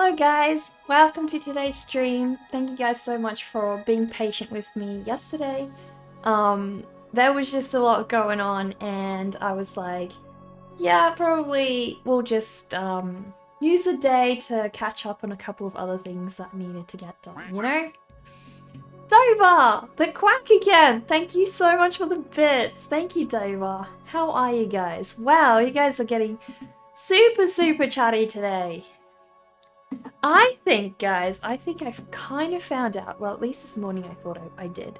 Hello guys, welcome to today's stream. Thank you guys so much for being patient with me yesterday. There was just a lot going on and I was like, yeah, probably we'll just use the day to catch up on a couple of other things that needed to get done, you know? Dover! The quack again! Thank you so much for the bits. Thank you, Dover. How are you guys? Wow, you guys are getting super chatty today. I think, guys, I've kind of found out, well, at least this morning I thought I did.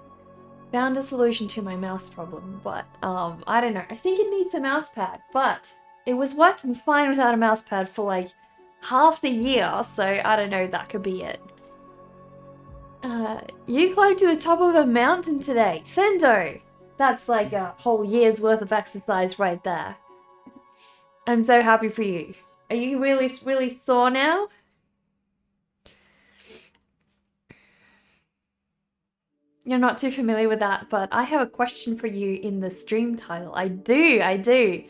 Found a solution to my mouse problem, but, I don't know. I think it needs a mouse pad, but it was working fine without a mouse pad for, like, half the year, so I don't know, that could be it. You climbed to the top of a mountain today. Sendo! That's like a whole year's worth of exercise right there. I'm so happy for you. Are you really sore now? You're not too familiar with that, but I have a question for you in the stream title. I do.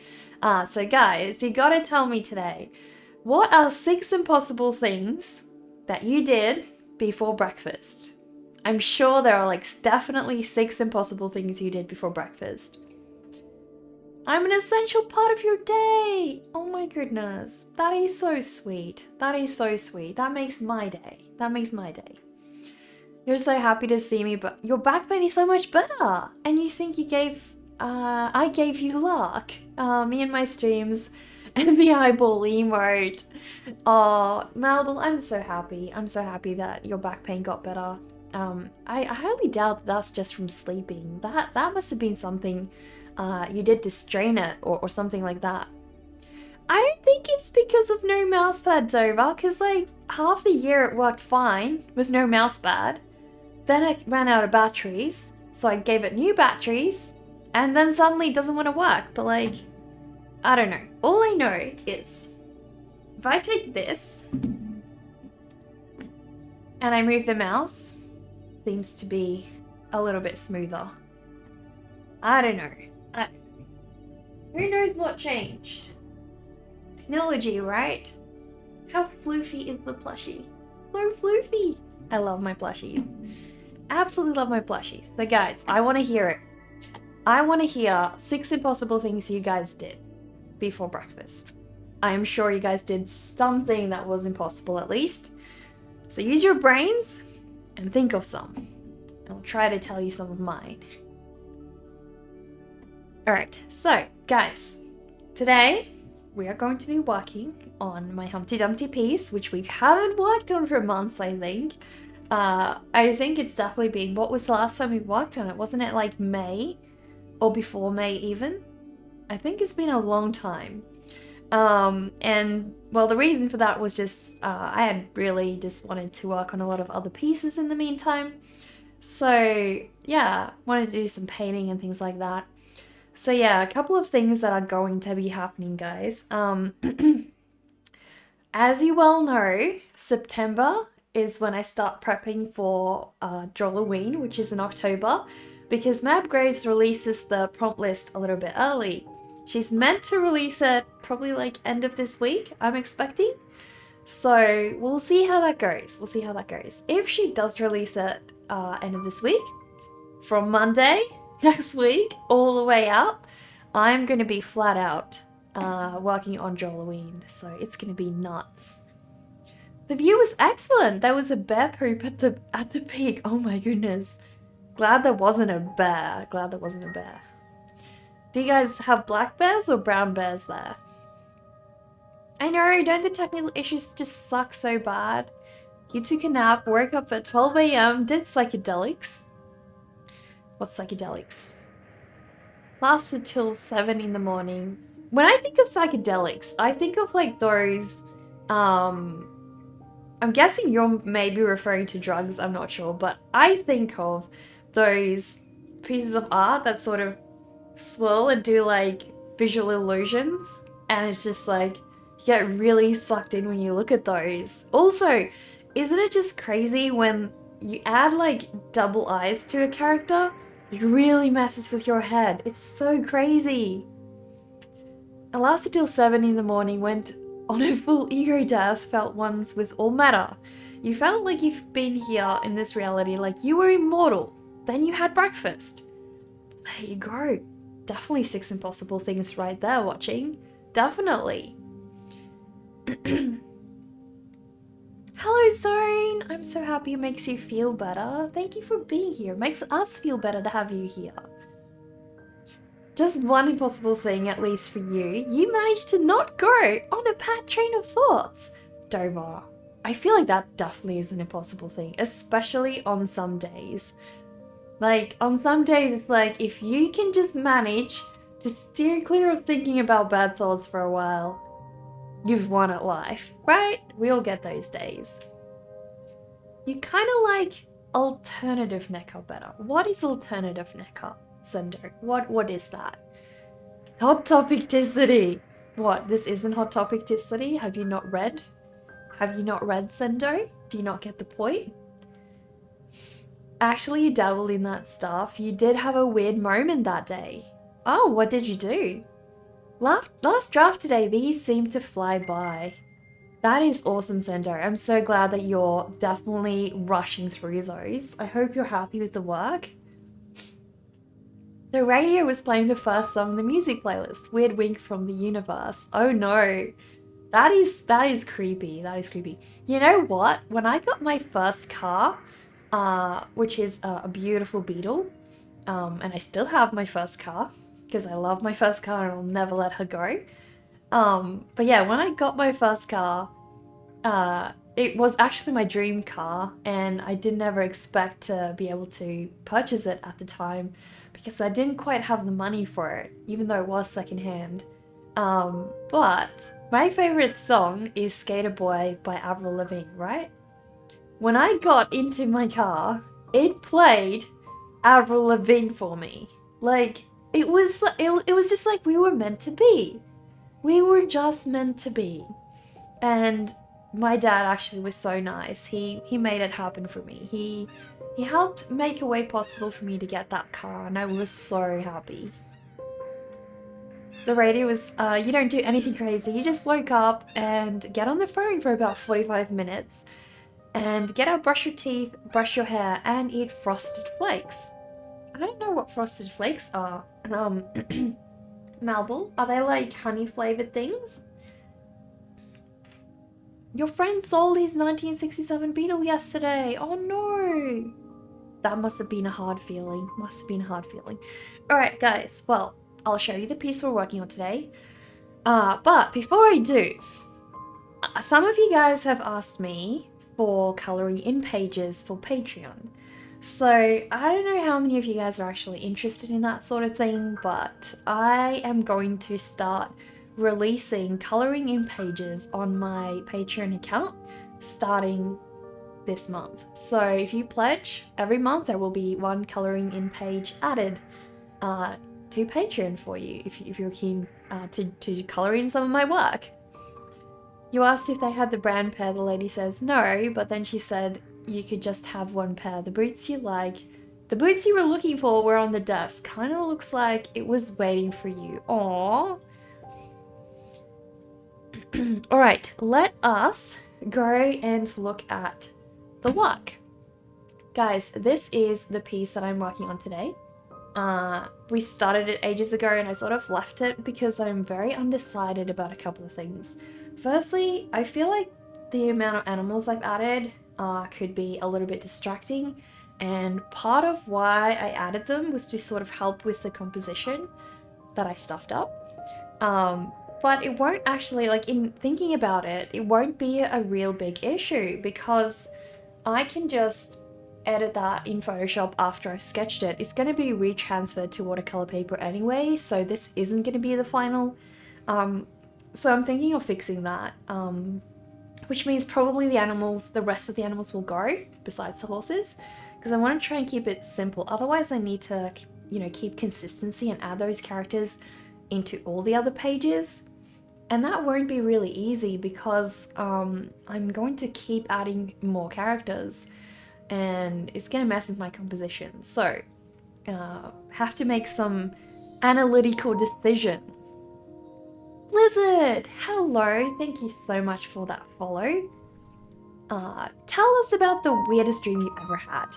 So guys, you gotta tell me today, what are 6 impossible things that you did before breakfast? I'm sure there are like definitely 6 impossible things you did before breakfast. I'm an essential part of your day. Oh my goodness. That is so sweet. That is so sweet. That makes my day. That makes my day. You're so happy to see me, but your back pain is so much better. And you think you gave, I gave you luck. Me and my streams and the eyeball emote. Oh, Malbel, I'm so happy. I'm so happy that your back pain got better. I highly doubt that that's just from sleeping. That must have been something you did to strain it or something like that. I don't think it's because of no mousepad, Dover, because like half the year it worked fine with no mousepad. Then I ran out of batteries, so I gave it new batteries, and then suddenly it doesn't want to work. But like, I don't know. All I know is if I take this and I move the mouse, it seems to be a little bit smoother. I don't know. Who knows what changed? Technology, right? How floofy is the plushie? So floofy! I love my plushies. Absolutely love my plushies. So guys, I want to hear it. I want to hear 6 impossible things you guys did before breakfast. I am sure you guys did something that was impossible at least. So use your brains and think of some. I'll try to tell you some of mine. Alright, so guys, today we are going to be working on my Humpty Dumpty piece, which we haven't worked on for months, I think. I think it's definitely been, what was the last time we worked on it? Wasn't it like May? Or before May even? I think it's been a long time. And well, the reason for that was just, I had really just wanted to work on a lot of other pieces in the meantime. So yeah, wanted to do some painting and things like that. So yeah, a couple of things that are going to be happening, guys. As you well know, September is when I start prepping for Halloween, which is in October, because Mab Graves releases the prompt list a little bit early. She's meant to release it probably like end of this week, I'm expecting. So we'll see how that goes. We'll see how that goes. If she does release it end of this week, from Monday next week all the way out, I'm going to be flat out working on Halloween, so it's going to be nuts. The view was excellent. There was a bear poop at the peak. Oh my goodness. Glad there wasn't a bear. Glad there wasn't a bear. Do you guys have black bears or brown bears there? I know, don't the technical issues just suck so bad? You took a nap, woke up at 12 AM, did psychedelics. What's psychedelics? Lasted till 7 in the morning. When I think of psychedelics, I think of like those, I'm guessing you're maybe referring to drugs, I'm not sure, but I think of those pieces of art that sort of swirl and do like visual illusions, and it's just like, you get really sucked in when you look at those. Also, isn't it just crazy when you add like double eyes to a character? It really messes with your head. It's so crazy. I lasted till 7 in the morning, went on a full ego death felt ones with all matter. You felt like you've been here in this reality, like you were immortal. Then you had breakfast. There you go. Definitely 6 impossible things right there watching. Definitely. Hello, Zone! I'm so happy it makes you feel better. Thank you for being here. It makes us feel better to have you here. Just one impossible thing, at least for you. You managed to not go on a bad train of thoughts. Dover. I feel like that definitely is an impossible thing, especially on some days. Like, on some days, it's like, if you can just manage to steer clear of thinking about bad thoughts for a while, you've won at life, right? We all get those days. You kind of like alternative necker better. What is alternative necker, Sendo? What is that? Hot topicticity. What? This isn't hot topicticity? Have you not read? Have you not read, Sendo? Do you not get the point? Actually, you dabbled in that stuff. You did have a weird moment that day. Oh, what did you do? Last draft today, these seem to fly by. That is awesome, Sendo. I'm so glad that you're definitely rushing through those. I hope you're happy with the work. The radio was playing the first song in the music playlist. Weird wink from the universe. Oh no. That is creepy. That is creepy. You know what? When I got my first car, which is a beautiful Beetle, and I still have my first car because I love my first car and I'll never let her go. But yeah, when I got my first car, it was actually my dream car, and I didn't ever expect to be able to purchase it at the time because I didn't quite have the money for it, even though it was secondhand. But my favorite song is Skater Boy by Avril Lavigne, right? When I got into my car, it played Avril Lavigne for me. Like, it was just like we were meant to be. We were just meant to be. And my dad actually was so nice. He made it happen for me. He helped make a way possible for me to get that car, and I was so happy. The radio was, you don't do anything crazy. You just woke up and get on the phone for about 45 minutes and get out, brush your teeth, brush your hair, and eat Frosted Flakes. I don't know what Frosted Flakes are. Malbul, are they like honey flavored things? Your friend sold his 1967 Beetle yesterday. Oh no. That must have been a hard feeling. Must have been a hard feeling. Alright guys, well, I'll show you the piece we're working on today. But before I do, some of you guys have asked me for coloring in pages for Patreon. So I don't know how many of you guys are actually interested in that sort of thing, but I am going to start releasing coloring in pages on my Patreon account starting this month. So if you pledge, every month there will be one coloring in page added to Patreon for you if you're keen to color in some of my work. You asked if they had the brand pair. The lady says no, but then she said you could just have one pair. The boots you like, the boots you were looking for were on the desk. Kind of looks like it was waiting for you. Aww. All right, let us go and look at the work. Guys, this is the piece that I'm working on today. We started it ages ago and I sort of left it because I'm very undecided about a couple of things. Firstly, I feel like the amount of animals I've added could be a little bit distracting, and part of why I added them was to sort of help with the composition that I stuffed up. But it won't actually, like in thinking about it, it won't be a real big issue because I can just edit that in Photoshop after I've sketched it. It's going to be retransferred to watercolor paper anyway, so this isn't going to be the final. So I'm thinking of fixing that, which means probably the rest of the animals will go, besides the horses, because I want to try and keep it simple. Otherwise I need to, keep consistency and add those characters into all the other pages. And that won't be really easy because I'm going to keep adding more characters and it's going to mess with my composition. So, have to make some analytical decisions. Blizzard, hello, thank you so much for that follow. Tell us about the weirdest dream you ever had.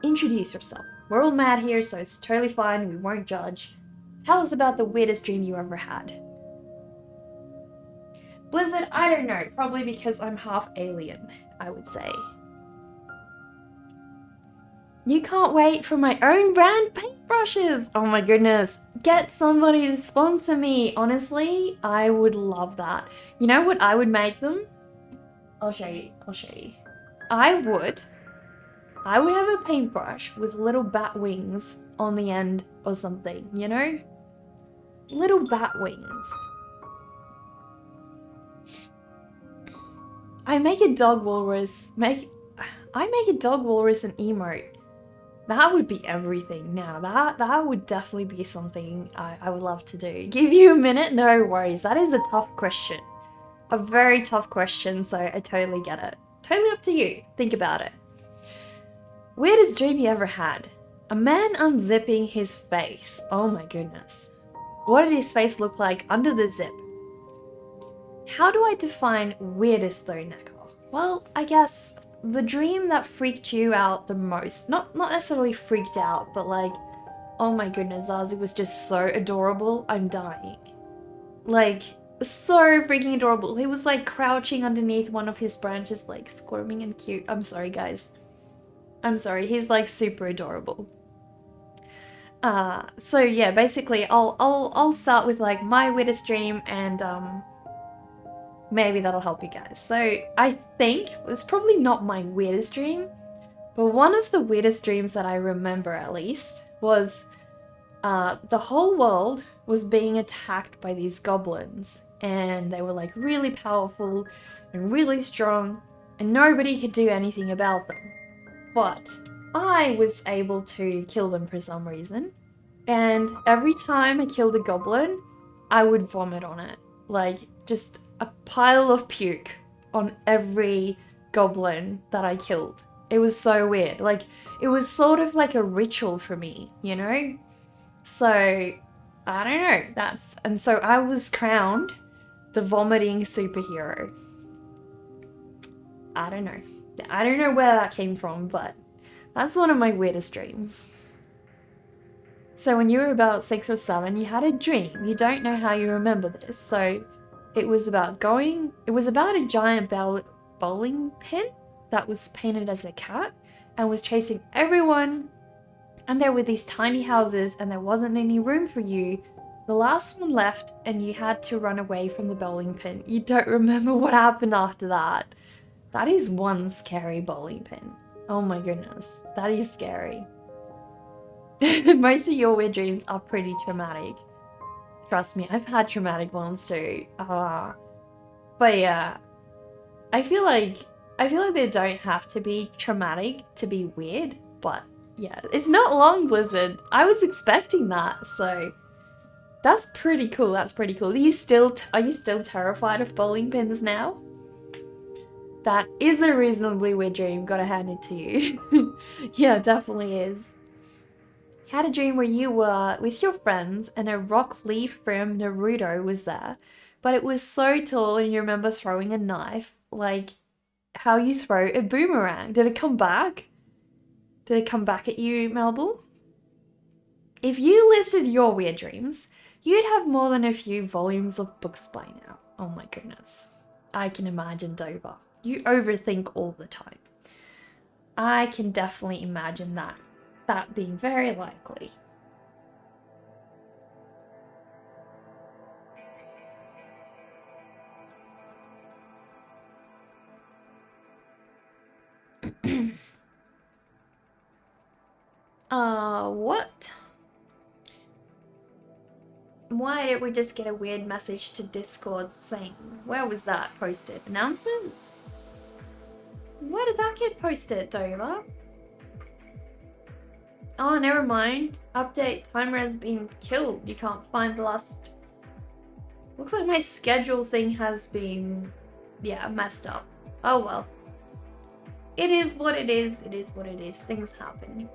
Introduce yourself. We're all mad here, so it's totally fine, we won't judge. Tell us about the weirdest dream you ever had. Blizzard, I don't know, probably because I'm half alien, I would say. You can't wait for my own brand paintbrushes! Oh my goodness, get somebody to sponsor me. Honestly, I would love that. You know what I would make them? I'll show you. I would have a paintbrush with little bat wings on the end or something, you know? Little bat wings. I make a dog walrus, I make a dog walrus an emote. That would be everything now. That would definitely be something I would love to do. Give you a minute? No worries. That is a tough question. A very tough question, so I totally get it. Totally up to you. Think about it. Weirdest dream you ever had? A man unzipping his face. Oh my goodness. What did his face look like under the zip? How do I define weirdest though, Neko? Well, I guess the dream that freaked you out the most, not necessarily freaked out, but like, oh my goodness, Zazu was just so adorable, I'm dying. Like, so freaking adorable. He was like crouching underneath one of his branches, like squirming and cute. I'm sorry, guys. I'm sorry, he's like super adorable. So yeah, basically I'll start with like my weirdest dream and maybe that'll help you guys. So I think it's probably not my weirdest dream, but one of the weirdest dreams that I remember at least was the whole world was being attacked by these goblins and they were like really powerful and really strong and nobody could do anything about them. But I was able to kill them for some reason. And every time I killed a goblin, I would vomit on it. Like, just a pile of puke on every goblin that I killed. It was so weird. Like, it was sort of like a ritual for me, you know? So, I don't know. And so I was crowned the vomiting superhero. I don't know. I don't know where that came from, but that's one of my weirdest dreams. So when you were about 6 or 7, you had a dream. You don't know how you remember this. So it was about a giant bowling pin that was painted as a cat and was chasing everyone. And there were these tiny houses and there wasn't any room for you. The last one left and you had to run away from the bowling pin. You don't remember what happened after that. That is one scary bowling pin. Oh my goodness, that is scary. Most of your weird dreams are pretty traumatic. Trust me, I've had traumatic ones too. But yeah, I feel like they don't have to be traumatic to be weird. But yeah, it's not long, Blizzard. I was expecting that, so that's pretty cool. That's pretty cool. Are you still terrified of bowling pins now? That is a reasonably weird dream. Gotta hand it to you. Yeah, definitely is. Had a dream where you were with your friends and a rock leaf from Naruto was there, but it was so tall and you remember throwing a knife, like how you throw a boomerang. Did it come back? Did it come back at you, Melville? If you listed your weird dreams, you'd have more than a few volumes of books by now. Oh my goodness. I can imagine Dover. You overthink all the time. I can definitely imagine that being very likely. What? Why did we just get a weird message to Discord saying, where was that posted? Announcements? Where did that get posted, Dover? Oh, never mind. Update, timer has been killed. You can't find the last... Looks like my schedule thing has been, yeah, messed up. Oh well. It is what it is. It is what it is. Things happen.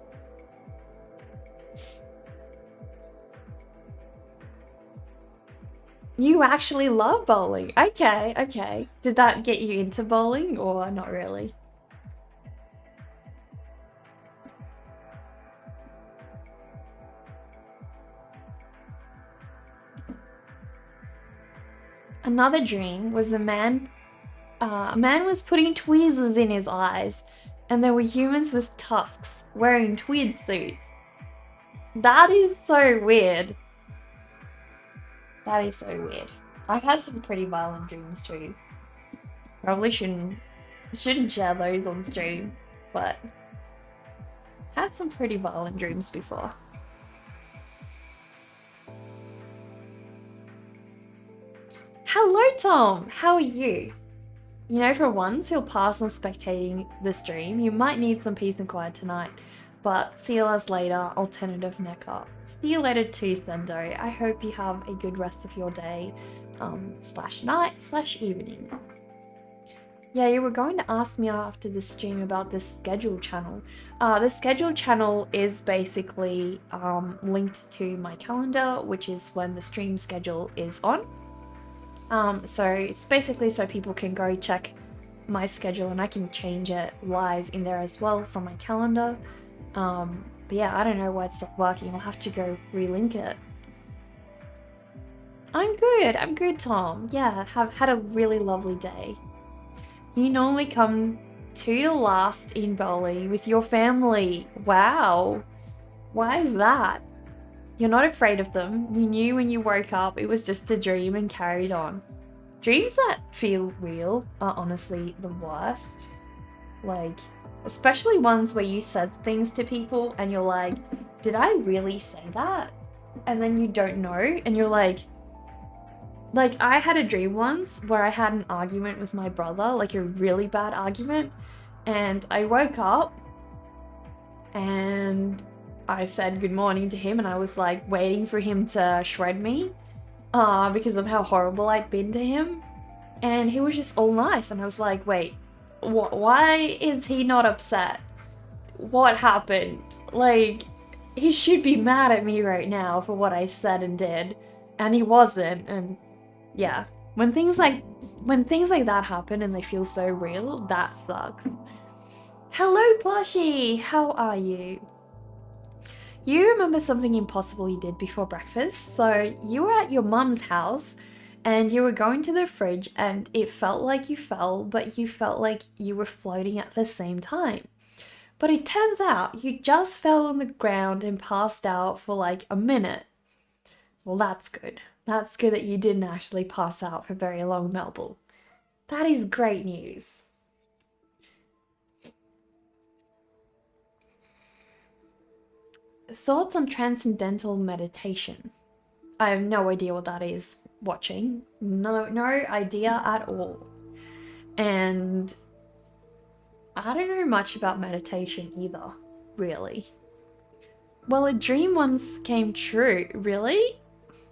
You actually love bowling. Okay, okay. Did that get you into bowling or not really? Another dream was a man was putting tweezers in his eyes, and there were humans with tusks wearing tweed suits. That is so weird. That is so weird. I've had some pretty violent dreams too. Probably shouldn't share those on stream, but had some pretty violent dreams before. Hello, Tom. How are you? You know, for once, you'll pass on spectating the stream. You might need some peace and quiet tonight, but see you later, alternative necker. See you later too, Sendo. I hope you have a good rest of your day, slash night, slash evening. Yeah, you were going to ask me after the stream about this schedule channel. The schedule channel is basically linked to my calendar, which is when the stream schedule is on. So it's basically so people can go check my schedule and I can change it live in there as well from my calendar. But yeah, I don't know why it's not working. I'll have to go relink it. I'm good, Tom. Yeah, have had a really lovely day. You normally come to last in bowling with your family. Wow. Why is that? You're not afraid of them. You knew when you woke up it was just a dream and carried on. Dreams that feel real are honestly the worst. Like, especially ones where you said things to people and you're like, did I really say that? And then you don't know and you're like I had a dream once where I had an argument with my brother, like a really bad argument, and I woke up and I said good morning to him and I was like waiting for him to shred me because of how horrible I'd been to him, and he was just all nice and I was like, wait, why is he not upset? What happened? Like, he should be mad at me right now for what I said and did, and he wasn't. And yeah, when things like that happen and they feel so real, that sucks. Hello, plushie. How are you? You remember something impossible you did before breakfast? So you were at your mum's house and you were going to the fridge and it felt like you fell, but you felt like you were floating at the same time. But it turns out you just fell on the ground and passed out for like a minute. Well, that's good. That's good that you didn't actually pass out for very long, Melville. That is great news. Thoughts on transcendental meditation? I have no idea what that is watching. No idea at all. And I don't know much about meditation either, really. Well, a dream once came true. Really?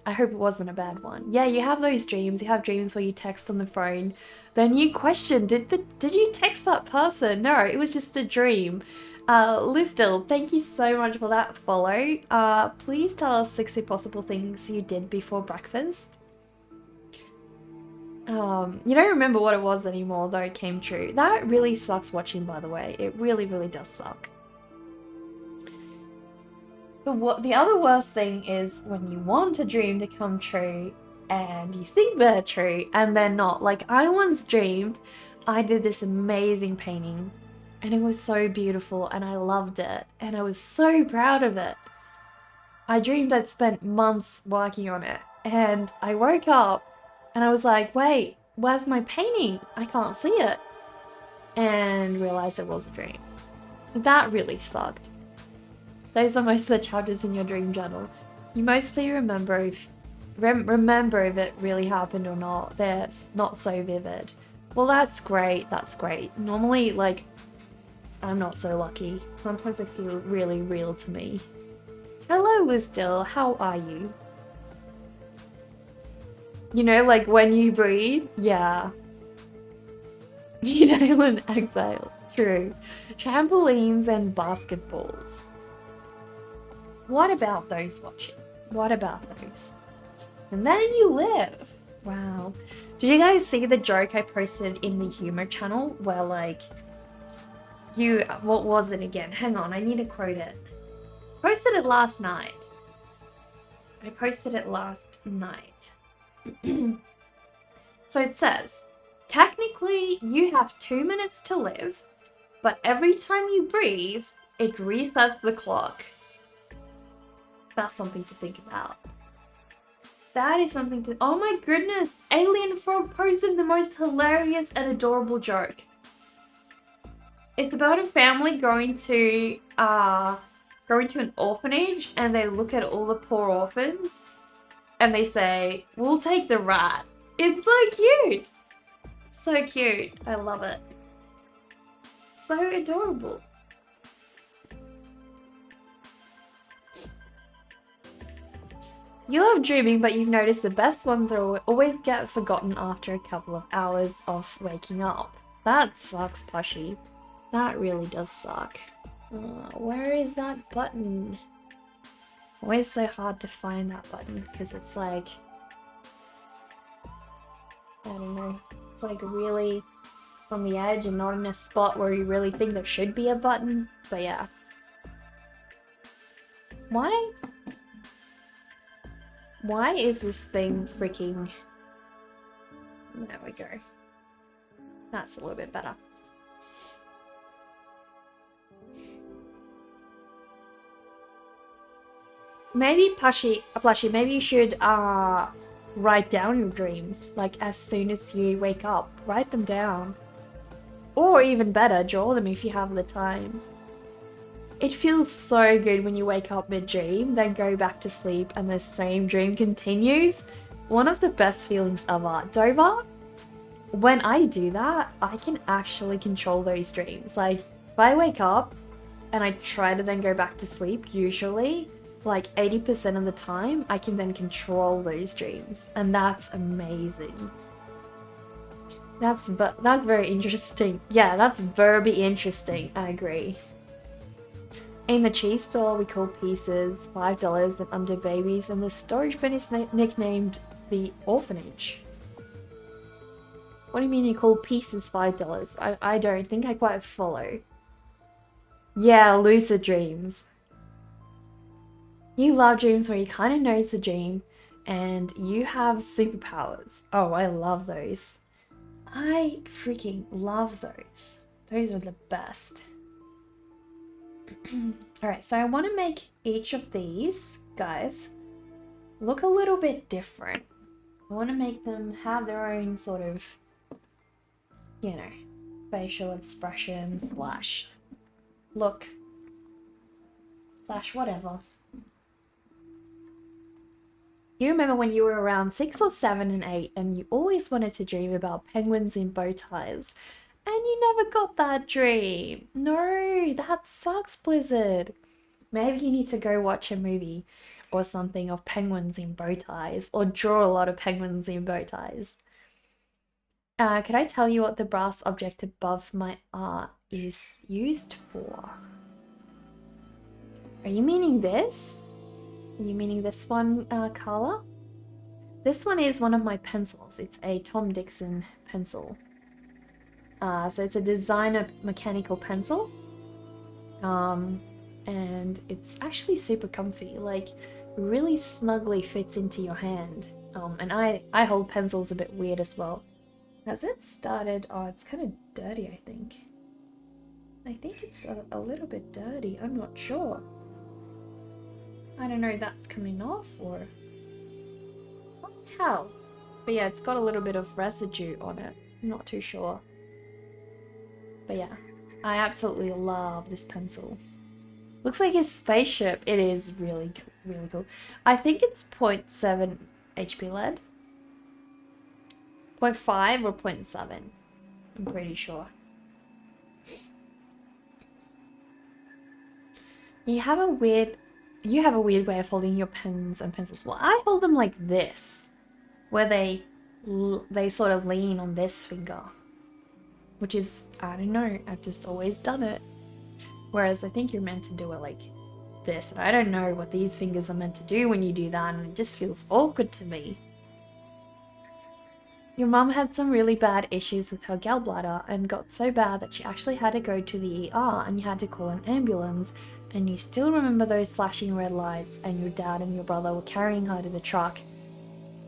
I hope it wasn't a bad one. Yeah, you have those dreams. You have dreams where you text on the phone. Then you question, did you text that person? No, it was just a dream. Listil, thank you so much for that follow. Please tell us 60 possible things you did before breakfast. You don't remember what it was anymore, though it came true. That really sucks watching, by the way. It really, really does suck. The other worst thing is when you want a dream to come true and you think they're true and they're not. Like, I once dreamed I did this amazing painting and it was so beautiful and I loved it and I was so proud of it. I dreamed I'd spent months working on it and I woke up and I was like, wait, where's my painting? I can't see it. And realized it was a dream. That really sucked. Those are most of the chapters in your dream journal. You mostly remember if it really happened or not. They're not so vivid. Well, that's great. That's great. Normally, like, I'm not so lucky. Sometimes they feel really real to me. Hello, Listil. How are you? You know, like when you breathe? Yeah. Inhale and exhale. True. Trampolines and basketballs. What about those watching? What about those? And then you live. Wow. Did you guys see the joke I posted in the humor channel where like what was it again? Hang on, I need to quote it. Posted it last night. I posted it last night. So it says, technically you have 2 minutes to live, but every time you breathe, it resets the clock. That's something to think about. That is something to... Oh my goodness! Alien Frog posted the most hilarious and adorable joke. It's about a family going to an orphanage, and they look at all the poor orphans and they say, "We'll take the rat." It's so cute. So cute. I love it. So adorable. You love dreaming, but you've noticed the best ones are always get forgotten after a couple of hours of waking up. That sucks, plushie. That really does suck. Where is that button? Always so hard to find that button because it's like... I don't know. It's like really on the edge and not in a spot where you really think there should be a button. But yeah. Why is this thing freaking... There we go. That's a little bit better. Maybe plushie, maybe you should write down your dreams, like as soon as you wake up. Write them down. Or even better, draw them if you have the time. It feels so good when you wake up mid-dream, then go back to sleep and the same dream continues. One of the best feelings ever. Dover, when I do that, I can actually control those dreams. Like, if I wake up and I try to then go back to sleep, usually, like 80% of the time, I can then control those dreams. And that's amazing. That's very interesting. Yeah, that's very interesting. I agree. In the cheese store, we call pieces $5 and under babies, and the storage bin is nicknamed the orphanage. What do you mean you call pieces $5? I don't think I quite follow. Yeah, lucid dreams. You love dreams where you kind of know it's a dream and you have superpowers. Oh, I love those. I freaking love those. Those are the best. Alright, so I want to make each of these guys look a little bit different. I want to make them have their own sort of, you know, facial expression slash look slash whatever. You remember when you were around 6 or 7 and 8 and you always wanted to dream about penguins in bow ties and you never got that dream. No, that sucks, Blizzard. Maybe you need to go watch a movie or something of penguins in bow ties or draw a lot of penguins in bow ties. Could I tell you what the brass object above my art is used for? Are you meaning this? Are you meaning this one, Carla? This one is one of my pencils. It's a Tom Dixon pencil. So it's a designer mechanical pencil. And it's actually super comfy. Like, really snugly fits into your hand. And I hold pencils a bit weird as well. Has it started? Oh, it's kind of dirty, I think. I think it's a little bit dirty. I'm not sure. I don't know if that's coming off or... Can't tell. But yeah, it's got a little bit of residue on it. I'm not too sure. But yeah, I absolutely love this pencil. Looks like a spaceship. It is really cool. I think it's 0.7 HP lead. 0.5 or 0.7. I'm pretty sure. You have a weird way of holding your pens and pencils. Well, I hold them like this, where they sort of lean on this finger, which is, I don't know, I've just always done it. Whereas I think you're meant to do it like this, and I don't know what these fingers are meant to do when you do that, and it just feels awkward to me. Your mum had some really bad issues with her gallbladder and got so bad that she actually had to go to the ER and you had to call an ambulance. And you still remember those flashing red lights, and your dad and your brother were carrying her to the truck.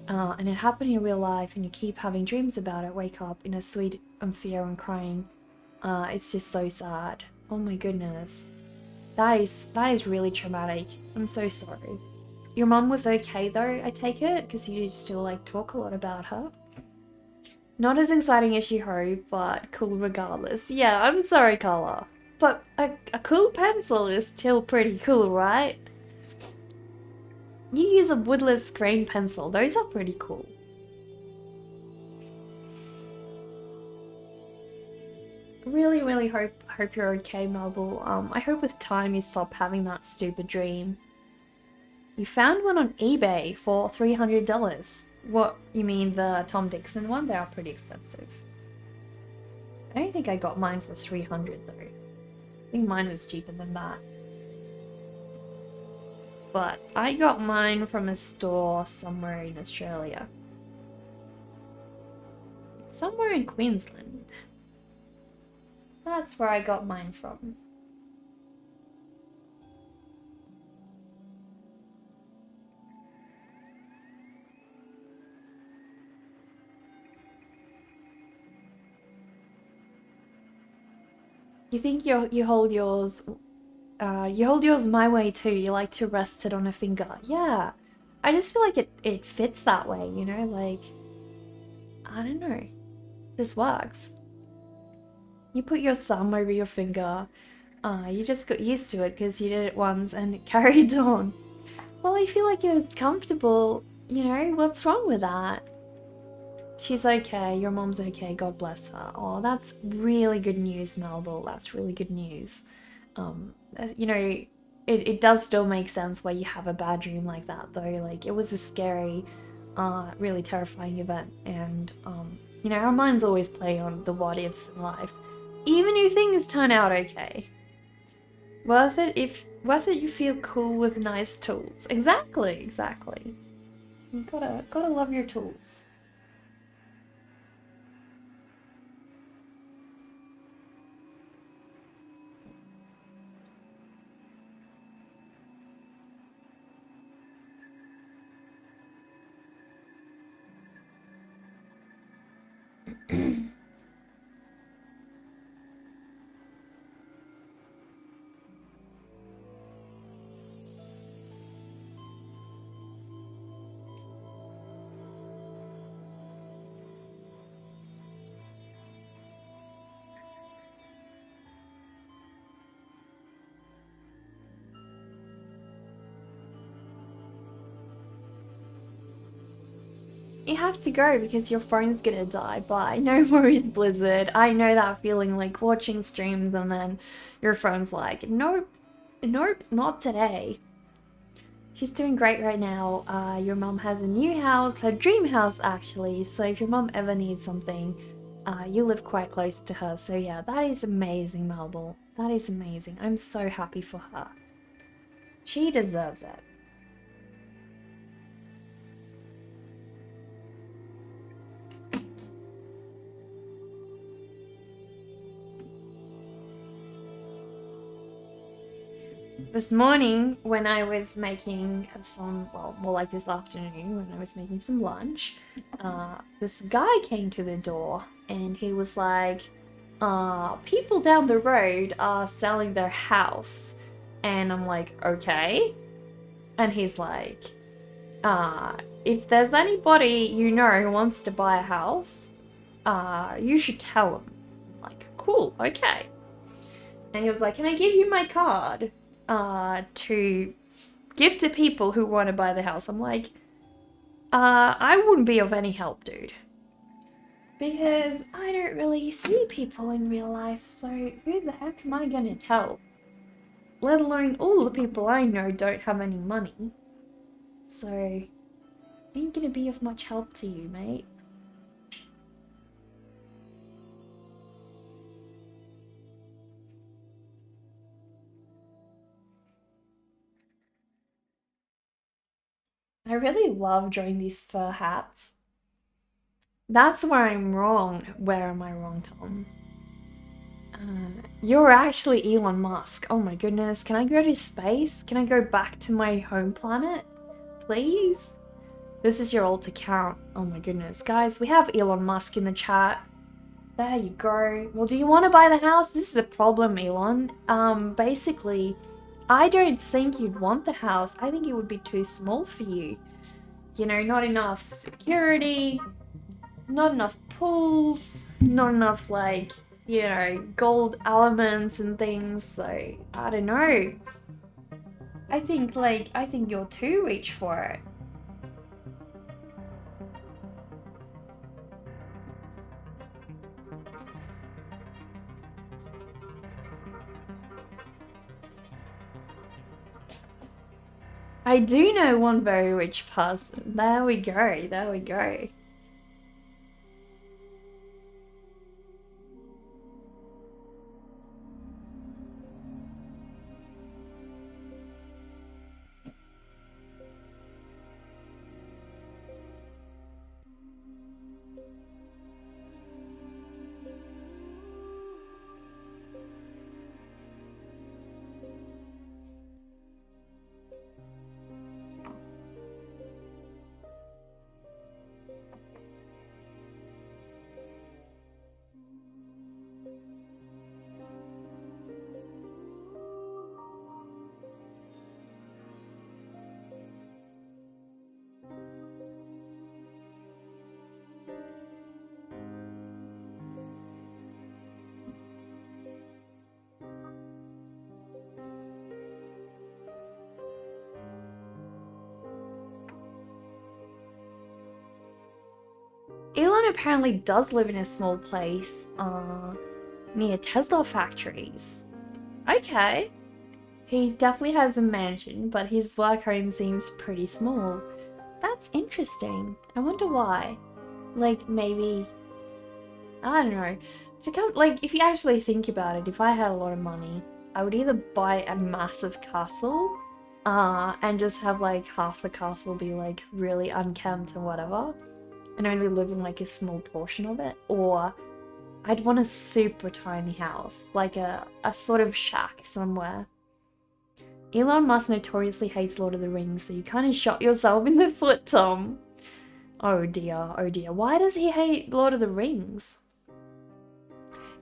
And it happened in real life, and you keep having dreams about it. Wake up in a sweet fear and crying. It's just so sad. Oh my goodness. That is really traumatic. I'm so sorry. Your mum was okay though, I take it, because you still like talk a lot about her. Not as exciting as you hope, but cool regardless. Yeah, I'm sorry, Carla. But a cool pencil is still pretty cool, right? You use a woodless grain pencil. Those are pretty cool. Really, really hope you're okay, Marble. I hope with time you stop having that stupid dream. You found one on eBay for $300. What, you mean the Tom Dixon one? They are pretty expensive. I don't think I got mine for 300 though. I think mine was cheaper than that. But I got mine from a store somewhere in Australia. Somewhere in Queensland. That's where I got mine from. You think you hold yours you hold yours my way too. You like to rest it on a finger. Yeah. I just feel like it fits that way, you know, like I don't know. This works. You put your thumb over your finger. You just got used to it because you did it once and it carried on. Well, I feel like if it's comfortable, you know, what's wrong with that? She's okay, your mom's okay, God bless her. Oh, that's really good news, Melville. That's really good news. You know, it does still make sense why you have a bad dream like that, though. Like, it was a scary, really terrifying event, and, you know, our minds always play on the what ifs in life. Even if things turn out okay. Worth it you feel cool with nice tools. Exactly, exactly. You gotta love your tools. You have to go because your phone's gonna die. Bye. No worries, Blizzard. I know that feeling, like watching streams and then your phone's like, nope, nope, not today. She's doing great right now. Your mom has a new house, her dream house actually. So if your mom ever needs something, you live quite close to her. So yeah, that is amazing, Marble. That is amazing. I'm so happy for her. She deserves it. This morning, when I was making some, well, more like this afternoon, when I was making some lunch, this guy came to the door and he was like, people down the road are selling their house. And I'm like, okay. And he's like, if there's anybody you know who wants to buy a house, you should tell them. I'm like, cool, okay. And he was like, can I give you my card? To give to people who want to buy the house. I'm like, I wouldn't be of any help, dude. Because I don't really see people in real life, so who the heck am I gonna tell? Let alone all the people I know don't have any money. So, ain't gonna be of much help to you, mate. I really love drawing these fur hats. That's where I'm wrong. Where am I wrong, Tom? You're actually Elon Musk. Oh my goodness. Can I go to space? Can I go back to my home planet? Please? This is your alt account. Oh my goodness. Guys, we have Elon Musk in the chat. There you go. Well, do you want to buy the house? This is the problem, Elon. Basically, I don't think you'd want the house. I think it would be too small for you. You know, not enough security, not enough pools, not enough, like, you know, gold elements and things. So, I don't know. I think you're too rich for it. I do know one very rich person. There we go. There we go. Elon apparently does live in a small place near Tesla factories. Okay. He definitely has a mansion, but his work home seems pretty small. That's interesting. I wonder why. Like, maybe... I don't know. To come, like, if you actually think about it, if I had a lot of money, I would either buy a massive castle, and just have, like, half the castle be, like, really unkempt and whatever, and only live in, like, a small portion of it, or I'd want a super tiny house, like a sort of shack somewhere. Elon Musk notoriously hates Lord of the Rings, so you kind of shot yourself in the foot, Tom. Oh dear, oh dear. Why does he hate Lord of the Rings?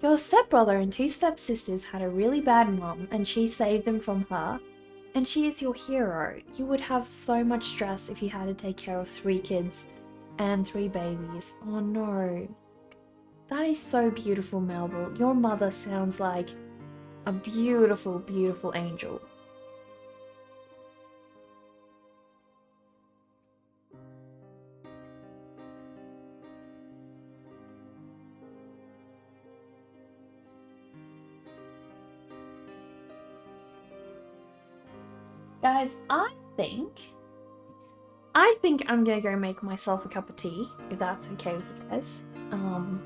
Your stepbrother and two stepsisters had a really bad mum, and she saved them from her. And she is your hero. You would have so much stress if you had to take care of 3 kids and 3 babies. Oh no. That is so beautiful, Melville. Your mother sounds like a beautiful, beautiful angel. Guys, I think I'm gonna go make myself a cup of tea, if that's okay with you guys. I'm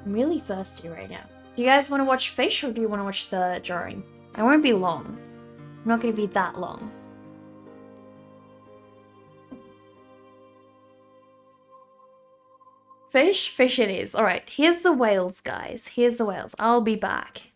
really thirsty right now. Do you guys want to watch Fish or do you want to watch the drawing? I won't be long. I'm not gonna be that long. Fish? Fish it is. Alright, here's the whales, guys. Here's the whales. I'll be back.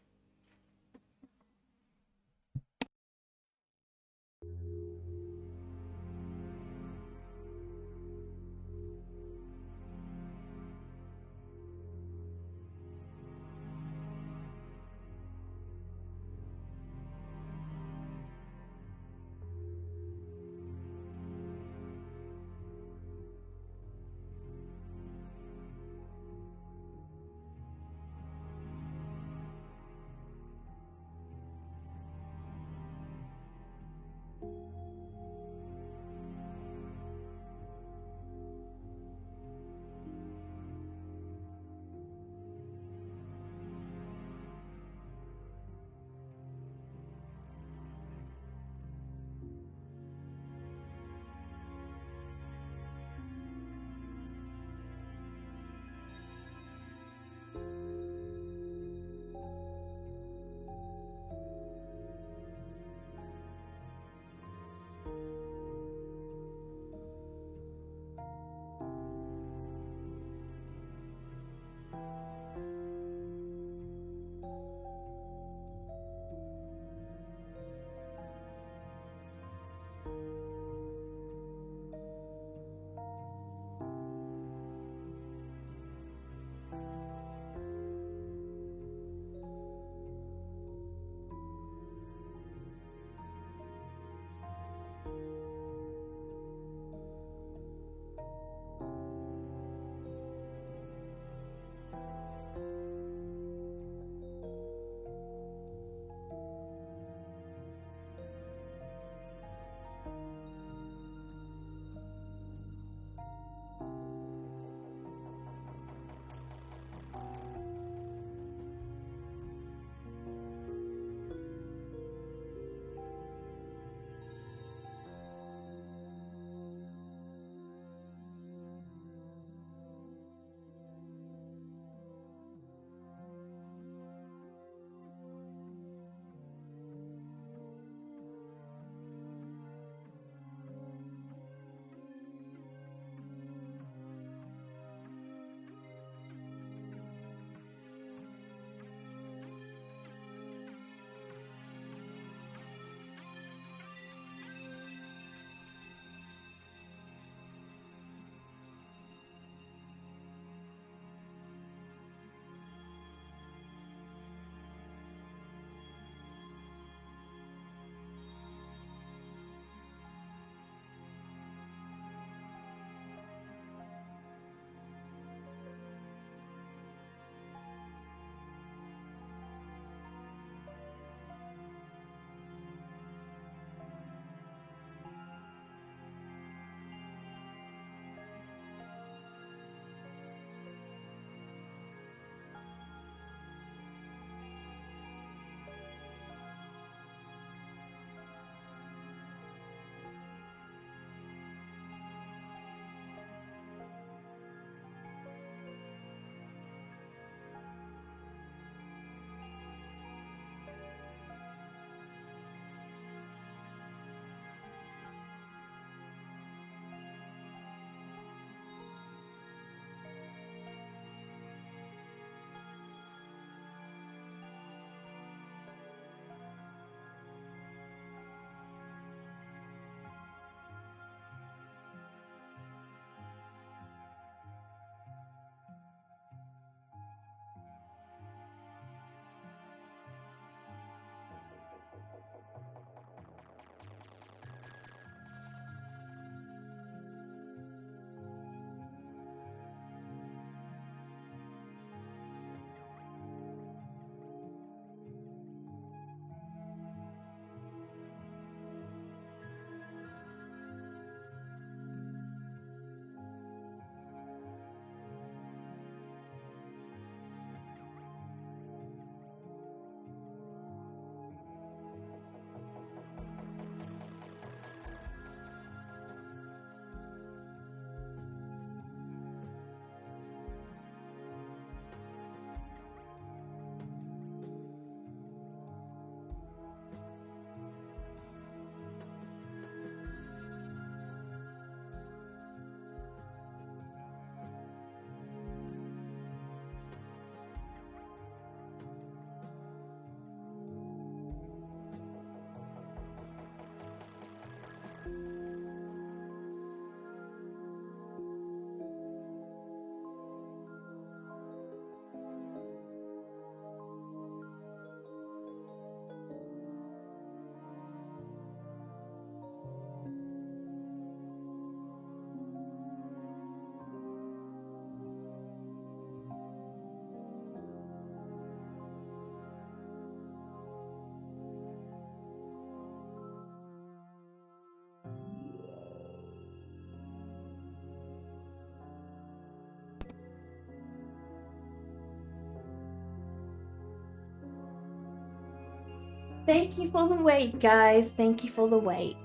Thank you for the wait, guys. Thank you for the wait.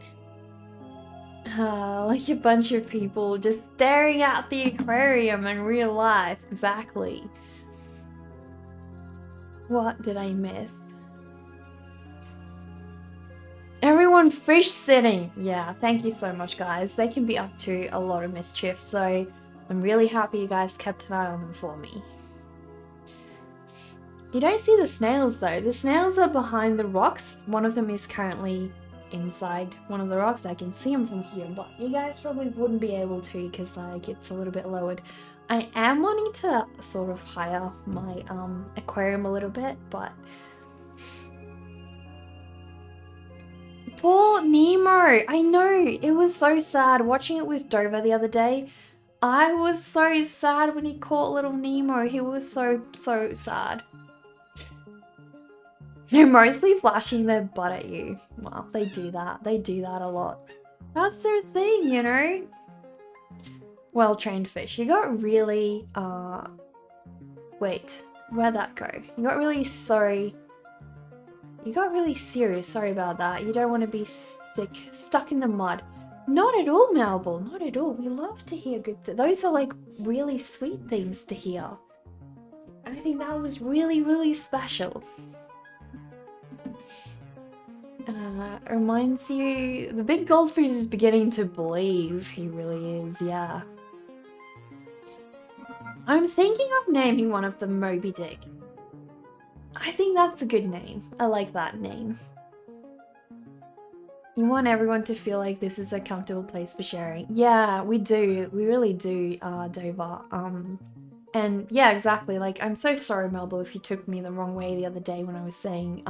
Like a bunch of people just staring at the aquarium in real life. Exactly. What did I miss? Everyone fish sitting. Yeah, thank you so much, guys. They can be up to a lot of mischief, so I'm really happy you guys kept an eye on them for me. You don't see the snails though. The snails are behind the rocks. One of them is currently inside one of the rocks. I can see them from here, but you guys probably wouldn't be able to because like it's a little bit lowered. I am wanting to sort of higher my aquarium a little bit, but poor Nemo. I know, it was so sad watching it with Dover the other day. I was so sad when he caught little Nemo. He was so sad. They're mostly flashing their butt at you. Well, they do that. They do that a lot. That's their thing, you know? Well-trained fish. You got really, wait, where'd that go? You got really sorry. You got really serious. Sorry about that. You don't want to be stuck in the mud. Not at all, Malbel. Not at all. We love to hear good those are like really sweet things to hear. I think that was really special. Reminds you, the big goldfish is beginning to believe. He really is, yeah. I'm thinking of naming one of them Moby Dick. I think that's a good name. I like that name. You want everyone to feel like this is a comfortable place for sharing. Yeah, we do. We really do, Dover. And yeah, exactly. Like, I'm so sorry, Melba, if you took me the wrong way the other day when I was saying,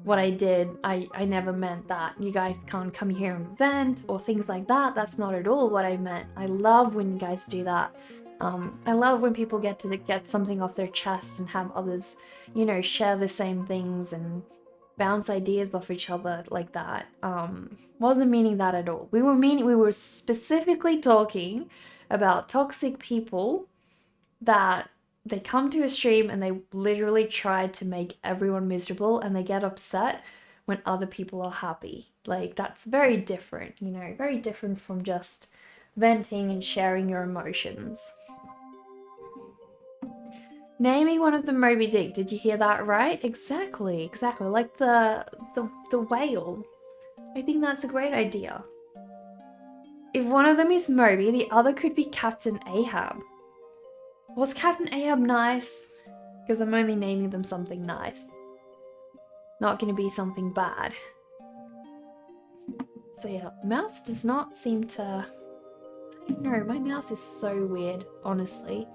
what I did. I never meant that you guys can't come here and vent or things like that. That's not at all what I meant. I love when you guys do that. I love when people get to get something off their chest and have others, you know, share the same things and bounce ideas off each other like that. Wasn't meaning that at all. We were specifically talking about toxic people that they come to a stream and they literally try to make everyone miserable and they get upset when other people are happy. Like, that's very different, you know, very different from just venting and sharing your emotions. Naming one of them Moby Dick, did you hear that right? Exactly, like the whale. I think that's a great idea. If one of them is Moby, the other could be Captain Ahab. Was Captain Ahab nice? Because I'm only naming them something nice. Not going to be something bad. So yeah, mouse does not seem to... I don't know, my mouse is so weird, honestly.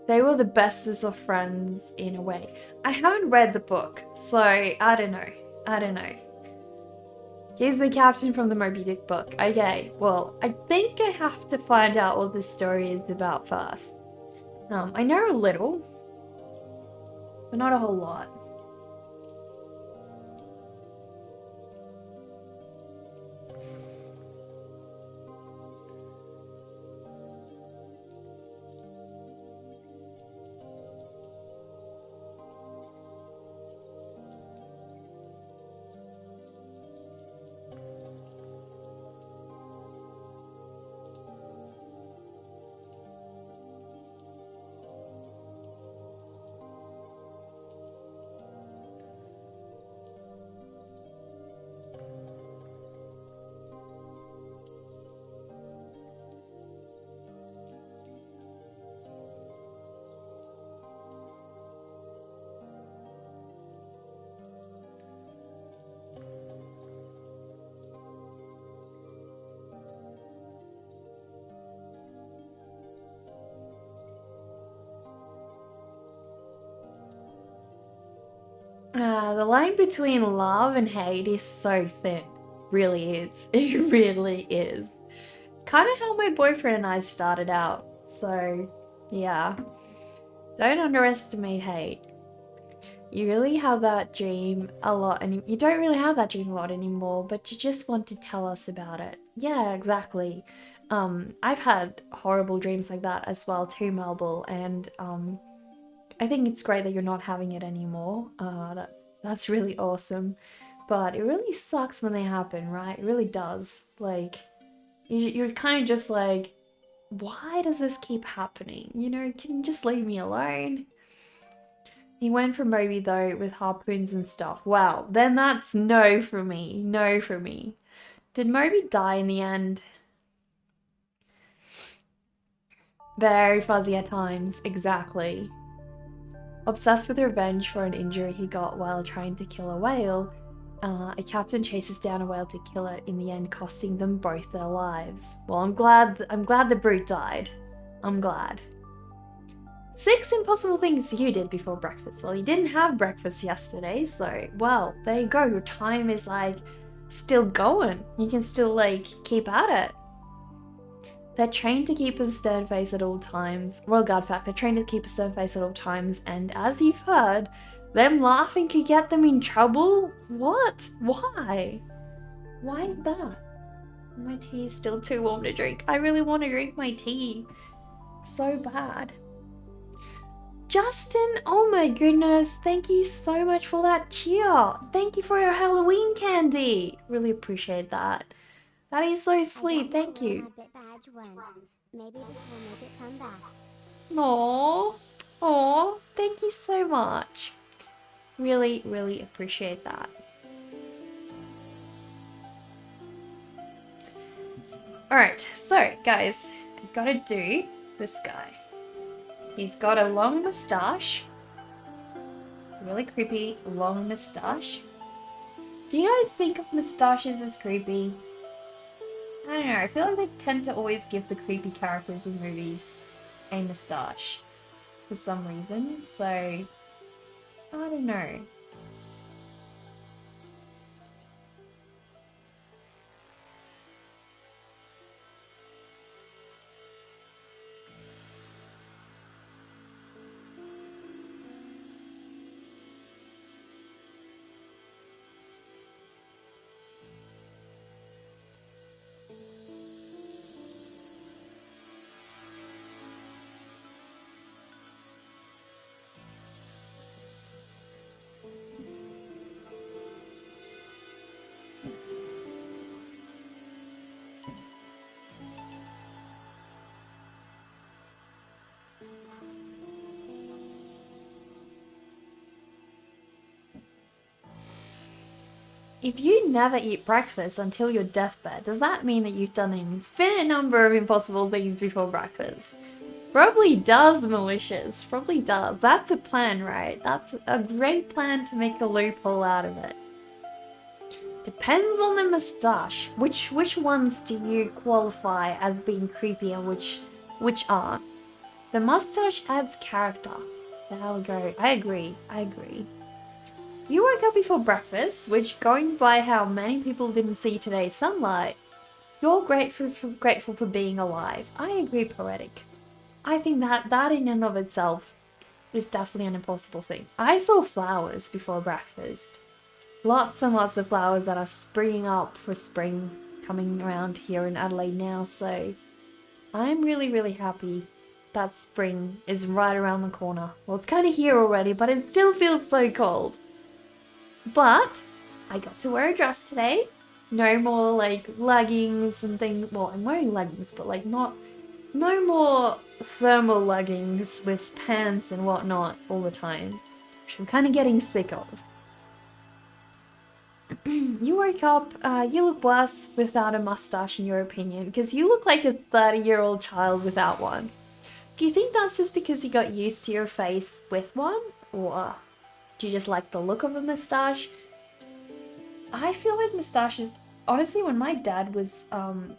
They were the bestest of friends in a way. I haven't read the book, so I don't know. Here's the caption from the Moby Dick book. Okay, well, I think I have to find out what this story is about first. I know a little, but not a whole lot. The line between love and hate is so thin. Really is. It really is. Kind of how my boyfriend and I started out. So, yeah. Don't underestimate hate. You really have that dream a lot, and you don't really have that dream a lot anymore, but you just want to tell us about it. Yeah, exactly. I've had horrible dreams like that as well too, Marble, and I think it's great that you're not having it anymore. That's really awesome. But it really sucks when they happen, right? It really does. Like, you're kind of just like, why does this keep happening? You know, can you just leave me alone? He went for Moby though with harpoons and stuff. Wow, then that's no for me. No for me. Did Moby die in the end? Very fuzzy at times, exactly. Obsessed with revenge for an injury he got while trying to kill a whale, a captain chases down a whale to kill it, in the end costing them both their lives. Well, I'm glad the brute died. I'm glad. 6 impossible things you did before breakfast. Well, you didn't have breakfast yesterday, so, well, there you go. Your time is, like, still going. You can still, like, keep at it. They're trained to keep a stern face at all times. Royal Guard fact, they're trained to keep a stern face at all times, and as you've heard, them laughing could get them in trouble? What? Why? Why is that? My tea is still too warm to drink. I really want to drink my tea. So bad. Justin, oh my goodness, thank you so much for that cheer. Thank you for your Halloween candy. Really appreciate that. That is so sweet, thank you. Maybe this will make it come back. Aww, thank you so much. Really, really appreciate that. Alright, so guys, I've got to do this guy. He's got a long moustache. Really creepy, long moustache. Do you guys think of moustaches as creepy? I don't know, I feel like they tend to always give the creepy characters in movies a moustache for some reason, so I don't know. If you never eat breakfast until your deathbed, does that mean that you've done an infinite number of impossible things before breakfast? Probably does, malicious. Probably does. That's a plan, right? That's a great plan to make a loophole out of it. Depends on the moustache. Which ones do you qualify as being creepy and which aren't? The moustache adds character. There we go. I agree. You woke up before breakfast, which, going by how many people didn't see today's sunlight, you're grateful for being alive. I agree, Poetic. I think that in and of itself is definitely an impossible thing. I saw flowers before breakfast. Lots and lots of flowers that are springing up for spring coming around here in Adelaide now, so I'm really, really happy that spring is right around the corner. Well, it's kind of here already, but it still feels so cold. But I got to wear a dress today. No more like leggings and things. Well, I'm wearing leggings, but like no more thermal leggings with pants and whatnot all the time, which I'm kind of getting sick of. You woke up, you look worse without a mustache in your opinion, because you look like a 30-year-old child without one. Do you think that's just because you got used to your face with one? Or do you just like the look of a moustache? I feel like moustaches, honestly, when my dad was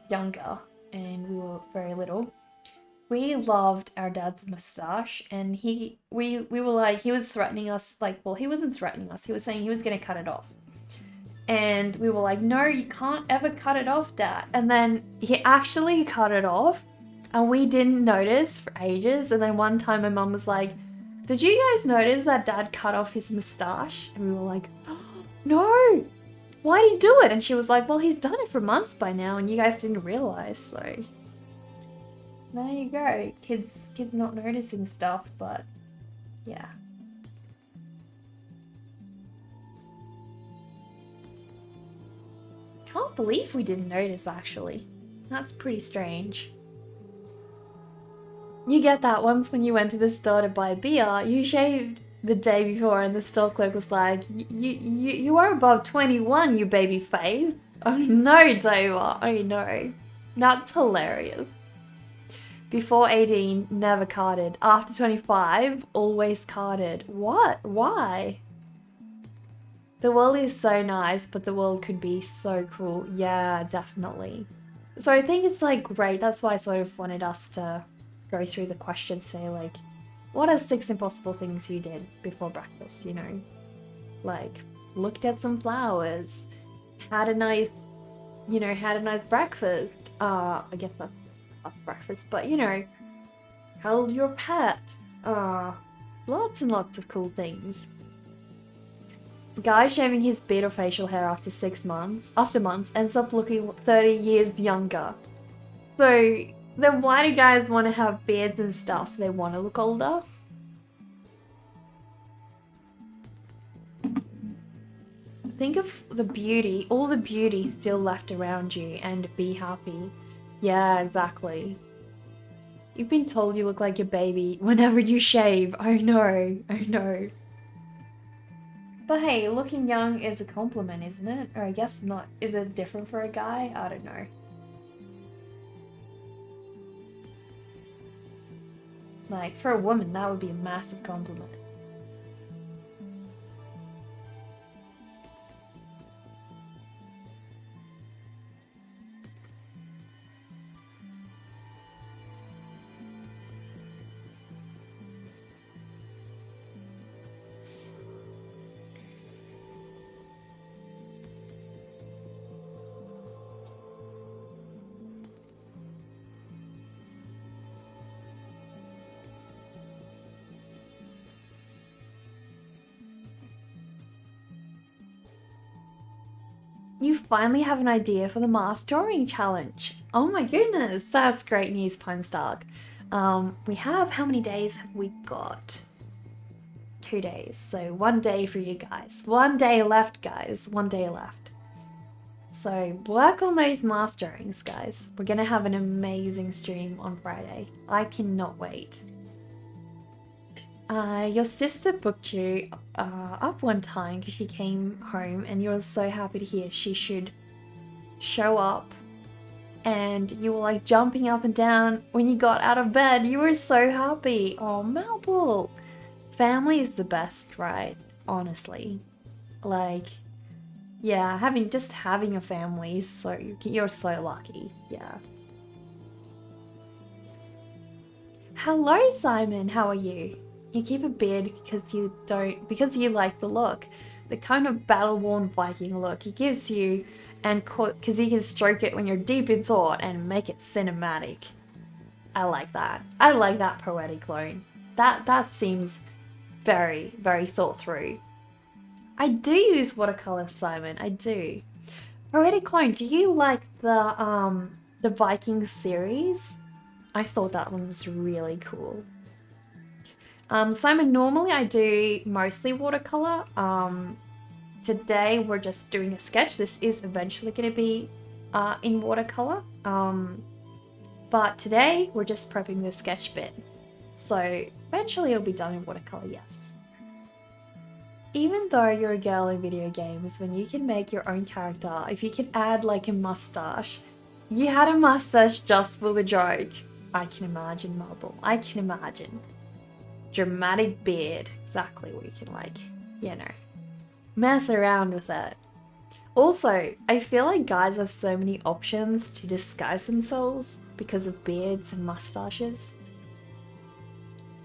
younger and we were very little, we loved our dad's mustache, and we were like, he was threatening us, like, well, he wasn't threatening us, he was saying he was gonna cut it off. And we were like, no, you can't ever cut it off, Dad. And then he actually cut it off, and we didn't notice for ages. And then one time my mum was like, did you guys notice that Dad cut off his mustache? And we were like, oh, no, why did he do it? And she was like, well, he's done it for months by now, and you guys didn't realize. So there you go. Kids not noticing stuff, but yeah. Can't believe we didn't notice, actually. That's pretty strange. You get that once when you went to the store to buy beer, you shaved the day before and the store clerk was like, you are above 21, you baby face. Oh no, Dover, oh no. That's hilarious. Before 18, never carded. After 25, always carded. What? Why? The world is so nice, but the world could be so cruel. Yeah, definitely. So I think it's like great. That's why I sort of wanted us to go through the questions today. Like, what are 6 impossible things you did before breakfast, you know? Like, looked at some flowers, had a nice breakfast. I guess that's breakfast, but you know, held your pet. Lots and lots of cool things. Guy shaving his beard or facial hair after months, ends up looking 30 years younger. So then why do guys want to have beards and stuff? Do they want to look older? Think of the beauty, all the beauty still left around you, and be happy. Yeah, exactly. You've been told you look like your baby whenever you shave. I know, I know. But hey, looking young is a compliment, isn't it? Or I guess not. Is it different for a guy? I don't know. Like, for a woman, that would be a massive compliment. You finally have an idea for the mass drawing challenge. Oh my goodness, that's great news, Punstark. We have, how many days have we got? 2 days, so 1 day for you guys. 1 day left, guys, 1 day left. So work on those mass drawings, guys. We're gonna have an amazing stream on Friday. I cannot wait. Your sister booked you up one time because she came home and you were so happy to hear she should show up, and you were like jumping up and down when you got out of bed. You were so happy. Oh, Malbull. Family is the best, right? Honestly. Like, yeah, having a family is so, you're so lucky. Yeah. Hello, Simon. How are you? You keep a beard because you like the look, the kind of battle-worn Viking look it gives you, and because you can stroke it when you're deep in thought and make it cinematic. I like that. I like that poetic clone. That seems very, very thought through. I do use watercolor, Simon. I do. Poetic clone. Do you like the Viking series? I thought that one was really cool. Simon, normally I do mostly watercolor. Today we're just doing a sketch. This is eventually going to be in watercolor. But today we're just prepping the sketch bit. So eventually it'll be done in watercolor, yes. Even though you're a girl in video games, when you can make your own character, if you could add like a mustache, you had a mustache just for the joke. I can imagine, Marble. I can imagine. Dramatic beard, exactly what you can, like, you know, mess around with it. Also, I feel like guys have so many options to disguise themselves because of beards and mustaches.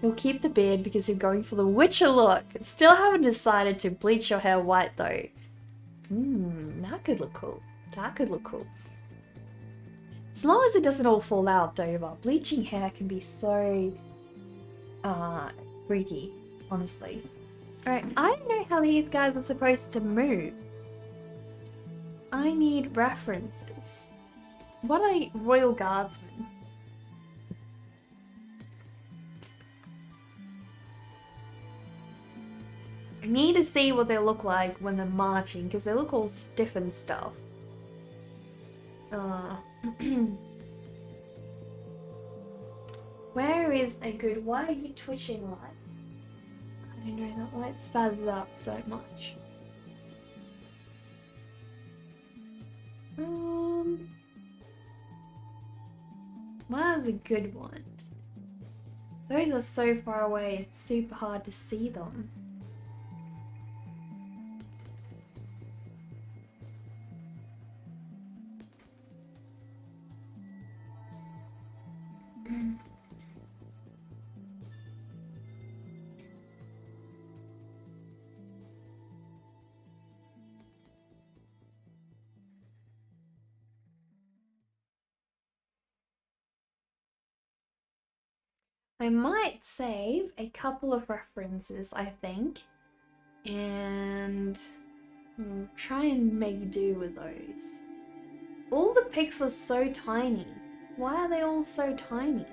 You'll keep the beard because you're going for the Witcher look. Still haven't decided to bleach your hair white though. That could look cool. That could look cool. As long as it doesn't all fall out, Dover. Bleaching hair can be so freaky, honestly. Alright, I don't know how these guys are supposed to move. I need references. What are royal guardsmen? I need to see what they look like when they're marching, because they look all stiff and stuff. Where is a good... Why are you twitching light? I don't know, that light spazzes out so much. Where's a good one? Those are so far away, it's super hard to see them. I might save a couple of references, I think, and try and make do with those. All the pics are so tiny. Why are they all so tiny?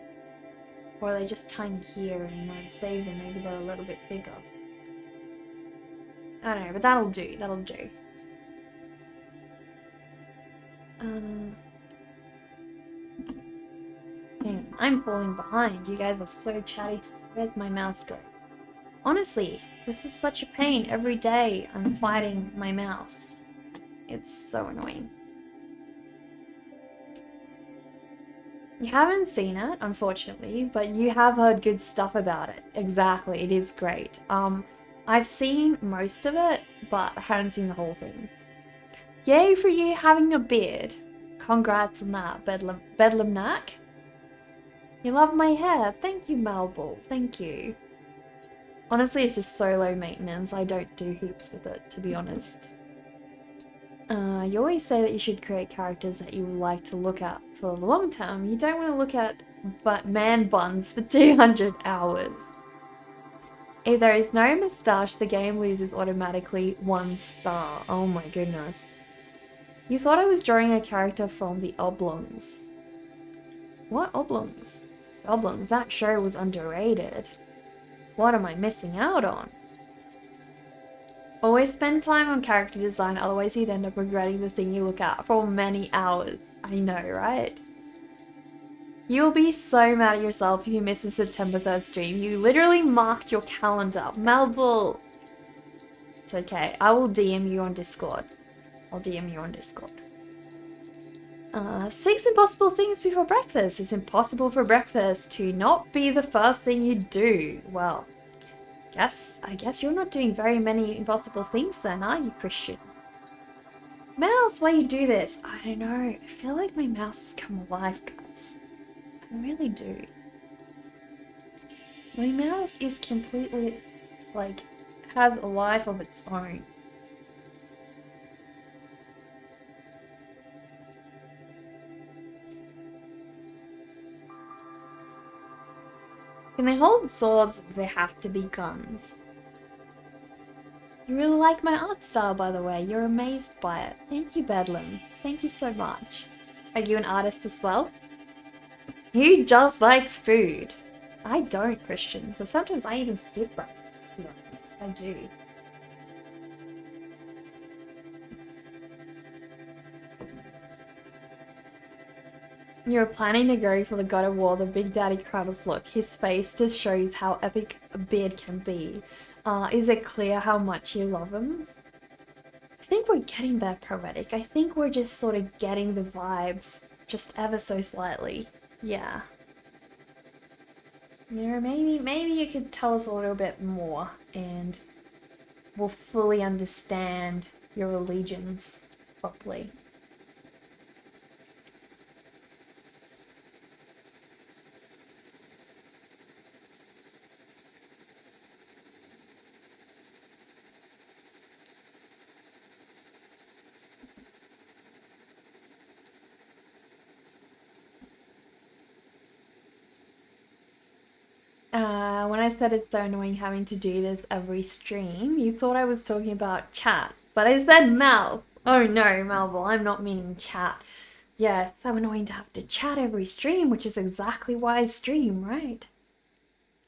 Or are they just tiny here, and when I save them, maybe they're a little bit bigger. I don't know, but that'll do, that'll do. Hang on, I'm falling behind. You guys are so chatty. Where's my mouse go? Honestly, this is such a pain. Every day I'm fighting my mouse. It's so annoying. You haven't seen it, unfortunately, but you have heard good stuff about it. Exactly, it is great. I've seen most of it, but I haven't seen the whole thing. Yay for you having a beard. Congrats on that, Bedlam Knack. You love my hair. Thank you, Malbull. Thank you. Honestly, it's just so low maintenance. I don't do heaps with it, to be honest. You always say that you should create characters that you would like to look at for the long term. You don't want to look at man buns for 200 hours. If there is no moustache, the game loses automatically 1 star. Oh my goodness. You thought I was drawing a character from the Oblongs. What Oblongs? Oblongs, that show was underrated. What am I missing out on? Always spend time on character design, otherwise you'd end up regretting the thing you look at for many hours. I know, right? You will be so mad at yourself if you miss a September 3rd stream. You literally marked your calendar. Malbull! It's okay. I will DM you on Discord. I'll DM you on Discord. 6 impossible things before breakfast. It's impossible for breakfast to not be the first thing you do. Well, I guess you're not doing very many impossible things then, are you, Christian? Mouse, why you do this? I don't know. I feel like my mouse has come alive, guys. I really do. My mouse is completely, like, has a life of its own. Can they hold swords or do they have to be guns? You really like my art style, by the way. You're amazed by it. Thank you, Bedlam. Thank you so much. Are you an artist as well? You just like food. I don't, Christian. So sometimes I even skip breakfast, to be honest. I do. You're planning to go for the God of War, the Big Daddy Kratos look. His face just shows how epic a beard can be. Is it clear how much you love him? I think we're getting there, Poetic. I think we're just sort of getting the vibes, just ever so slightly. Yeah. You know, maybe you could tell us a little bit more and we'll fully understand your allegiance properly. When I said it's so annoying having to do this every stream, you thought I was talking about chat, but I said mouth. Oh no, Marvel, I'm not meaning chat. Yeah, it's so annoying to have to chat every stream, which is exactly why I stream, right?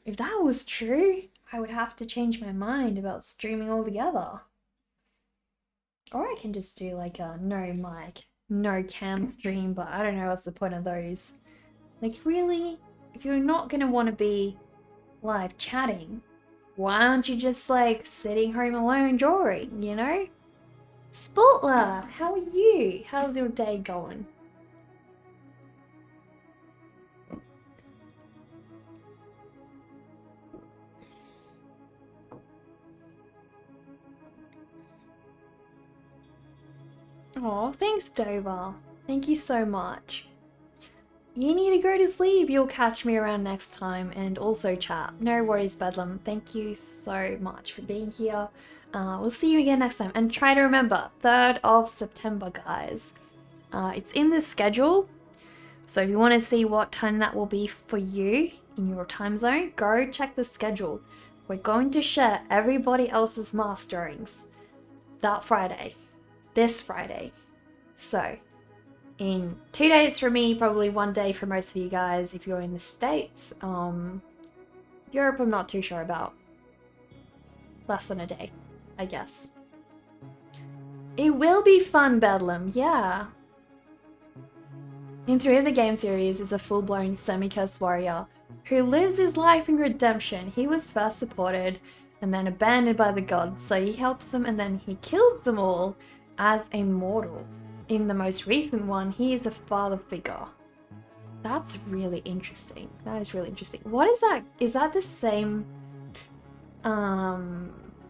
If that was true, I would have to change my mind about streaming altogether. Or I can just do like a no mic, no cam stream, but I don't know what's the point of those. Like, really? If you're not gonna want to be live chatting, why aren't you just like sitting home alone drawing, you know? Sportler, how are you? How's your day going? Oh, thanks, Dover. Thank you so much. You need to go to sleep. You'll catch me around next time and also chat. No worries, Bedlam. Thank you so much for being here. We'll see you again next time. And try to remember, 3rd of September, guys. It's in the schedule. So if you want to see what time that will be for you in your time zone, go check the schedule. We're going to share everybody else's masterings that Friday. This Friday. So in 2 days for me, probably 1 day for most of you guys if you're in the States. Europe I'm not too sure about. Less than a day, I guess. It will be fun, Bedlam, yeah. In 3 of the game series is a full-blown semi-cursed warrior who lives his life in redemption. He was first supported and then abandoned by the gods, so he helps them and then he kills them all as a mortal. In the most recent one, he is a father figure. That's really interesting. That is really interesting. What is that? Is that the same...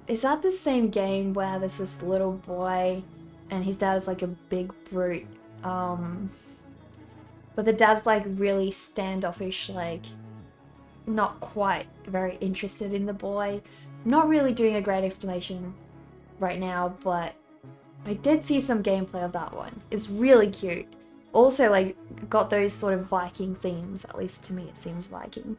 Is that the same game where there's this little boy and his dad is like a big brute? But the dad's like really standoffish, like not quite very interested in the boy. I'm not really doing a great explanation right now, but I did see some gameplay of that one. It's really cute. Also, like, got those sort of Viking themes, at least to me it seems Viking.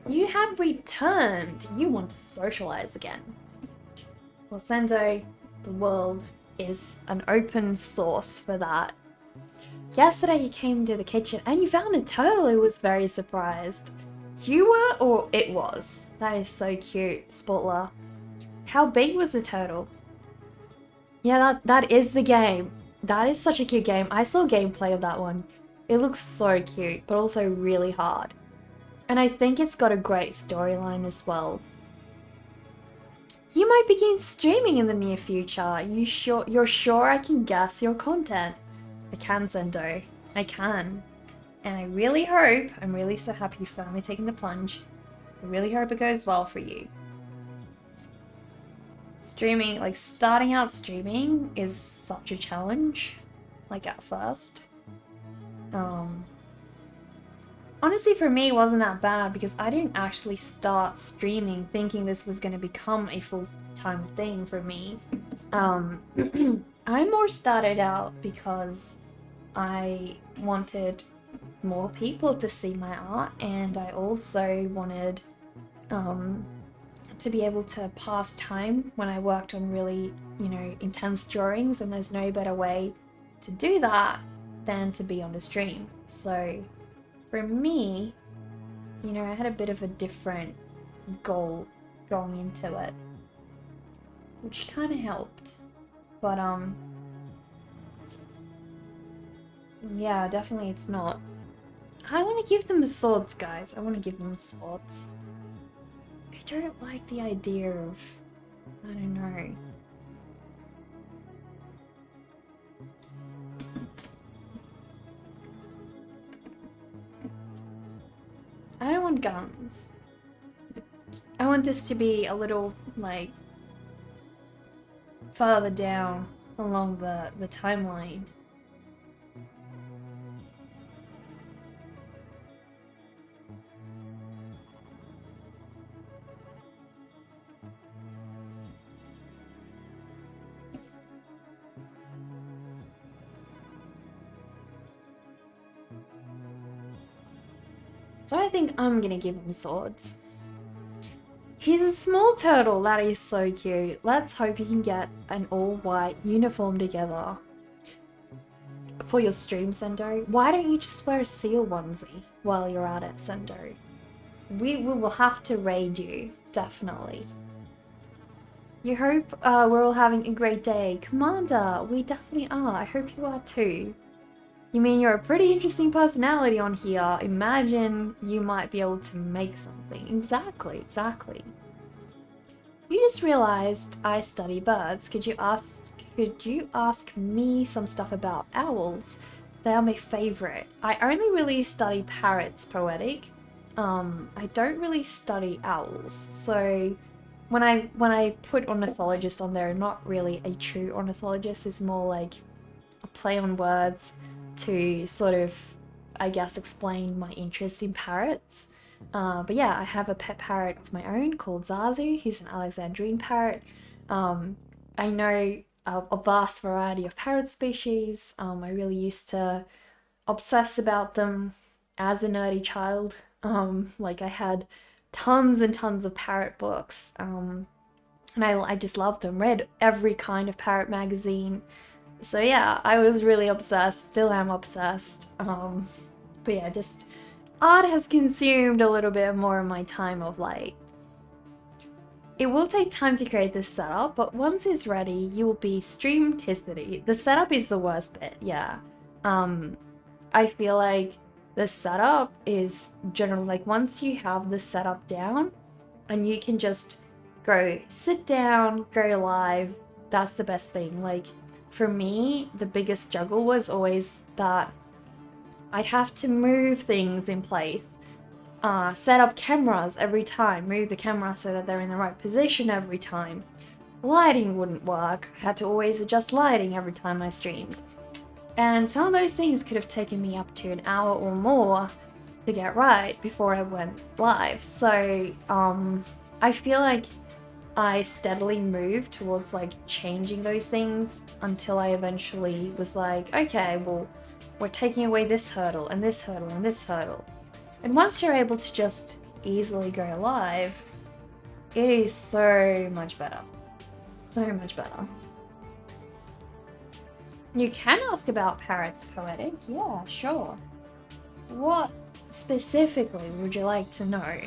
You have returned! You want to socialize again. Well, Sendo, the world is an open source for that. Yesterday you came to the kitchen and you found a turtle who was very surprised. You were or it was? That is so cute, Sportler. How big was the turtle? Yeah, that is the game. That is such a cute game. I saw gameplay of that one. It looks so cute, but also really hard. And I think it's got a great storyline as well. You might begin streaming in the near future. You're sure I can guess your content? I can, Zendo. I can. And I really hope, I'm really so happy you've finally taken the plunge. I really hope it goes well for you. Streaming, like starting out streaming is such a challenge, like at first. Honestly for me it wasn't that bad because I didn't actually start streaming thinking this was going to become a full-time thing for me. I more started out because I wanted more people to see my art and I also wanted to be able to pass time when I worked on really, you know, intense drawings, and there's no better way to do that than to be on a stream. So for me, you know, I had a bit of a different goal going into it, which kind of helped. But yeah, definitely it's not. I want to give them swords, guys. I want to give them swords. I don't like the idea of, I don't know. I don't want guns. I want this to be a little, like, further down along the timeline. So I think I'm gonna give him swords. He's a small turtle, that is so cute. Let's hope you can get an all-white uniform together. For your stream, Sendo, why don't you just wear a seal onesie while you're at it, Sendo? We will have to raid you, definitely. You hope we're all having a great day. Commander, we definitely are. I hope you are too. You mean you're a pretty interesting personality on here. Imagine you might be able to make something. Exactly, exactly. You just realized I study birds. Could you ask me some stuff about owls? They are my favorite. I only really study parrots, poetic. I don't really study owls. So when I put ornithologist on there, not really a true ornithologist, is more like a play on words to sort of, I guess, explain my interest in parrots. But yeah, I have a pet parrot of my own called Zazu. He's an Alexandrine parrot. I know a vast variety of parrot species. I really used to obsess about them as a nerdy child. Like I had tons and tons of parrot books. And I just loved them. Read every kind of parrot magazine. So yeah, I was really obsessed, still am obsessed. But yeah, just art has consumed a little bit more of my time of late. It will take time to create this setup, but once it's ready, you will be stream-ticity. The setup is the worst bit, yeah. I feel like the setup is generally, like once you have the setup down and you can just go sit down, go live, that's the best thing. Like for me, the biggest juggle was always that I'd have to move things in place, set up cameras every time, move the camera so that they're in the right position every time. Lighting wouldn't work. I had to always adjust lighting every time I streamed. And some of those things could have taken me up to an hour or more to get right before I went live. So I feel like I steadily moved towards like changing those things until I eventually was like, okay, well, we're taking away this hurdle and this hurdle and this hurdle. And once you're able to just easily go live, it is so much better. So much better. You can ask about parrots, poetic. Yeah, sure. What specifically would you like to know?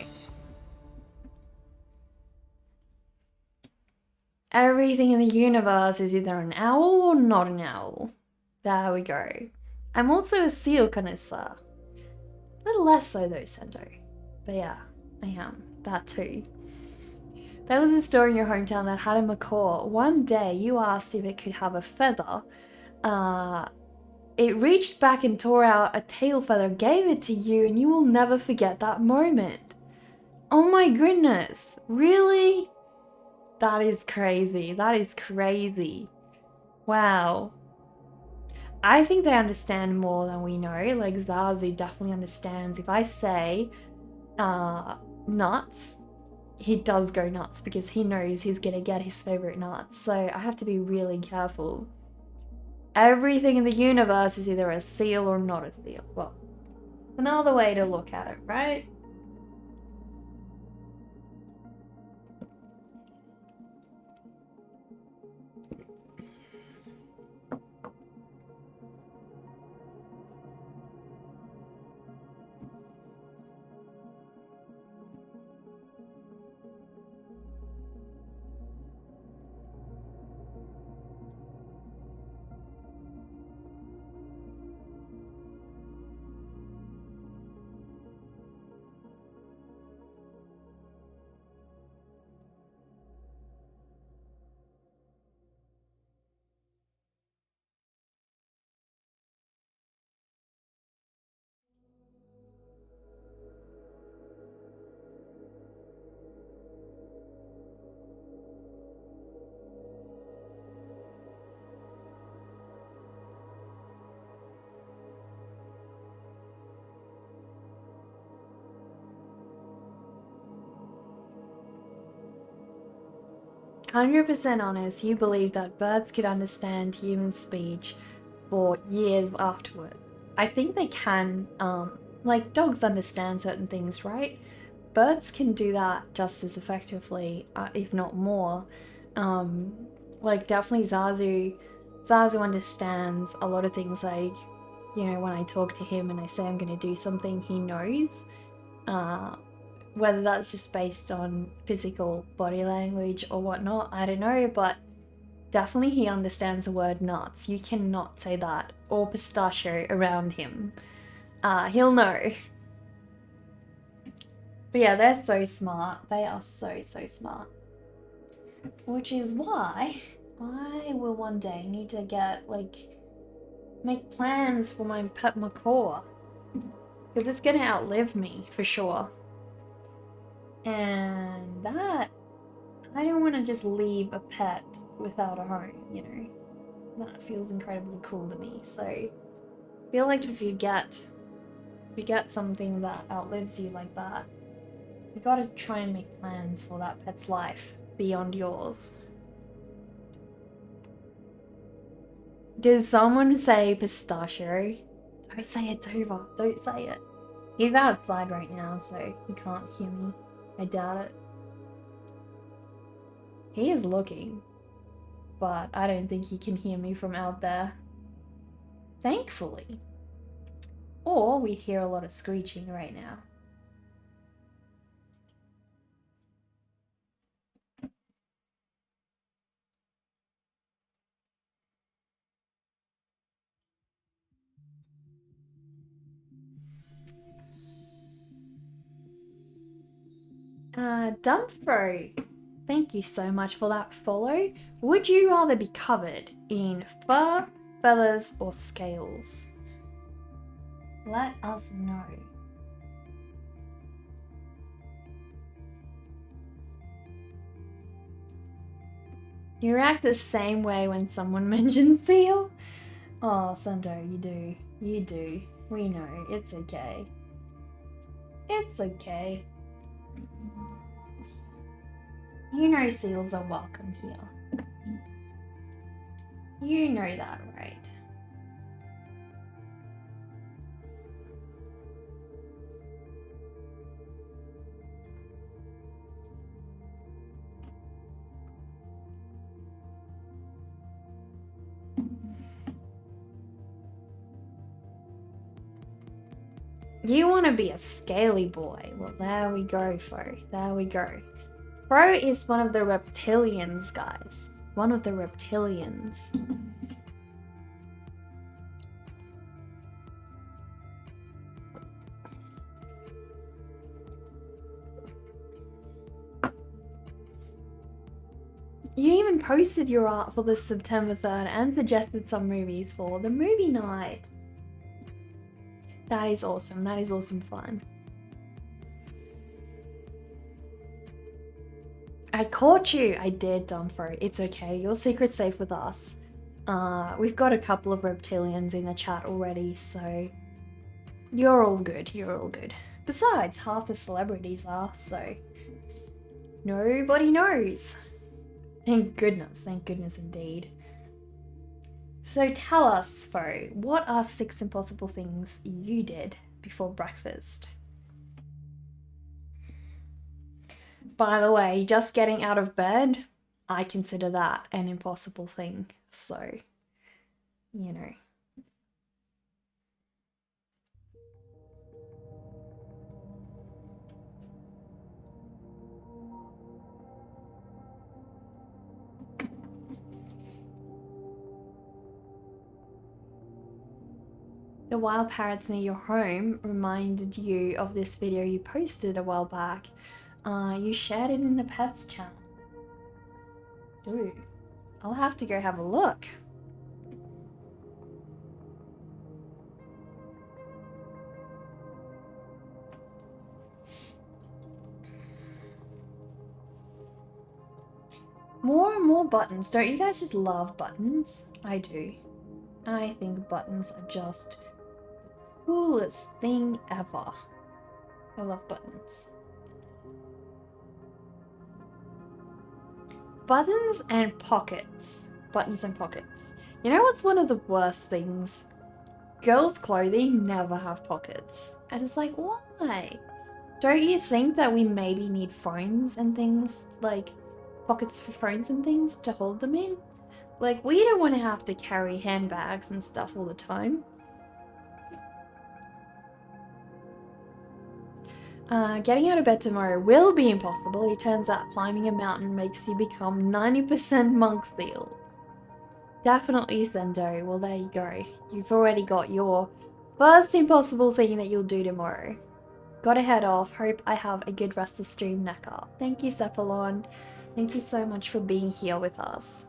Everything in the universe is either an owl or not an owl. There we go. I'm also a seal connoisseur. A little less so though, Sento. But yeah, I am. That too. There was a store in your hometown that had a macaw. One day you asked if it could have a feather. It reached back and tore out a tail feather, gave it to you, and you will never forget that moment. Oh my goodness. Really? That is crazy. That is crazy. Wow. I think they understand more than we know. Like Zazu definitely understands. If I say nuts, he does go nuts because he knows he's gonna get his favorite nuts. So I have to be really careful. Everything in the universe is either a seal or not a seal. Well, another way to look at it, right? 100% honest, you believe that birds could understand human speech for years afterwards. I think they can. Like, dogs understand certain things, right? Birds can do that just as effectively, if not more. Like, definitely Zazu understands a lot of things. Like, you know, when I talk to him and I say I'm going to do something, he knows. Whether that's just based on physical body language or whatnot, I don't know, but definitely he understands the word nuts. You cannot say that or pistachio around him. He'll know. But yeah, they're so smart. They are so, so smart. Which is why I will one day need to make plans for my pet macaw. Because it's gonna outlive me, for sure. And that, I don't want to just leave a pet without a home, you know. That feels incredibly cool to me. So I feel like if you get something that outlives you like that, you gotta try and make plans for that pet's life beyond yours. Did someone say pistachio? Don't say it, Tova. Don't say it. He's outside right now, so he can't hear me. I doubt it. He is looking, but I don't think he can hear me from out there. Thankfully. Or we'd hear a lot of screeching right now. Dumpfro, thank you so much for that follow. Would you rather be covered in fur, feathers, or scales? Let us know. You react the same way when someone mentions seal? Oh, Sundo, you do. You do. We know. It's okay. It's okay. You know seals are welcome here. You know that, right? You want to be a scaly boy. Well, there we go, Fro. There we go. Fro is one of the reptilians, guys. One of the reptilians. You even posted your art for this September 3rd and suggested some movies for the movie night. That is awesome. That is awesome fun. I caught you. I did, Dumfro. It's okay. Your secret's safe with us. We've got a couple of reptilians in the chat already, so you're all good. You're all good. Besides, half the celebrities are, so nobody knows. Thank goodness indeed. So tell us, Fo, what are 6 impossible things you did before breakfast? By the way, just getting out of bed, I consider that an impossible thing. So, you know. The wild parrots near your home reminded you of this video you posted a while back. You shared it in the pets channel. Ooh, I'll have to go have a look. More and more buttons. Don't you guys just love buttons? I do. I think buttons are just the coolest thing ever. I love buttons. Buttons and pockets. Buttons and pockets. You know what's one of the worst things? girls' clothing never have pockets. And it's like, why? Don't you think that we maybe need phones and things, like pockets for phones and things to hold them in? Like, we don't want to have to carry handbags and stuff all the time. Getting out of bed tomorrow will be impossible. It turns out climbing a mountain makes you become 90% monk seal. Definitely, Sendo. Well, there you go. You've already got your first impossible thing that you'll do tomorrow. Gotta head off. Hope I have a good rest of stream, Neka. Thank you, Cephalon. Thank you so much for being here with us.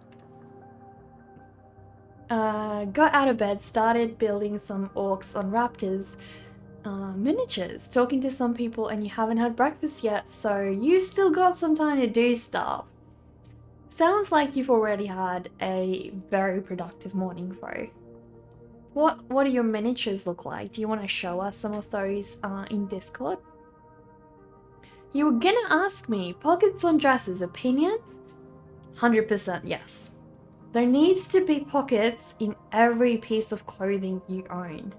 Got out of bed, started building some orcs on raptors. Miniatures, talking to some people, and you haven't had breakfast yet, so you still got some time to do stuff. Sounds like you've already had a very productive morning, Fro. What do your miniatures look like? Do you want to show us some of those in Discord? You were gonna ask me, pockets on dresses, opinions? 100% yes. There needs to be pockets in every piece of clothing you own.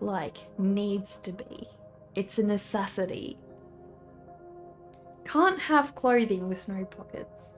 Like, needs to be. It's a necessity. Can't have clothing with no pockets.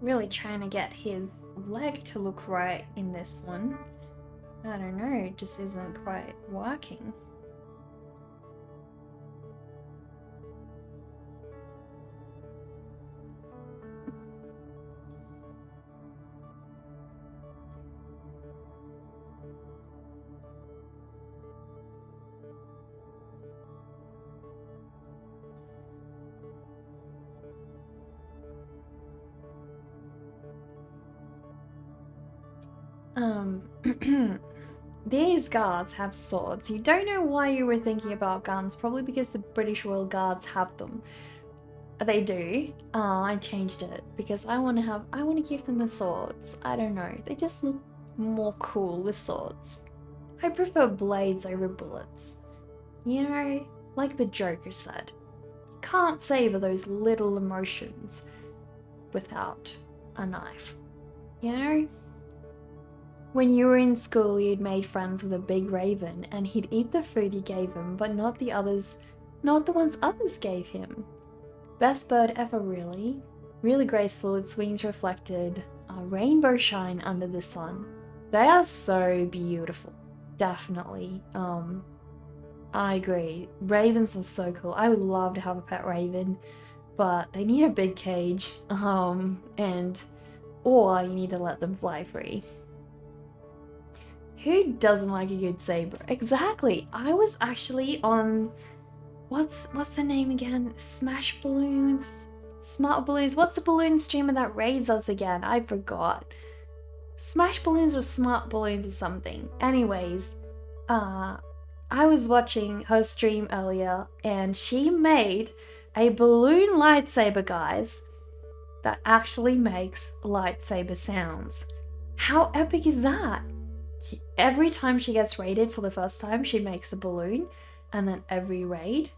Really trying to get his leg to look right in this one. I don't know, it just isn't quite working. These guards have swords. You don't know why you were thinking about guns, probably because the British Royal Guards have them. They do. I changed it because I want to give them the swords. I don't know. They just look more cool with swords. I prefer blades over bullets. You know, like the Joker said, you can't savor those little emotions without a knife. You know? When you were in school, you'd made friends with a big raven, and he'd eat the food you gave him, but not the ones others gave him. Best bird ever, really. Really graceful, its wings reflected a rainbow shine under the sun. They are so beautiful. Definitely. I agree. Ravens are so cool. I would love to have a pet raven, but they need a big cage. Or you need to let them fly free. Who doesn't like a good saber? Exactly. I was actually on what's the name again? Smash Balloons? Smart Balloons? What's the balloon streamer that raids us again? I forgot. Smash Balloons or Smart Balloons or something. Anyways, I was watching her stream earlier and she made a balloon lightsaber, guys, that actually makes lightsaber sounds. How epic is that? Every time she gets raided for the first time, she makes a balloon, and then every raid,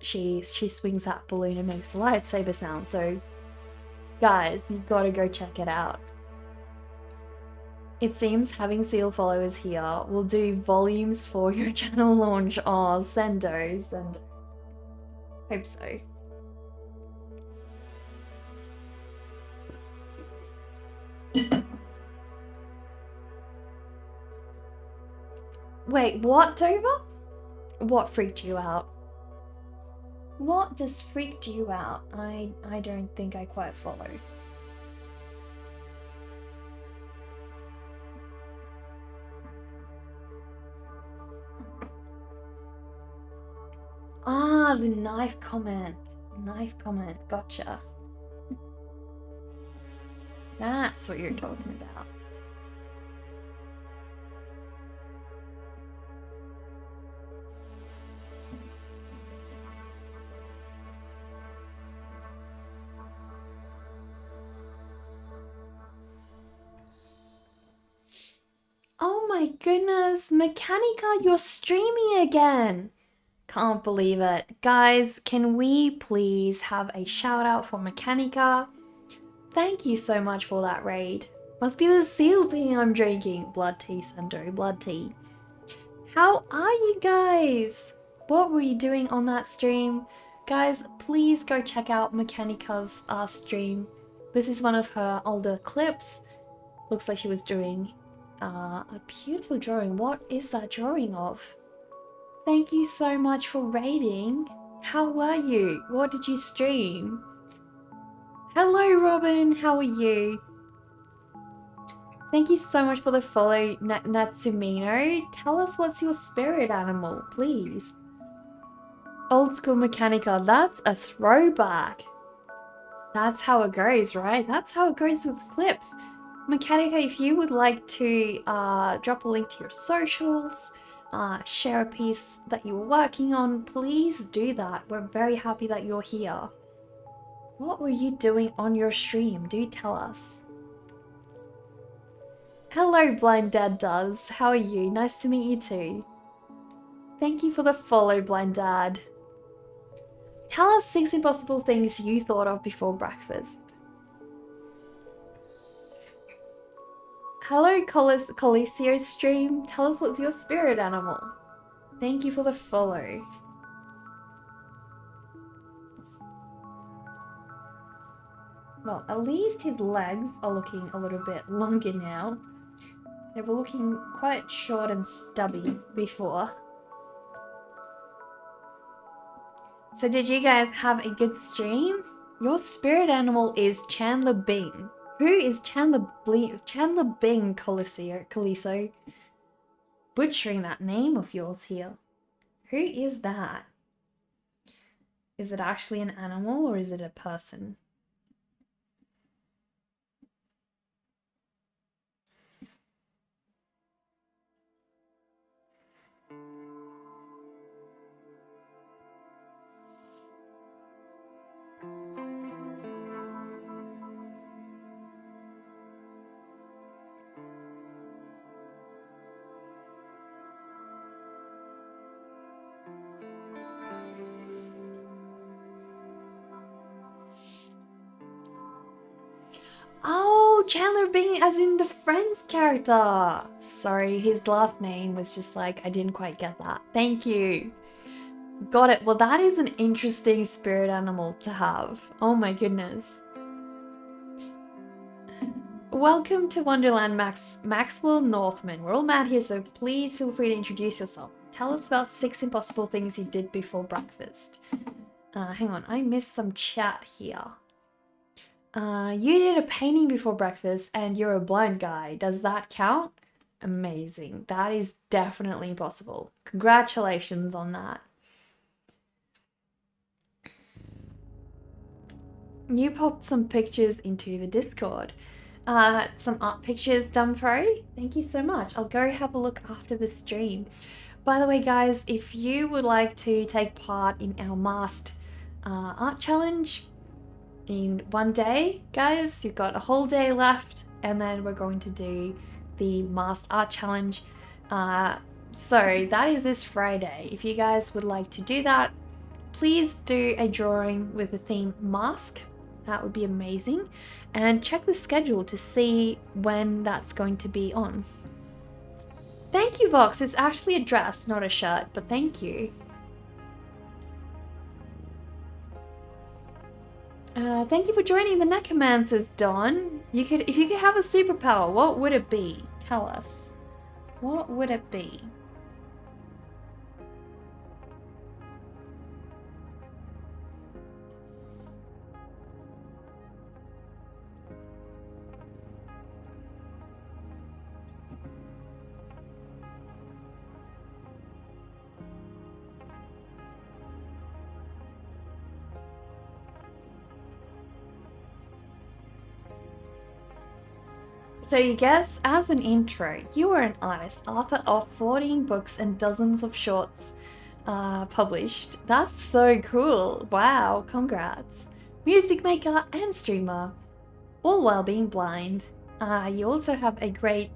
she swings that balloon and makes a lightsaber sound. So, guys, you gotta go check it out. It seems having seal followers here will do volumes for your channel launch. Oh, sendo, sendo. Hope so. Wait, what, Dover? What freaked you out? What just freaked you out? I don't think I quite follow. Ah, the knife comment. Knife comment, gotcha. That's what you're talking about. Oh my goodness, Mechanica, you're streaming again! Can't believe it. Guys, can we please have a shout out for Mechanica? Thank you so much for that raid. Must be the seal tea I'm drinking. Blood tea, Sendo, blood tea. How are you guys? What were you doing on that stream? Guys, please go check out Mechanica's stream. This is one of her older clips. Looks like she was doing a beautiful drawing. What is that drawing of? Thank you so much for raiding. How were you? What did you stream? Hello, Robin. How are you? Thank you so much for the follow, Natsumino. Tell us what's your spirit animal, please. Old school Mechanica. That's a throwback. That's how it goes, right? That's how it goes with clips. Mechanica, if you would like to drop a link to your socials, share a piece that you were working on, please do that. We're very happy that you're here. What were you doing on your stream? Do tell us. Hello, Blind Dad Does. How are you? Nice to meet you too. Thank you for the follow, Blind Dad. Tell us 6 impossible things you thought of before breakfast. Hello, Coliseo stream. Tell us what's your spirit animal. Thank you for the follow. Well, at least his legs are looking a little bit longer now. They were looking quite short and stubby before. So did you guys have a good stream? Your spirit animal is Chandler Bing. Who is Chandler Bing, Coliseo? Butchering that name of yours here. Who is that? Is it actually an animal or is it a person? Oh, Chandler Bing as in the Friends character. Sorry, his last name was just like, I didn't quite get that. Thank you. Got it. Well, that is an interesting spirit animal to have. Oh my goodness. Welcome to Wonderland, Maxwell Northman. We're all mad here, so please feel free to introduce yourself. Tell us about 6 impossible things you did before breakfast. Hang on, I missed some chat here. You did a painting before breakfast and you're a blind guy. Does that count? Amazing. That is definitely possible. Congratulations on that. You popped some pictures into the Discord. Some art pictures, Dumpty. Thank you so much. I'll go have a look after the stream. By the way, guys, if you would like to take part in our masked art challenge in one day, guys, you've got a whole day left, and then we're going to do the masked art challenge. So that is this Friday. If you guys would like to do that, please do a drawing with the theme mask. That would be amazing. And check the schedule to see when that's going to be on. Thank you, Vox. It's actually a dress, not a shirt, but thank you. Thank you for joining the Necromancers, Dawn. If you could have a superpower, what would it be? Tell us. What would it be? So you guess, as an intro, you are an artist, author of 14 books and dozens of shorts published. That's so cool. Wow, congrats. Music maker and streamer, all while being blind. You also have a great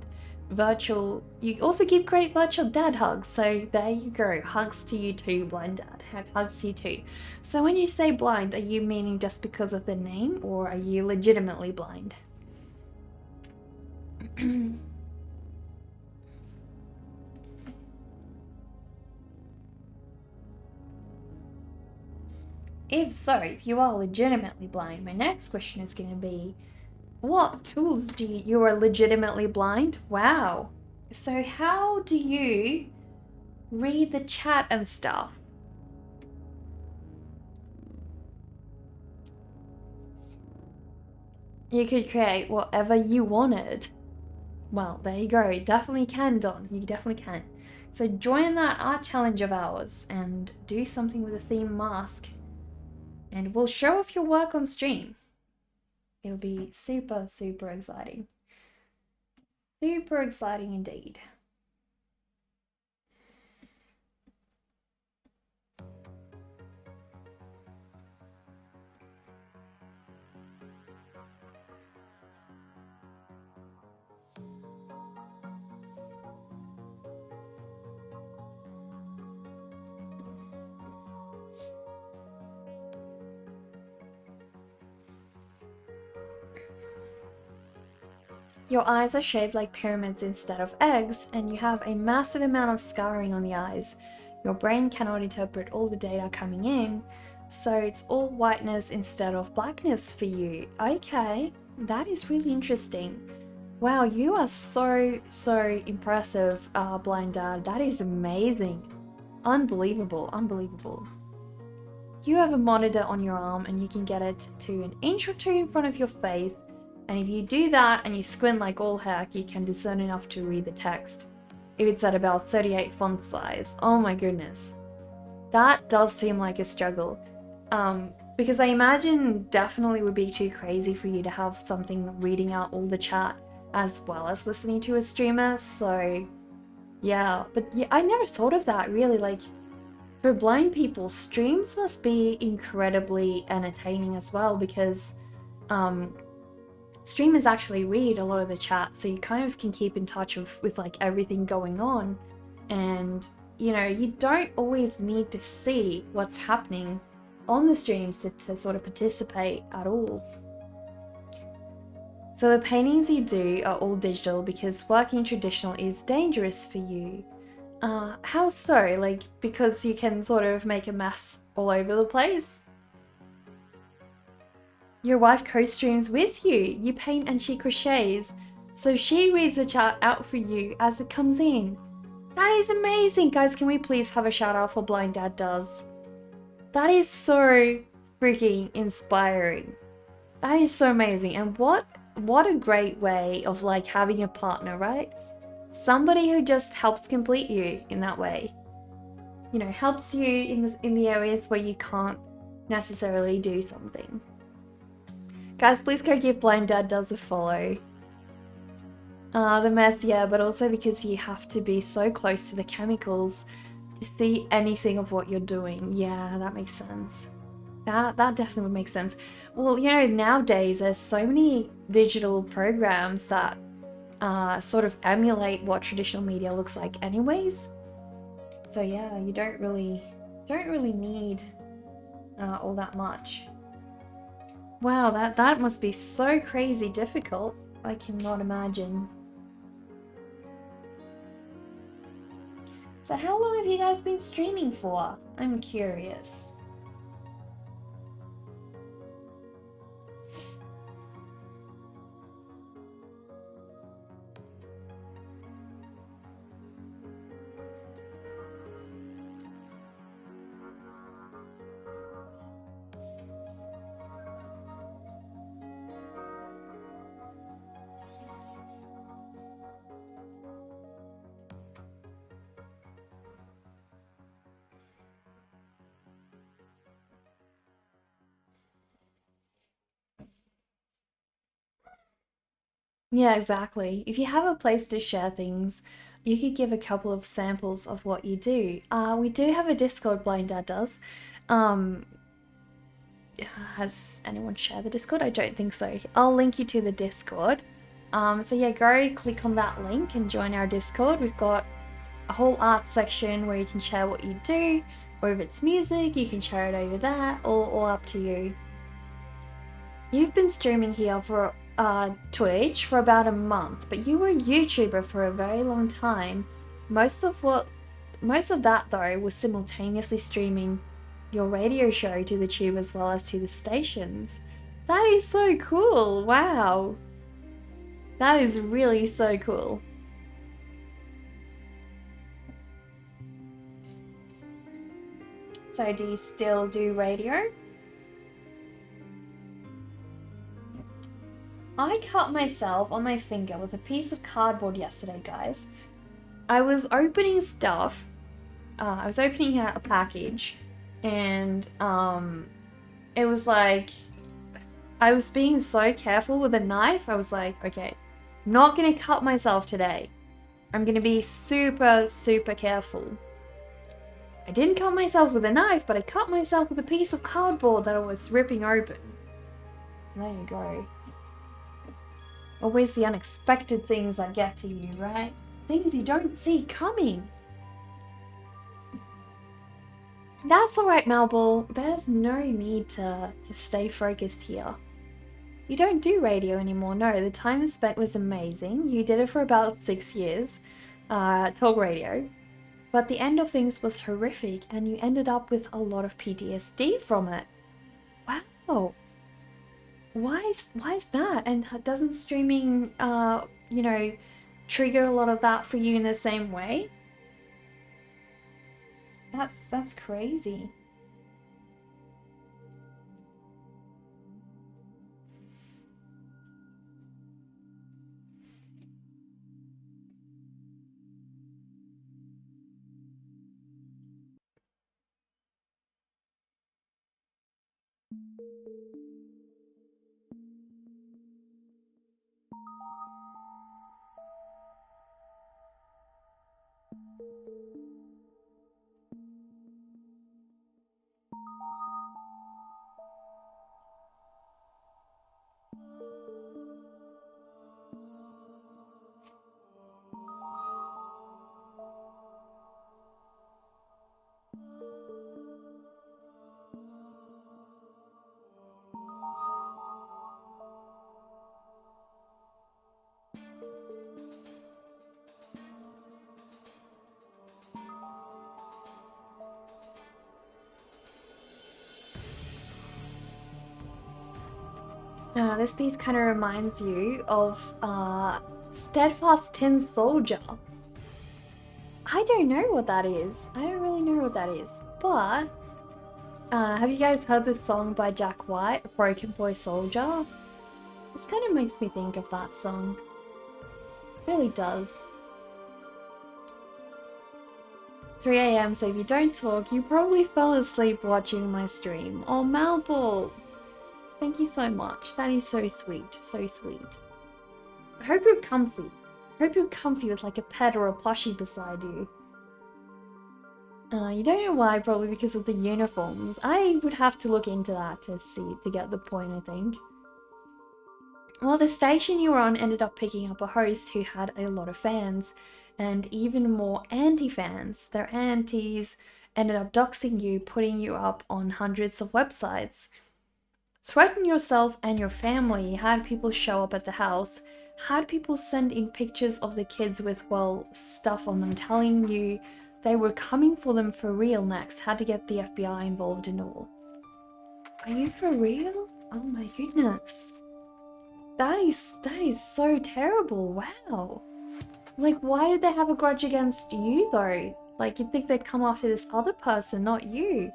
you also give great virtual dad hugs. So there you go. Hugs to you too, blind dad. Hugs to you too. So when you say blind, are you meaning just because of the name, or are you legitimately blind? If you are legitimately blind, my next question is going to be, what tools do you are legitimately blind? Wow. So how do you read the chat and stuff? You could create whatever you wanted. Well, there you go. You definitely can, Don. You definitely can. So join that art challenge of ours and do something with a theme mask. And we'll show off your work on stream. It'll be super, super exciting. Super exciting indeed. Your eyes are shaped like pyramids instead of eggs, and you have a massive amount of scarring on the eyes. Your brain cannot interpret all the data coming in, so it's all whiteness instead of blackness for you. Okay, that is really interesting. Wow, you are so impressive, blind dad. That is amazing. Unbelievable, unbelievable. You have a monitor on your arm and you can get it to an inch or two in front of your face. And if you do that and you squint like all heck, you can discern enough to read the text. If it's at about 38 font size, oh my goodness. That does seem like a struggle. Because I imagine definitely would be too crazy for you to have something reading out all the chat as well as listening to a streamer, so yeah. But yeah, I never thought of that really, like, for blind people, streams must be incredibly entertaining as well, because streamers actually read a lot of the chat, so you kind of can keep in touch with like everything going on, and you know, you don't always need to see what's happening on the streams to sort of participate at all. So the paintings you do are all digital because working traditional is dangerous for you. How so? Like, because you can sort of make a mess all over the place? Your wife co-streams with you. You paint and she crochets. So she reads the chat out for you as it comes in. That is amazing. Guys, can we please have a shout out for Blind Dad Does? That is so freaking inspiring. That is so amazing. And what a great way of like having a partner, right? Somebody who just helps complete you in that way. You know, helps you in the areas where you can't necessarily do something. Guys, please go give Blind Dad Does a follow. The mess, yeah, but also because you have to be so close to the chemicals to see anything of what you're doing. Yeah, that makes sense. That definitely would make sense. Well, you know, nowadays there's so many digital programs that sort of emulate what traditional media looks like anyways. So yeah, you don't really need all that much. Wow, that must be so crazy difficult. I cannot imagine. So how long have you guys been streaming for? I'm curious. Yeah, exactly. If you have a place to share things, you could give a couple of samples of what you do. We do have a Discord, Blind Dad does. Um, has anyone shared the Discord? I don't think so. I'll link you to the Discord. So yeah, go click on that link and join our Discord. We've got a whole art section where you can share what you do, or if it's music, you can share it over there, all up to you. You've been streaming here for Twitch for about a month, but you were a YouTuber for a very long time. Most of that though was simultaneously streaming your radio show to the tube as well as to the stations. That is so cool. Wow. That is really so cool. So do you still do radio? I cut myself on my finger with a piece of cardboard yesterday, guys. I was opening stuff. I was opening a package, and it was like I was being so careful with a knife. I was like, okay, I'm not gonna cut myself today. I'm gonna be super, super careful. I didn't cut myself with a knife, but I cut myself with a piece of cardboard that I was ripping open. There you go. Always the unexpected things that get to you, right? Things you don't see coming. That's alright, Malball. There's no need to stay focused here. You don't do radio anymore. No, the time spent was amazing. You did it for about 6 years, talk radio. But the end of things was horrific, and you ended up with a lot of PTSD from it. Wow. Why is that? And doesn't streaming, you know, trigger a lot of that for you in the same way? That's crazy. This piece kind of reminds you of Steadfast Tin Soldier. I don't know what that is. I don't really know what that is. But have you guys heard this song by Jack White, Broken Boy Soldier? This kind of makes me think of that song. It really does. 3 a.m. So if you don't talk, you probably fell asleep watching my stream. Oh, Malball, thank you so much. That is so sweet, so sweet. I hope you're comfy. I hope you're comfy with like a pet or a plushie beside you. You don't know why, probably because of the uniforms. I would have to look into that to get the point, I think. Well, the station you were on ended up picking up a host who had a lot of fans, and even more anti-fans. Their aunties ended up doxing you, putting you up on hundreds of websites. Threaten yourself and your family, had people show up at the house, had people send in pictures of the kids with, well, stuff on them telling you they were coming for them for real next, had to get the FBI involved and all. Are you for real? Oh my goodness. That is so terrible, wow. Like, why did they have a grudge against you though? Like, you'd think they'd come after this other person, not you.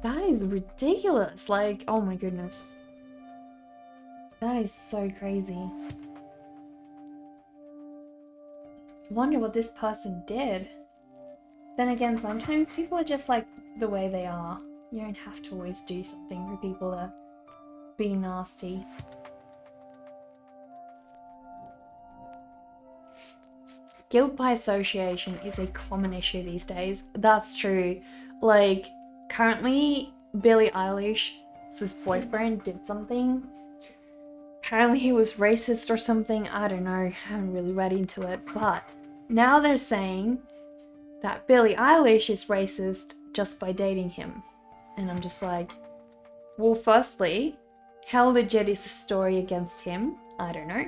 That is ridiculous, like, oh my goodness. That is so crazy. Wonder what this person did. Then again, sometimes people are just like the way they are. You don't have to always do something for people to be nasty. Guilt by association is a common issue these days. That's true. Like, currently, Billie Eilish's boyfriend did something. Apparently he was racist or something. I don't know. I haven't really read into it. But now they're saying that Billie Eilish is racist just by dating him. And I'm just like, well, firstly, how legit is the story against him? I don't know.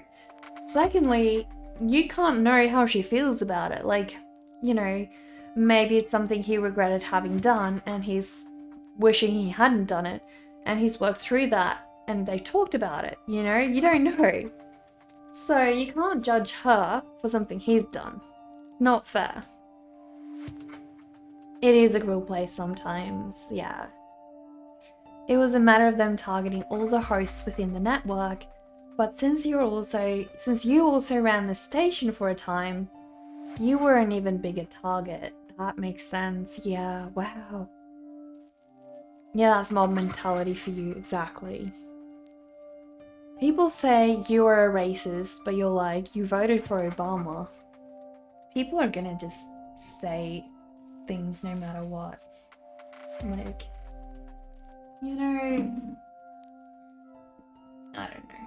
Secondly, you can't know how she feels about it. Like, you know, maybe it's something he regretted having done and he's wishing he hadn't done it and he's worked through that and they talked about it, you know? You don't know. So you can't judge her for something he's done. Not fair. It is a cruel place sometimes, yeah. It was a matter of them targeting all the hosts within the network, but since you also ran the station for a time, you were an even bigger target. That makes sense. Yeah, wow. Yeah, that's mob mentality for you, exactly. People say you are a racist, but you're like, you voted for Obama. People are gonna just say things no matter what. Like, you know, I don't know.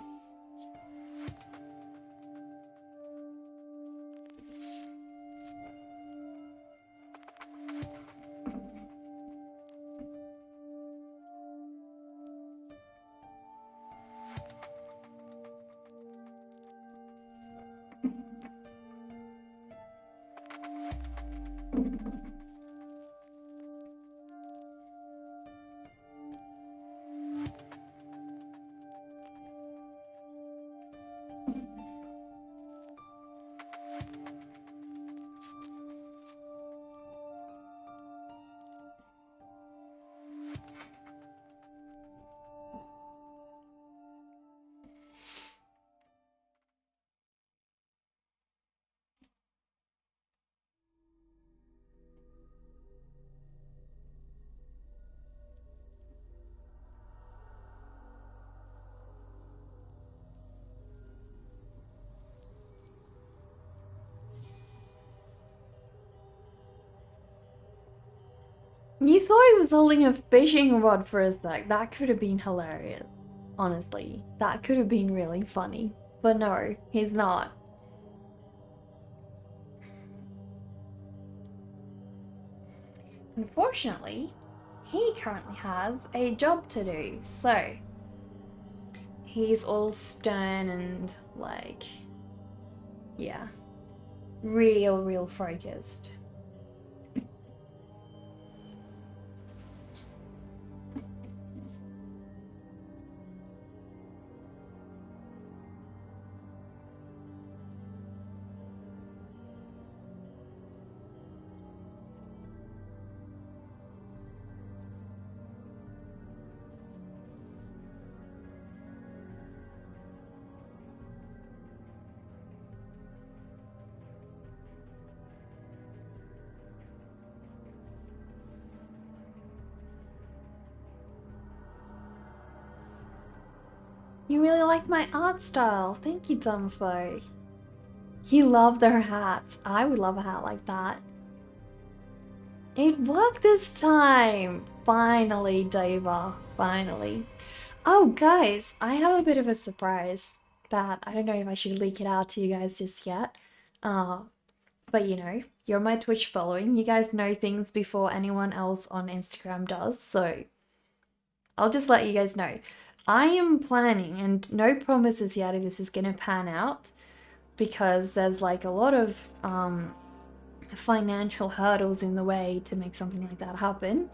You thought he was holding a fishing rod for a sec. That could have been hilarious. Honestly, that could have been really funny. But no, he's not. Unfortunately, he currently has a job to do, so he's all stern and like, yeah, real focused. You really like my art style. Thank you, Dumfo. You love their hats. I would love a hat like that. It worked this time! Finally, Deva. Finally. Oh, guys, I have a bit of a surprise that I don't know if I should leak it out to you guys just yet. But you know, you're my Twitch following. You guys know things before anyone else on Instagram does, so I'll just let you guys know. I am planning, and no promises yet if this is gonna pan out, because there's like a lot of financial hurdles in the way to make something like that happen.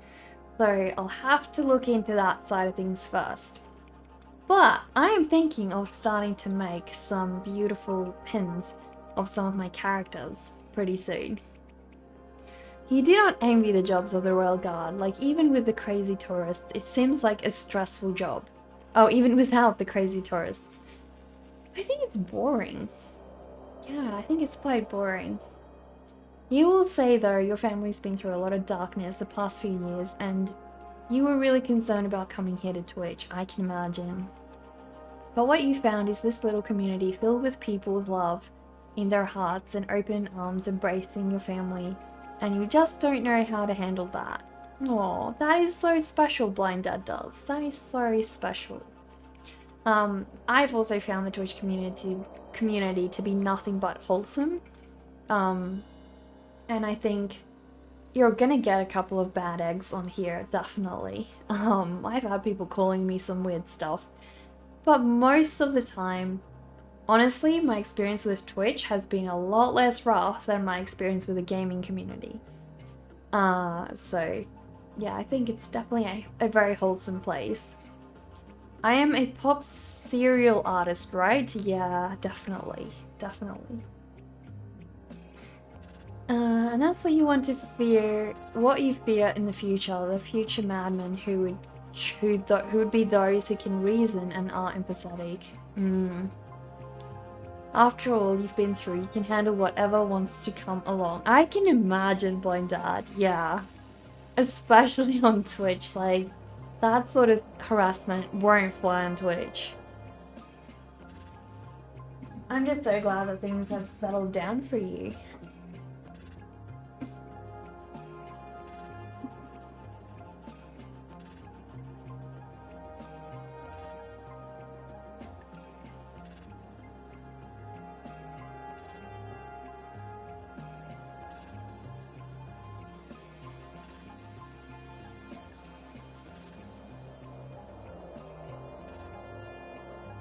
So I'll have to look into that side of things first. But I am thinking of starting to make some beautiful pins of some of my characters pretty soon. You do not envy the jobs of the Royal Guard, like even with the crazy tourists, it seems like a stressful job. Oh, even without the crazy tourists. I think it's boring. Yeah, I think it's quite boring. You will say though, your family's been through a lot of darkness the past few years and you were really concerned about coming here to Twitch, I can imagine. But what you found is this little community filled with people with love in their hearts and open arms embracing your family, and you just don't know how to handle that. Oh, that is so special, Blind Dad does. That is so special. I've also found the Twitch community to be nothing but wholesome. And I think you're gonna get a couple of bad eggs on here, definitely. I've had people calling me some weird stuff. But most of the time, honestly, my experience with Twitch has been a lot less rough than my experience with the gaming community. So yeah, I think it's definitely a very wholesome place. I am a pop serial artist, right? Yeah, definitely. Definitely. And that's what you want to fear, what you fear in the future madmen who would be those who can reason and are empathetic. After all you've been through, you can handle whatever wants to come along. I can imagine, Blind Dad, yeah. Especially on Twitch, like, that sort of harassment won't fly on Twitch. I'm just so glad that things have settled down for you.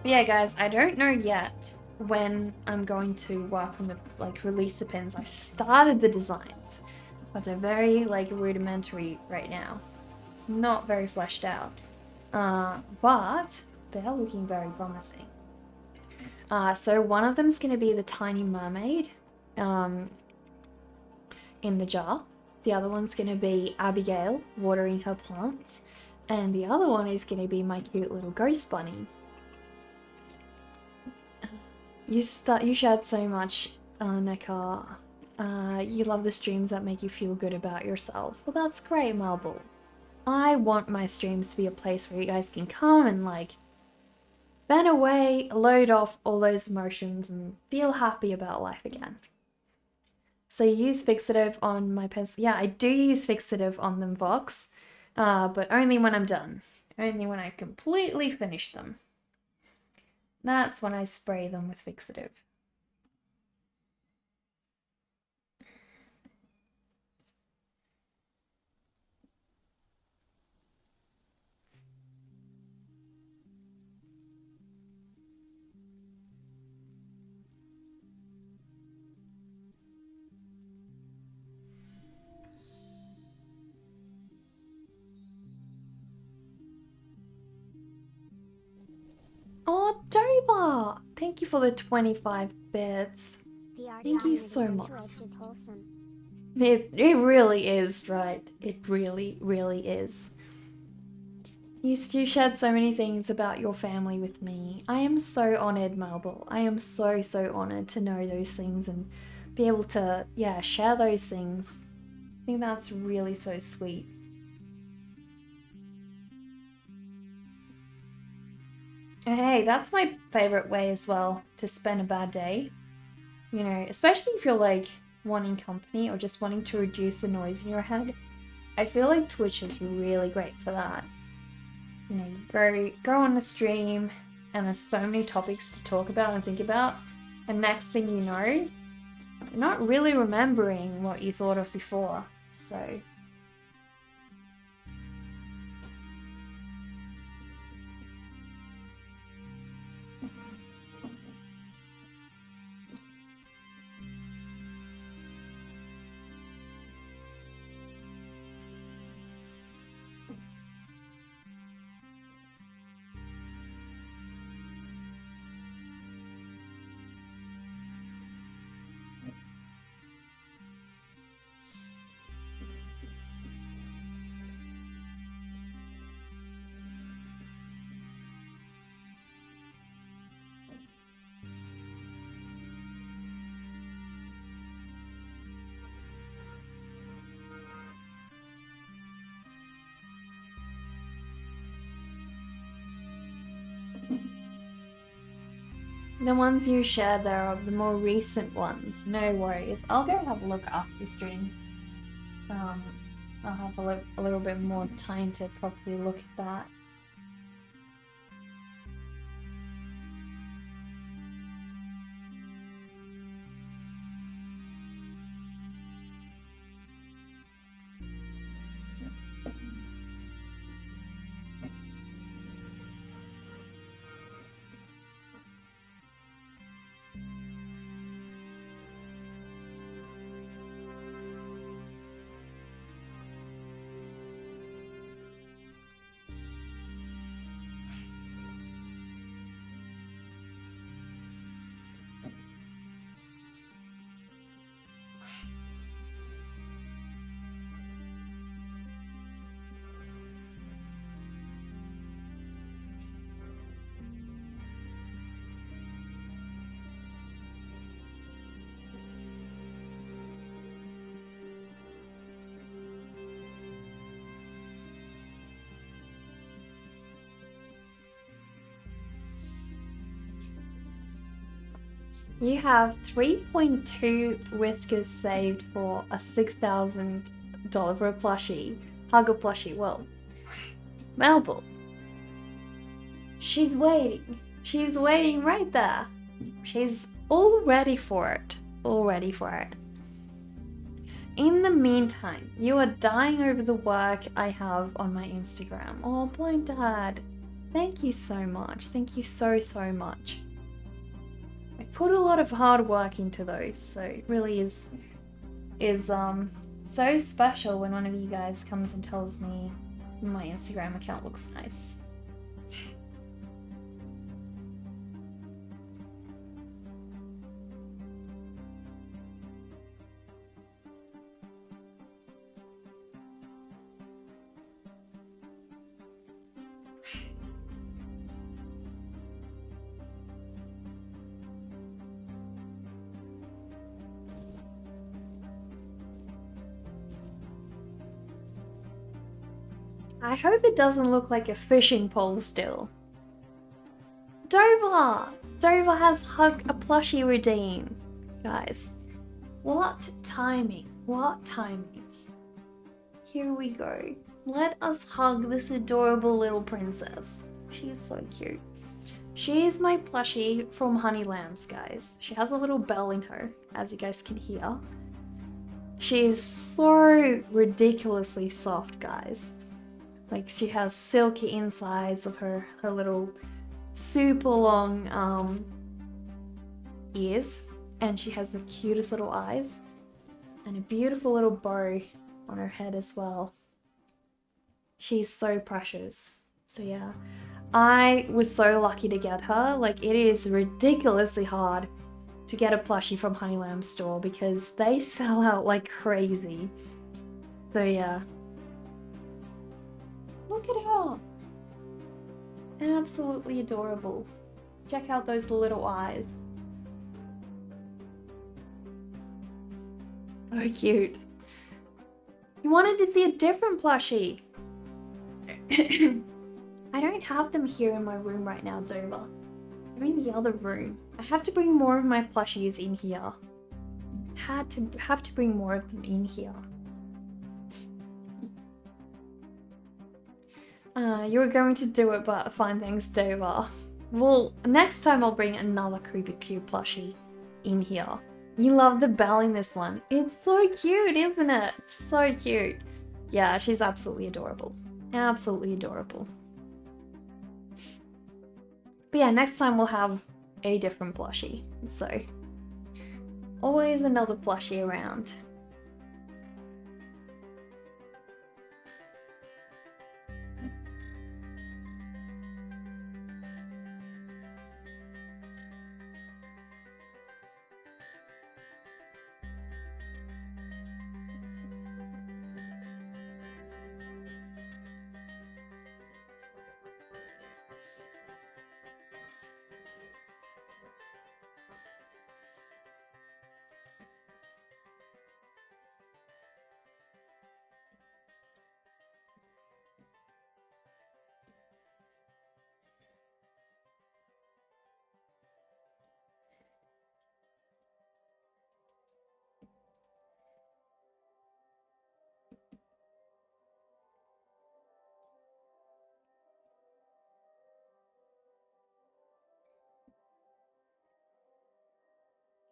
But yeah, guys, I don't know yet when I'm going to work on the, like, release the pins. I started the designs, but they're very, like, rudimentary right now. Not very fleshed out. But they're looking very promising. So one of them is going to be the tiny mermaid in the jar. The other one's going to be Abigail watering her plants. And the other one is going to be my cute little ghost bunny. You shared so much, Nekar. You love the streams that make you feel good about yourself. Well, that's great, Marble. I want my streams to be a place where you guys can come and, like, vent away, load off all those emotions, and feel happy about life again. So you use fixative on my pencil. Yeah, I do use fixative on them, Vox, but only when I'm done. Only when I completely finish them. That's when I spray them with fixative. Oh, Doba! Thank you for the 25 bits. Thank you so much. It really is, right? It really, really is. You shared so many things about your family with me. I am so honored, Marble. I am so, so honored to know those things and be able to, yeah, share those things. I think that's really so sweet. And hey, that's my favorite way as well to spend a bad day. You know, especially if you're like wanting company or just wanting to reduce the noise in your head. I feel like Twitch is really great for that. You know, you go on the stream and there's so many topics to talk about and think about, and next thing you know, you're not really remembering what you thought of before. So the ones you share there are the more recent ones. No worries. I'll go have a look after the stream. I'll have a little bit more time to properly look at that. You have 3.2 whiskers saved for a $6,000 for a plushie. Hug a plushie. Well, Melbourne. She's waiting. She's waiting right there. She's all ready for it. All ready for it. In the meantime, you are dying over the work I have on my Instagram. Oh, Blind Dad. Thank you so much. Thank you so much. I put a lot of hard work into those, so it really is so special when one of you guys comes and tells me my Instagram account looks nice. I hope it doesn't look like a fishing pole still. Dover! Dover has Hug a Plushie redeem. Guys, what timing? What timing? Here we go. Let us hug this adorable little princess. She's so cute. She is my plushie from Honey Lambs, guys. She has a little bell in her, as you guys can hear. She is so ridiculously soft, guys. Like, she has silky insides of her little super long ears, and she has the cutest little eyes and a beautiful little bow on her head as well. She's so precious. So yeah, I was so lucky to get her. Like, it is ridiculously hard to get a plushie from Honey Lamb store because they sell out like crazy. So yeah. Look at her! Absolutely adorable. Check out those little eyes. So cute. You wanted to see a different plushie. I don't have them here in my room right now, Dover. I'm in the other room. I have to bring more of my plushies in here. Have to bring more of them in here. You were going to do it, but fine, thanks, Dover. Well, next time I'll bring another Creepy Cube plushie in here. You love the bell in this one. It's so cute, isn't it? So cute. Yeah, she's absolutely adorable. Absolutely adorable. But yeah, next time we'll have a different plushie. So, always another plushie around.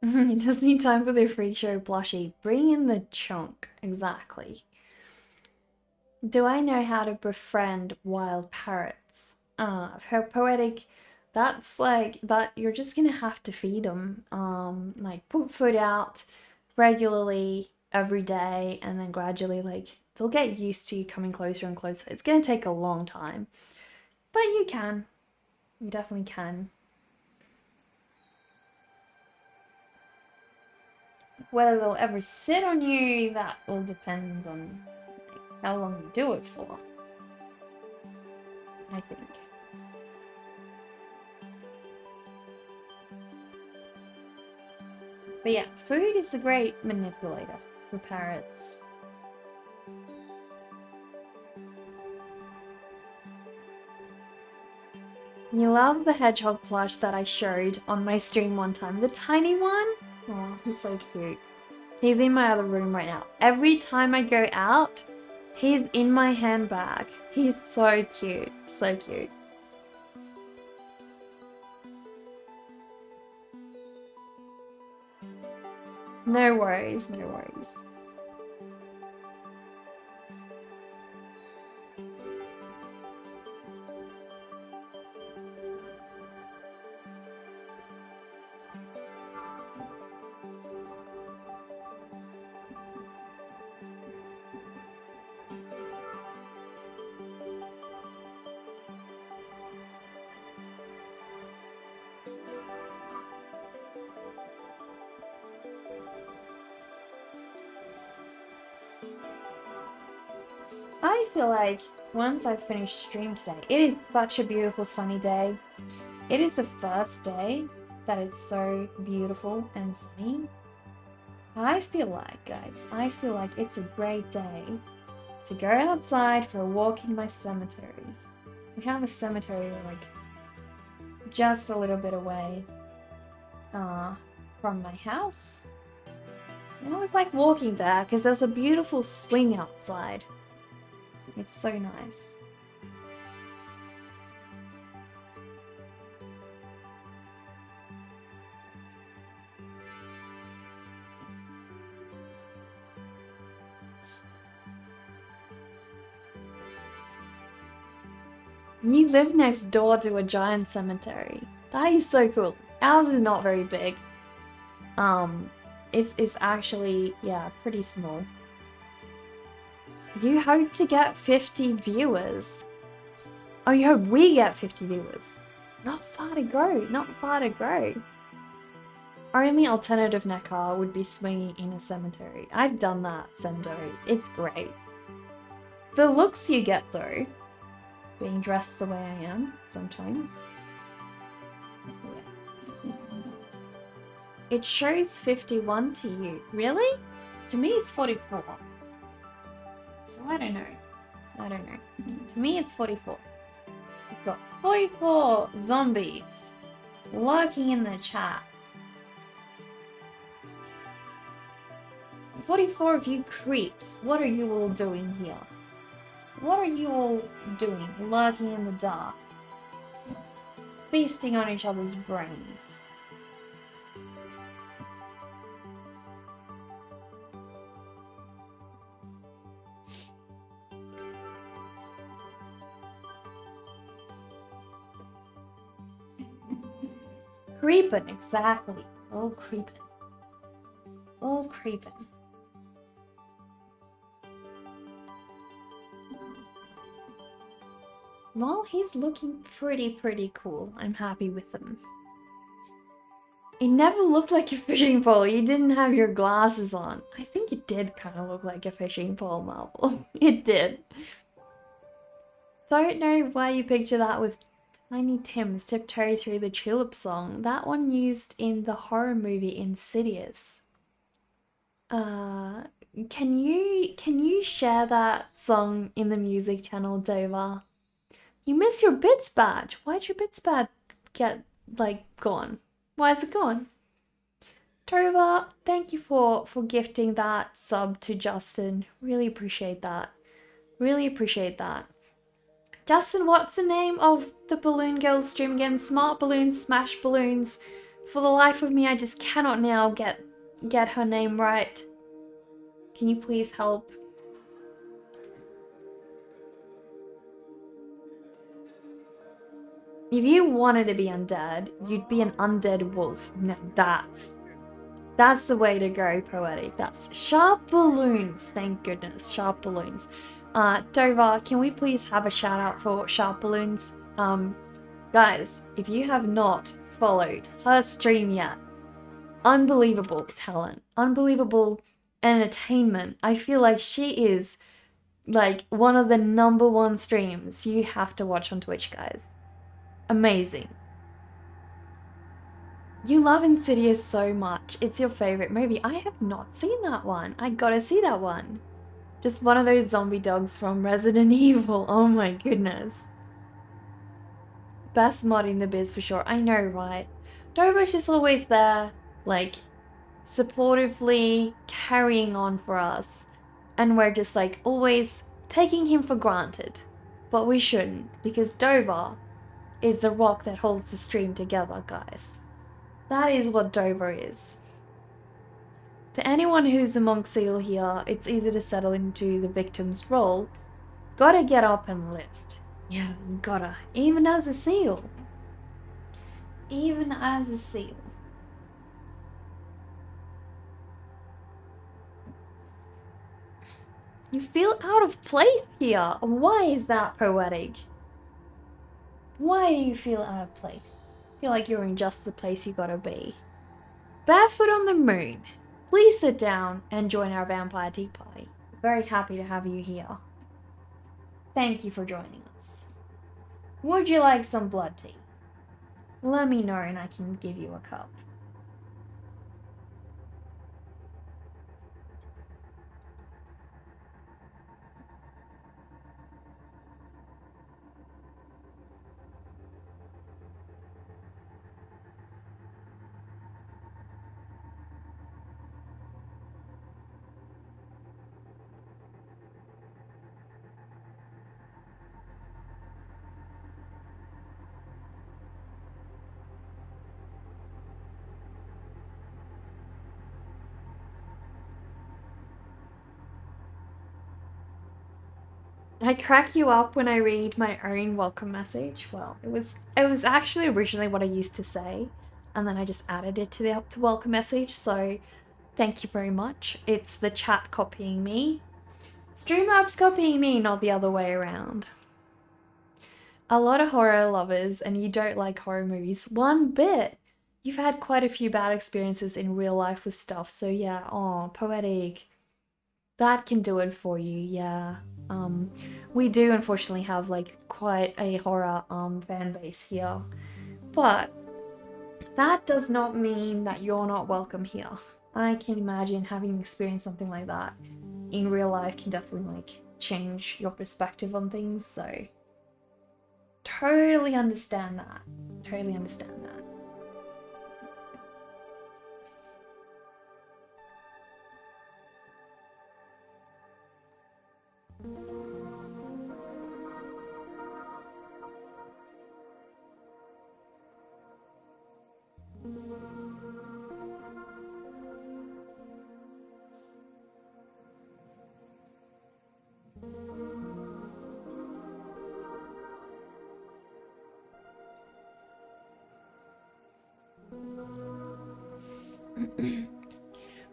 It does need time for the free show plushie. Bring in the chunk. Exactly. Do I know how to befriend wild parrots? How poetic. That's like that. You're just gonna have to feed them. Like put food out regularly every day, and then gradually, like they'll get used to you coming closer and closer. It's gonna take a long time, but you can. You definitely can. Whether they'll ever sit on you, that all depends on how long you do it for, I think. But yeah, food is a great manipulator for parrots. You love the hedgehog plush that I showed on my stream one time, the tiny one? Oh, he's so cute. He's in my other room right now. Every time I go out, he's in my handbag. He's so cute, so cute. No worries, no worries. I feel like once I finish stream today, it is such a beautiful sunny day. It is the first day that is so beautiful and sunny. I feel like, guys, I feel like it's a great day to go outside for a walk in my cemetery. We have a cemetery like just a little bit away from my house. And I always like walking there because there's a beautiful swing outside. It's so nice. You live next door to a giant cemetery. That is so cool. Ours is not very big. It's actually, yeah, pretty small. You hope to get 50 viewers. Oh, you hope we get 50 viewers. Not far to go, not far to go. Only alternative Nekar would be swinging in a cemetery. I've done that cemetery. It's great. The looks you get though, being dressed the way I am sometimes. It shows 51 to you. Really? To me it's 44. So I don't know. To me it's 44. got 44 zombies lurking in the chat. 44 of you creeps. What are you all doing here? What are you all doing lurking in the dark? Feasting on each other's brains. Creeping, exactly. All creeping. All creeping. Well, he's looking pretty cool. I'm happy with him. It never looked like a fishing pole. You didn't have your glasses on. I think it did kind of look like a fishing pole, Marvel. It did. Don't know why you picture that with Tiny Tim's Tiptoe Through the Tulip song. That one used in the horror movie Insidious. Can you share that song in the music channel, Dover? You miss your bits badge. Why'd your bits badge get, like, gone? Why is it gone? Dover, thank you for gifting that sub to Justin. Really appreciate that. Really appreciate that. Justin, what's the name of the Balloon Girl stream again? Smart Balloons, Smash Balloons. For the life of me, I just cannot now get her name right. Can you please help? If you wanted to be undead, you'd be an undead wolf. Now that's the way to go, Poetic. That's Sharp Balloons. Thank goodness, Sharp Balloons. Dover, can we please have a shout out for Sharp Balloons? Guys, if you have not followed her stream yet, unbelievable talent, unbelievable entertainment. I feel like she is like one of the #1 streams you have to watch on Twitch, guys. Amazing. You love Insidious so much. It's your favorite movie. I have not seen that one. I gotta see that one. Just one of those zombie dogs from Resident Evil. Oh my goodness. Best mod in the biz for sure. I know, right? Dover's just always there, like, supportively carrying on for us. And we're just like always taking him for granted. But we shouldn't, because Dover is the rock that holds the stream together, guys. That is what Dover is. To anyone who's a monk seal here, it's easy to settle into the victim's role. Gotta get up and lift. Yeah, gotta. Even as a seal. Even as a seal. You feel out of place here. Why is that, Poetic? Why do you feel out of place? Feel like you're in just the place you gotta be. Barefoot on the Moon. Please sit down and join our vampire tea party. Very happy to have you here. Thank you for joining us. Would you like some blood tea? Let me know and I can give you a cup. I crack you up when I read my own welcome message. Well, it was actually originally what I used to say, and then I just added it to the welcome message. So, thank you very much. It's the chat copying me, Streamlabs copying me, not the other way around. A lot of horror lovers, and you don't like horror movies one bit. You've had quite a few bad experiences in real life with stuff, so yeah. Oh, Poetic. That can do it for you, yeah. We do unfortunately have like quite a horror fan base here, but that does not mean that you're not welcome here. I can imagine having experienced something like that in real life can definitely like change your perspective on things, so Totally understand that. Totally understand that.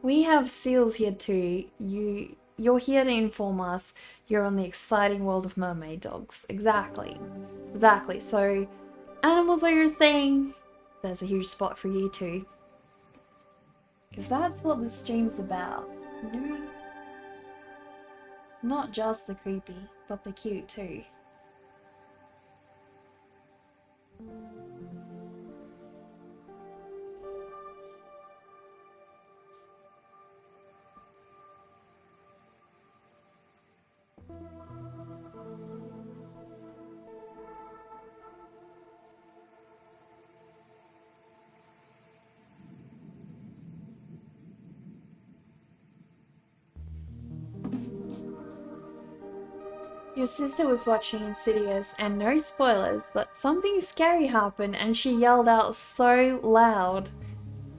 We have seals here too. You're here to inform us you're on the exciting world of mermaid dogs. Exactly. Exactly. So animals are your thing. There's a huge spot for you too. Because that's what this stream's about. No, not just the creepy, but the cute too. Your sister was watching Insidious, and no spoilers, but something scary happened and she yelled out so loud.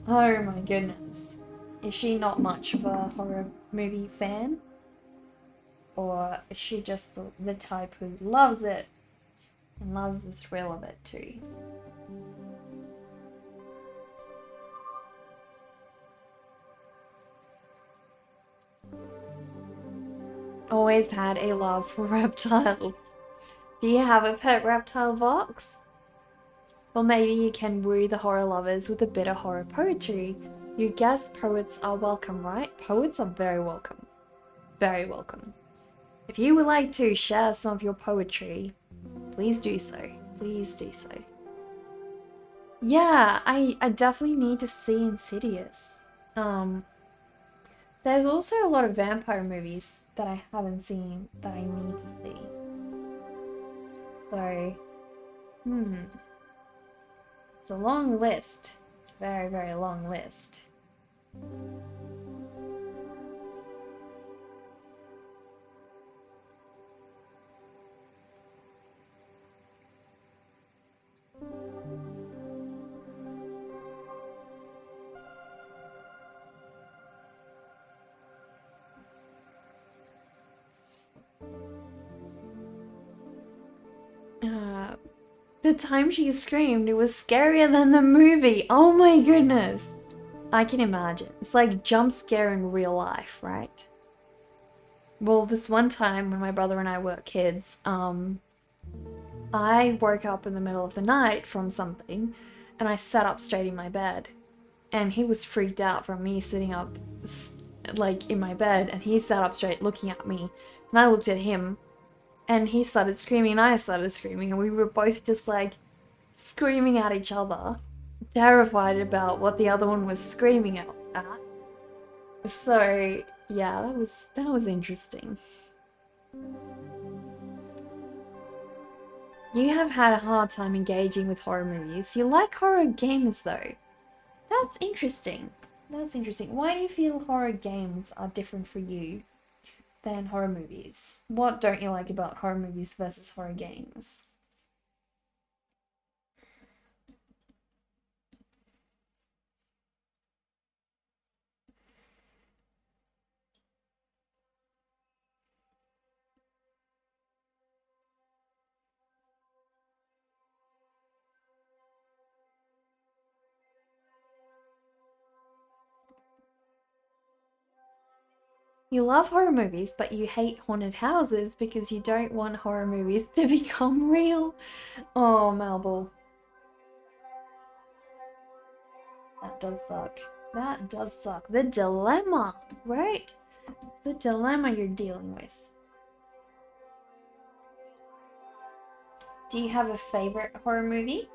Oh my goodness. Is she not much of a horror movie fan? Or is she just the type who loves it and loves the thrill of it too? Always had a love for reptiles. Do you have a pet reptile box? Well, maybe you can woo the horror lovers with a bit of horror poetry. You guess poets are welcome, right? Poets are very welcome. Very welcome. If you would like to share some of your poetry, please do so. Please do so. Yeah, I definitely need to see Insidious. There's also a lot of vampire movies that I haven't seen that I need to see. So, it's a long list. It's a very, very long list. The time she screamed, it was scarier than the movie. Oh my goodness. I can imagine. It's like jump scare in real life, right? Well, this one time when my brother and I were kids, I woke up in the middle of the night from something and I sat up straight in my bed. And he was freaked out from me sitting up like in my bed, and he sat up straight looking at me. And I looked at him and he started screaming and I started screaming, and we were both just like screaming at each other, terrified about what the other one was screaming at. So yeah, that was interesting. You have had a hard time engaging with horror movies. You like horror games though. That's interesting. That's interesting. Why do you feel horror games are different for you than horror movies? What don't you like about horror movies versus horror games? You love horror movies, but you hate haunted houses because you don't want horror movies to become real. Oh, Malbel. That does suck. That does suck. The dilemma, right? The dilemma you're dealing with. Do you have a favorite horror movie?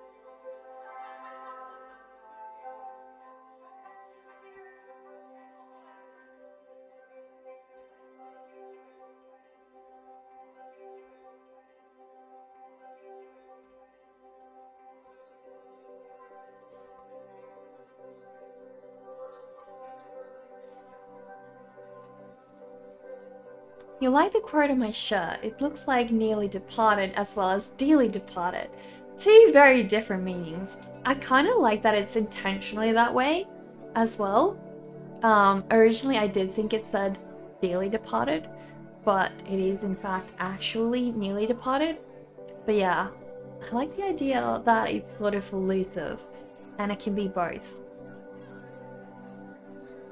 You like the quote on my shirt. It looks like nearly departed as well as dearly departed. Two very different meanings. I kind of like that it's intentionally that way as well. Originally I did think it said dearly departed, but it is in fact actually nearly departed. But yeah, I like the idea that it's sort of elusive and it can be both.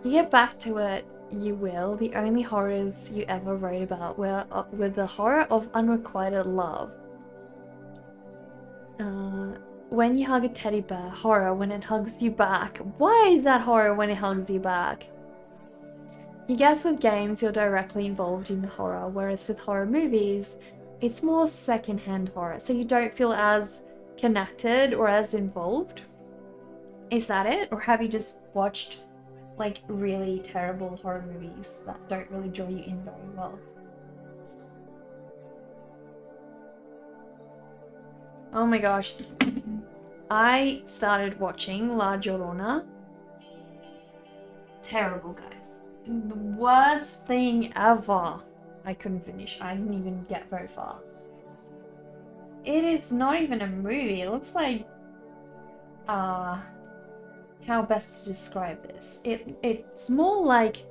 You get back to it, you will. The only horrors you ever wrote about were the horror of unrequited love. When you hug a teddy bear, horror when it hugs you back. Why is that horror when it hugs you back? You guess with games you're directly involved in the horror, whereas with horror movies, it's more secondhand horror, so you don't feel as connected or as involved. Is that it? Or have you just watched like really terrible horror movies that don't really draw you in very well? Oh my gosh. I started watching La Llorona. Terrible, guys. The worst thing ever. I couldn't finish. I didn't even get very far. It is not even a movie. It looks like how best to describe this? It's more like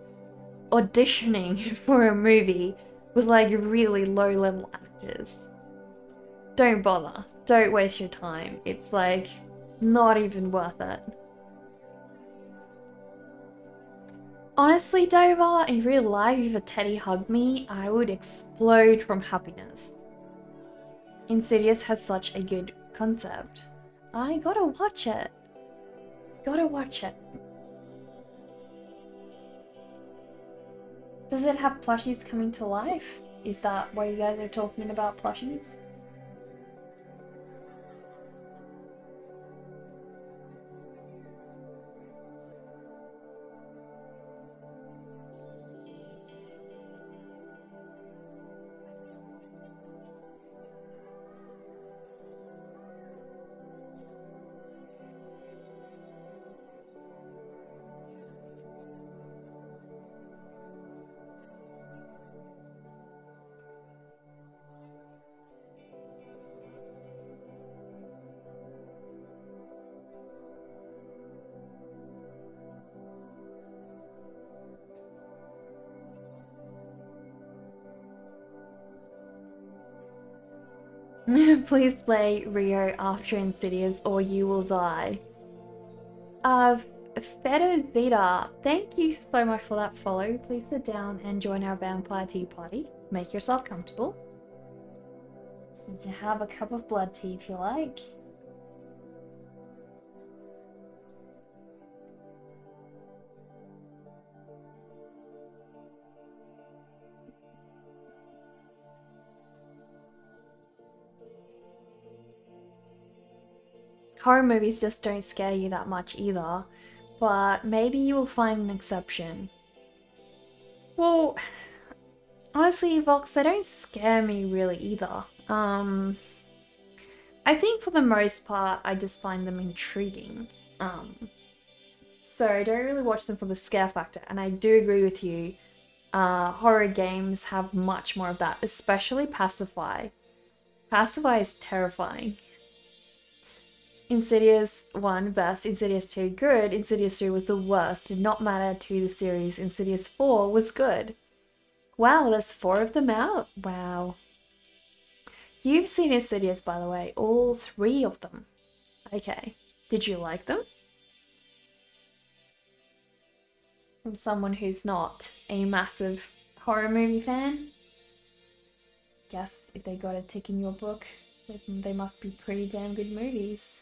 auditioning for a movie with like really low level actors. Don't bother. Don't waste your time. It's like not even worth it. Honestly, Dover, in real life, if a teddy hugged me, I would explode from happiness. Insidious has such a good concept. I gotta watch it. Gotta watch it. Does it have plushies coming to life? Is that why you guys are talking about plushies? Please play Rio after Insidious or you will die. Fedo Zeta, thank you so much for that follow. Please sit down and join our vampire tea party. Make yourself comfortable. You can have a cup of blood tea if you like. Horror movies just don't scare you that much either, but maybe you will find an exception. Well, honestly, Vox, they don't scare me really either. I think for the most part, I just find them intriguing. So I don't really watch them for the scare factor, and I do agree with you. Horror games have much more of that, especially Pacify. Pacify is terrifying. Insidious 1 best, Insidious 2 good, Insidious 3 was the worst, did not matter to the series, Insidious 4 was good. Wow, there's 4 of them out? Wow. You've seen Insidious, by the way, all 3 of them. Okay, did you like them? From someone who's not a massive horror movie fan? Guess if they got a tick in your book, they must be pretty damn good movies.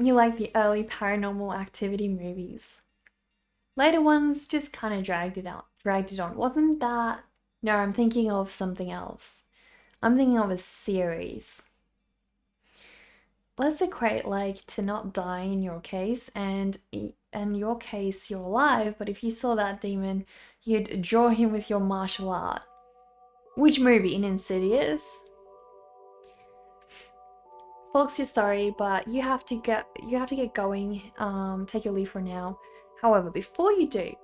You like the early paranormal activity movies. Later ones just kind of dragged it on. Wasn't that? No, I'm thinking of something else. I'm thinking of a series. Let's equate like to not die in your case, and in your case you're alive, but if you saw that demon, you'd draw him with your martial art. Which movie? In Insidious? Folks, you're sorry, but you have to get going. Take your leave for now. However, before you do,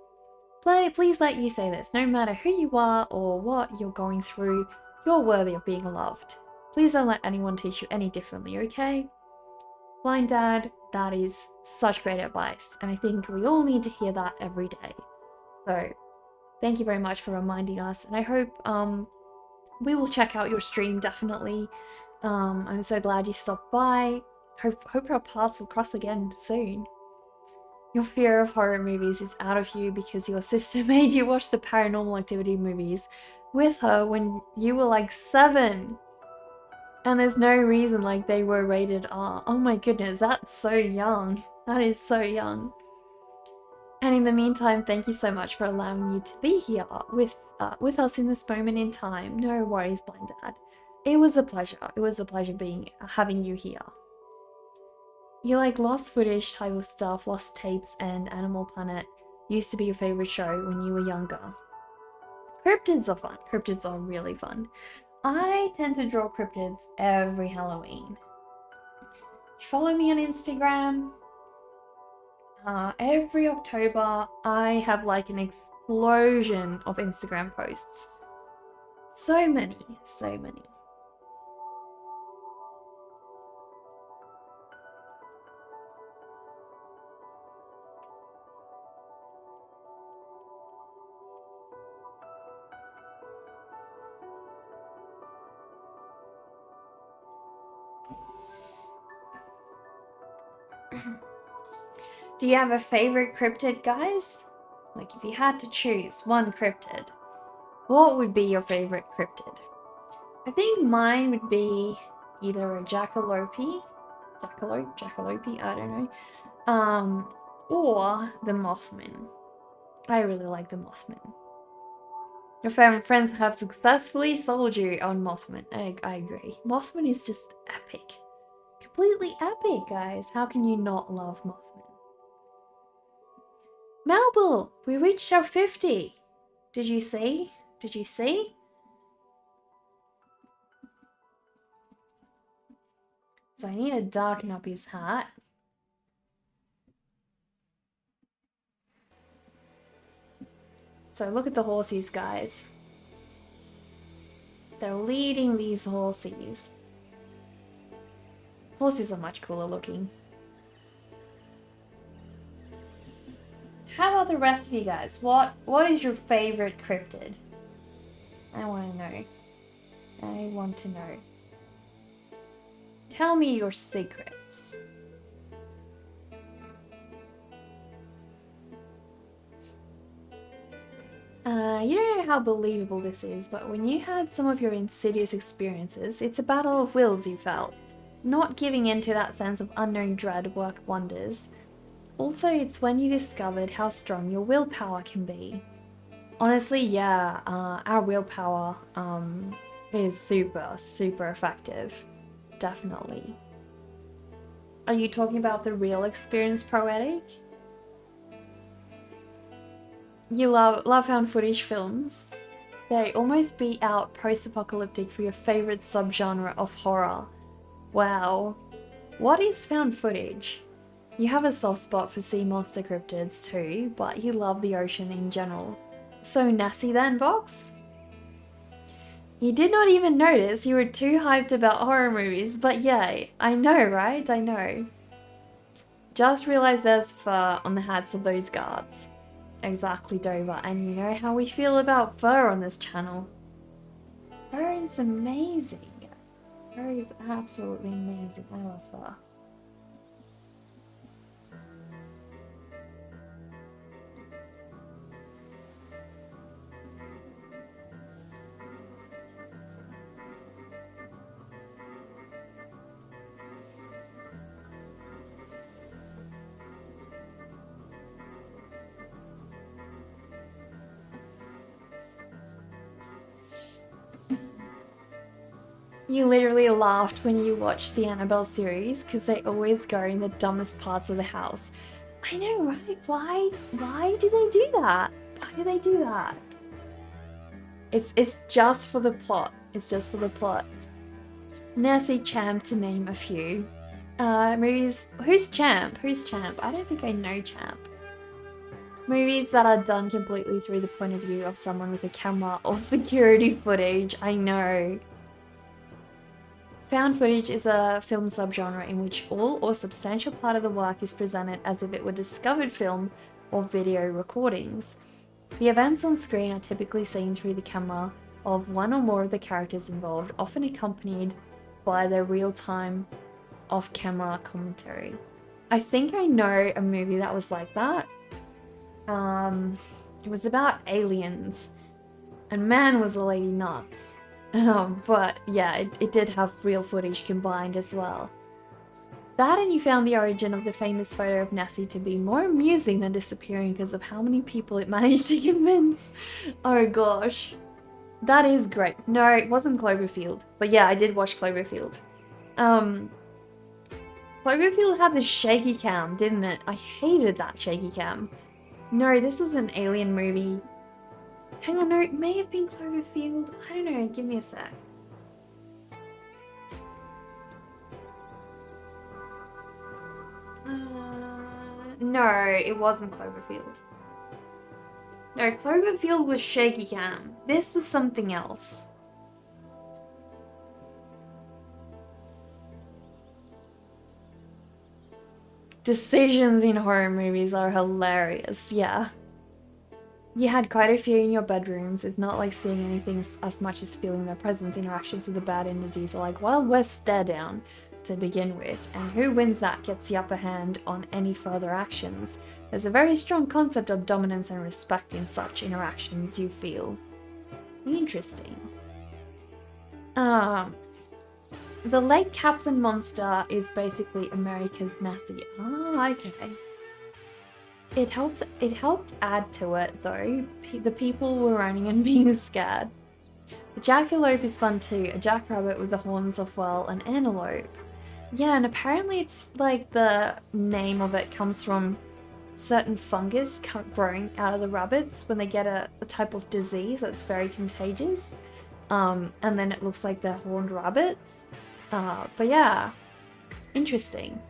please let you say this. No matter who you are or what you're going through, you're worthy of being loved. Please don't let anyone teach you any differently, okay? Blind Dad, that is such great advice, and I think we all need to hear that every day. So, thank you very much for reminding us, and I hope we will check out your stream definitely. I'm so glad you stopped by. Hope our paths will cross again soon. Your fear of horror movies is out of you because your sister made you watch the Paranormal Activity movies with her when you were like 7. And there's no reason like they were rated R. Oh my goodness, that's so young. That is so young. And in the meantime, thank you so much for allowing you to be here with us in this moment in time. No worries, Blind Dad. It was a pleasure. It was a pleasure having you here. You like lost footage type of stuff, lost tapes, and Animal Planet used to be your favorite show when you were younger. Cryptids are fun. Cryptids are really fun. I tend to draw cryptids every Halloween. Follow me on Instagram. Every October, I have like an explosion of Instagram posts. So many, so many. Do you have a favorite cryptid, guys? Like if you had to choose one cryptid, what would be your favorite cryptid? I think mine would be either a jackalope, I don't know, or the Mothman. I really like the Mothman. Your friends have successfully sold you on Mothman. I agree. Mothman is just epic. Completely epic, guys. How can you not love Mothman? Malbull, we reached our 50. Did you see? Did you see? So I need to darken up his hat. So look at the horsies, guys. They're leading these horsies. Horses are much cooler looking. How about the rest of you guys? What is your favorite cryptid? I want to know. I want to know. Tell me your secrets. You don't know how believable this is, but when you had some of your insidious experiences, it's a battle of wills you felt. Not giving in to that sense of unknown dread worked wonders. Also, it's when you discovered how strong your willpower can be. Honestly, yeah, our willpower is super effective. Definitely. Are you talking about the real experience poetic? You love found footage films. They almost beat out post-apocalyptic for your favorite subgenre of horror. Wow. What is found footage? You have a soft spot for sea monster cryptids too, but you love the ocean in general. So Nessie then, Vox? You did not even notice you were too hyped about horror movies, but yay. I know, right? I know. Just realized there's fur on the hats of those guards. Exactly, Dover, and you know how we feel about fur on this channel. Fur is amazing. Fur is absolutely amazing. I love fur. You literally laughed when you watched the Annabelle series because they always go in the dumbest parts of the house. I know, right? Why do they do that? Why do they do that? It's just for the plot. It's just for the plot. Nessie Champ to name a few. Movies. Who's Champ? Who's Champ? I don't think I know Champ. Movies that are done completely through the point of view of someone with a camera or security footage. I know. Found footage is a film subgenre in which all or substantial part of the work is presented as if it were discovered film or video recordings. The events on screen are typically seen through the camera of one or more of the characters involved, often accompanied by their real-time off-camera commentary. I think I know a movie that was like that. It was about aliens, and man was the lady nuts. But yeah, it did have real footage combined as well. That, and you found the origin of the famous photo of Nessie to be more amusing than disappearing because of how many people it managed to convince. Oh gosh. That is great. No, it wasn't Cloverfield. But yeah, I did watch Cloverfield. Cloverfield had the shaky cam, didn't it? I hated that shaky cam. No, this was an alien movie. Hang on, no, it may have been Cloverfield. I don't know, give me a sec. No, it wasn't Cloverfield. No, Cloverfield was shaky cam. This was something else. Decisions in horror movies are hilarious, yeah. You had quite a few in your bedrooms. It's not like seeing anything as much as feeling their presence. Interactions with the bad entities are like Wild West stare down to begin with, and who wins that gets the upper hand on any further actions. There's a very strong concept of dominance and respect in such interactions, you feel. Interesting. The Lake Kaplan monster is basically America's Nessie. Ah, okay. It helped add to it though. The people were running and being scared. The jackalope is fun too, a jackrabbit with the horns of, well, an antelope. Yeah, and apparently it's like the name of it comes from certain fungus growing out of the rabbits when they get a type of disease that's very contagious. And then it looks like they're horned rabbits. But yeah, interesting.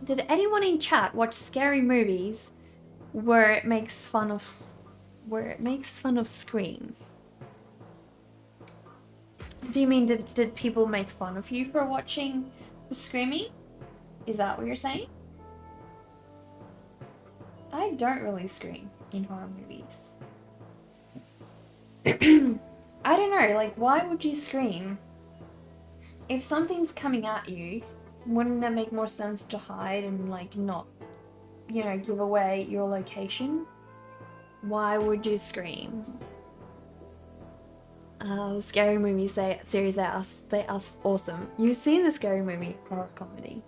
Did anyone in chat watch scary movies where it makes fun of Scream? Do you mean did people make fun of you for watching Screaming? Is that what you're saying? I don't really scream in horror movies. I don't know, like, why would you scream? If something's coming at you, wouldn't it make more sense to hide and, like, not, you know, give away your location? Why would you scream? Scary movie series, they are awesome. You've seen the Scary Movie horror comedy.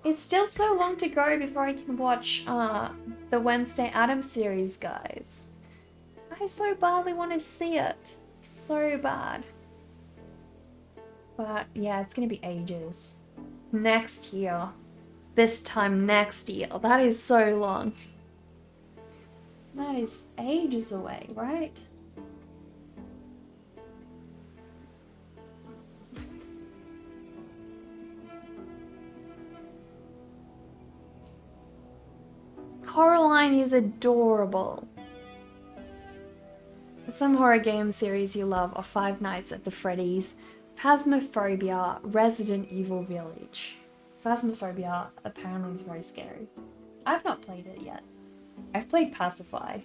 It's still so long to go before I can watch the Wednesday Addams series, guys. I so badly want to see it. So bad. But yeah, it's gonna be ages. Next year. This time next year. That is so long. That is ages away, right? Coraline is adorable. Some horror game series you love are Five Nights at the Freddy's, Phasmophobia, Resident Evil Village. Phasmophobia apparently is very scary. I've not played it yet. I've played Pacify.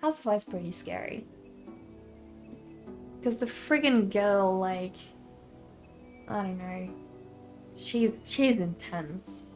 Pacify's pretty scary. Because the friggin' girl, like, I don't know. She's intense.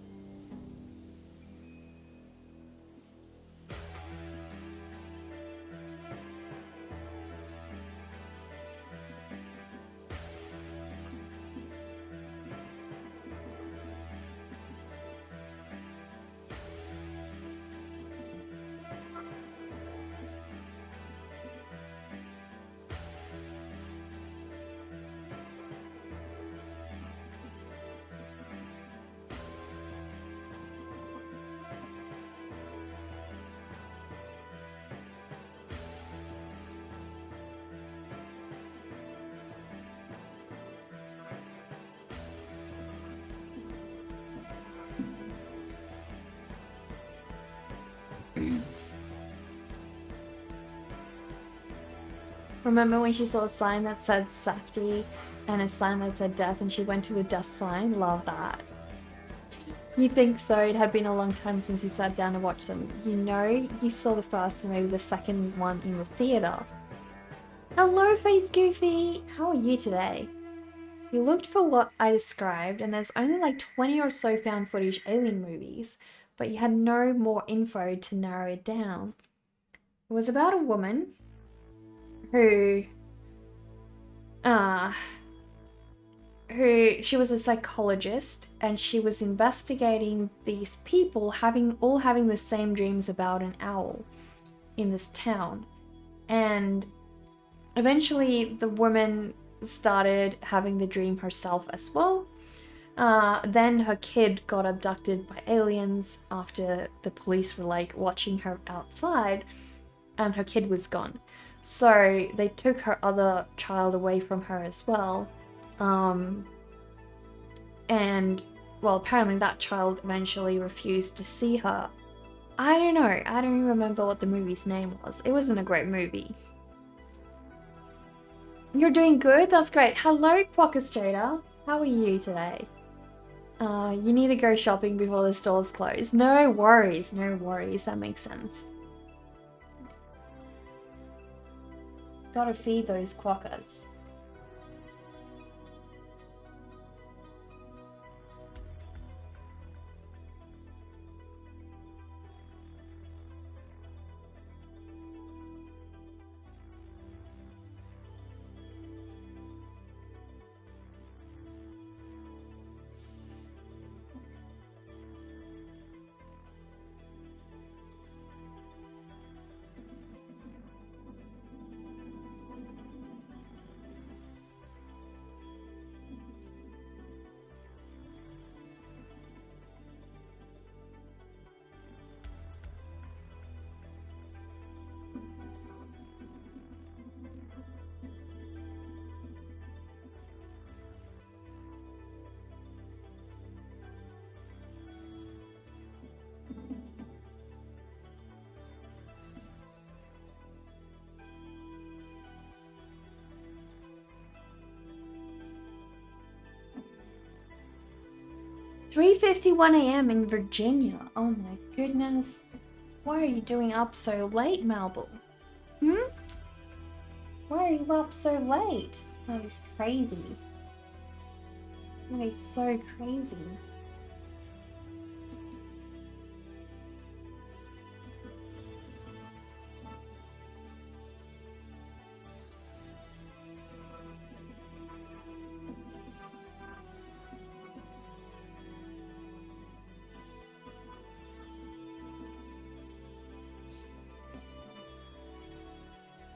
Remember when she saw a sign that said safety and a sign that said death and she went to a death sign? Love that. You think so? It had been a long time since you sat down to watch them. You know, you saw the first and maybe the second one in the theatre. Hello, Face Goofy! How are you today? You looked for what I described and there's only like 20 or so found footage alien movies, but you had no more info to narrow it down. It was about a woman who she was a psychologist and she was investigating these people all having the same dreams about an owl in this town. And eventually the woman started having the dream herself as well. Then her kid got abducted by aliens after the police were like watching her outside and her kid was gone. So they took her other child away from her as well. And well, apparently that child eventually refused to see her. I don't know. I don't even remember what the movie's name was. It wasn't a great movie. You're doing good? That's great. Hello, Quokkastrator. How are you today? You need to go shopping before the stores close. No worries, no worries. That makes sense. Gotta feed those quokkas. "3:51 a.m. in Virginia. Oh my goodness. Why are you doing up so late, Malbel? Why are you up so late? That is crazy. That is so crazy.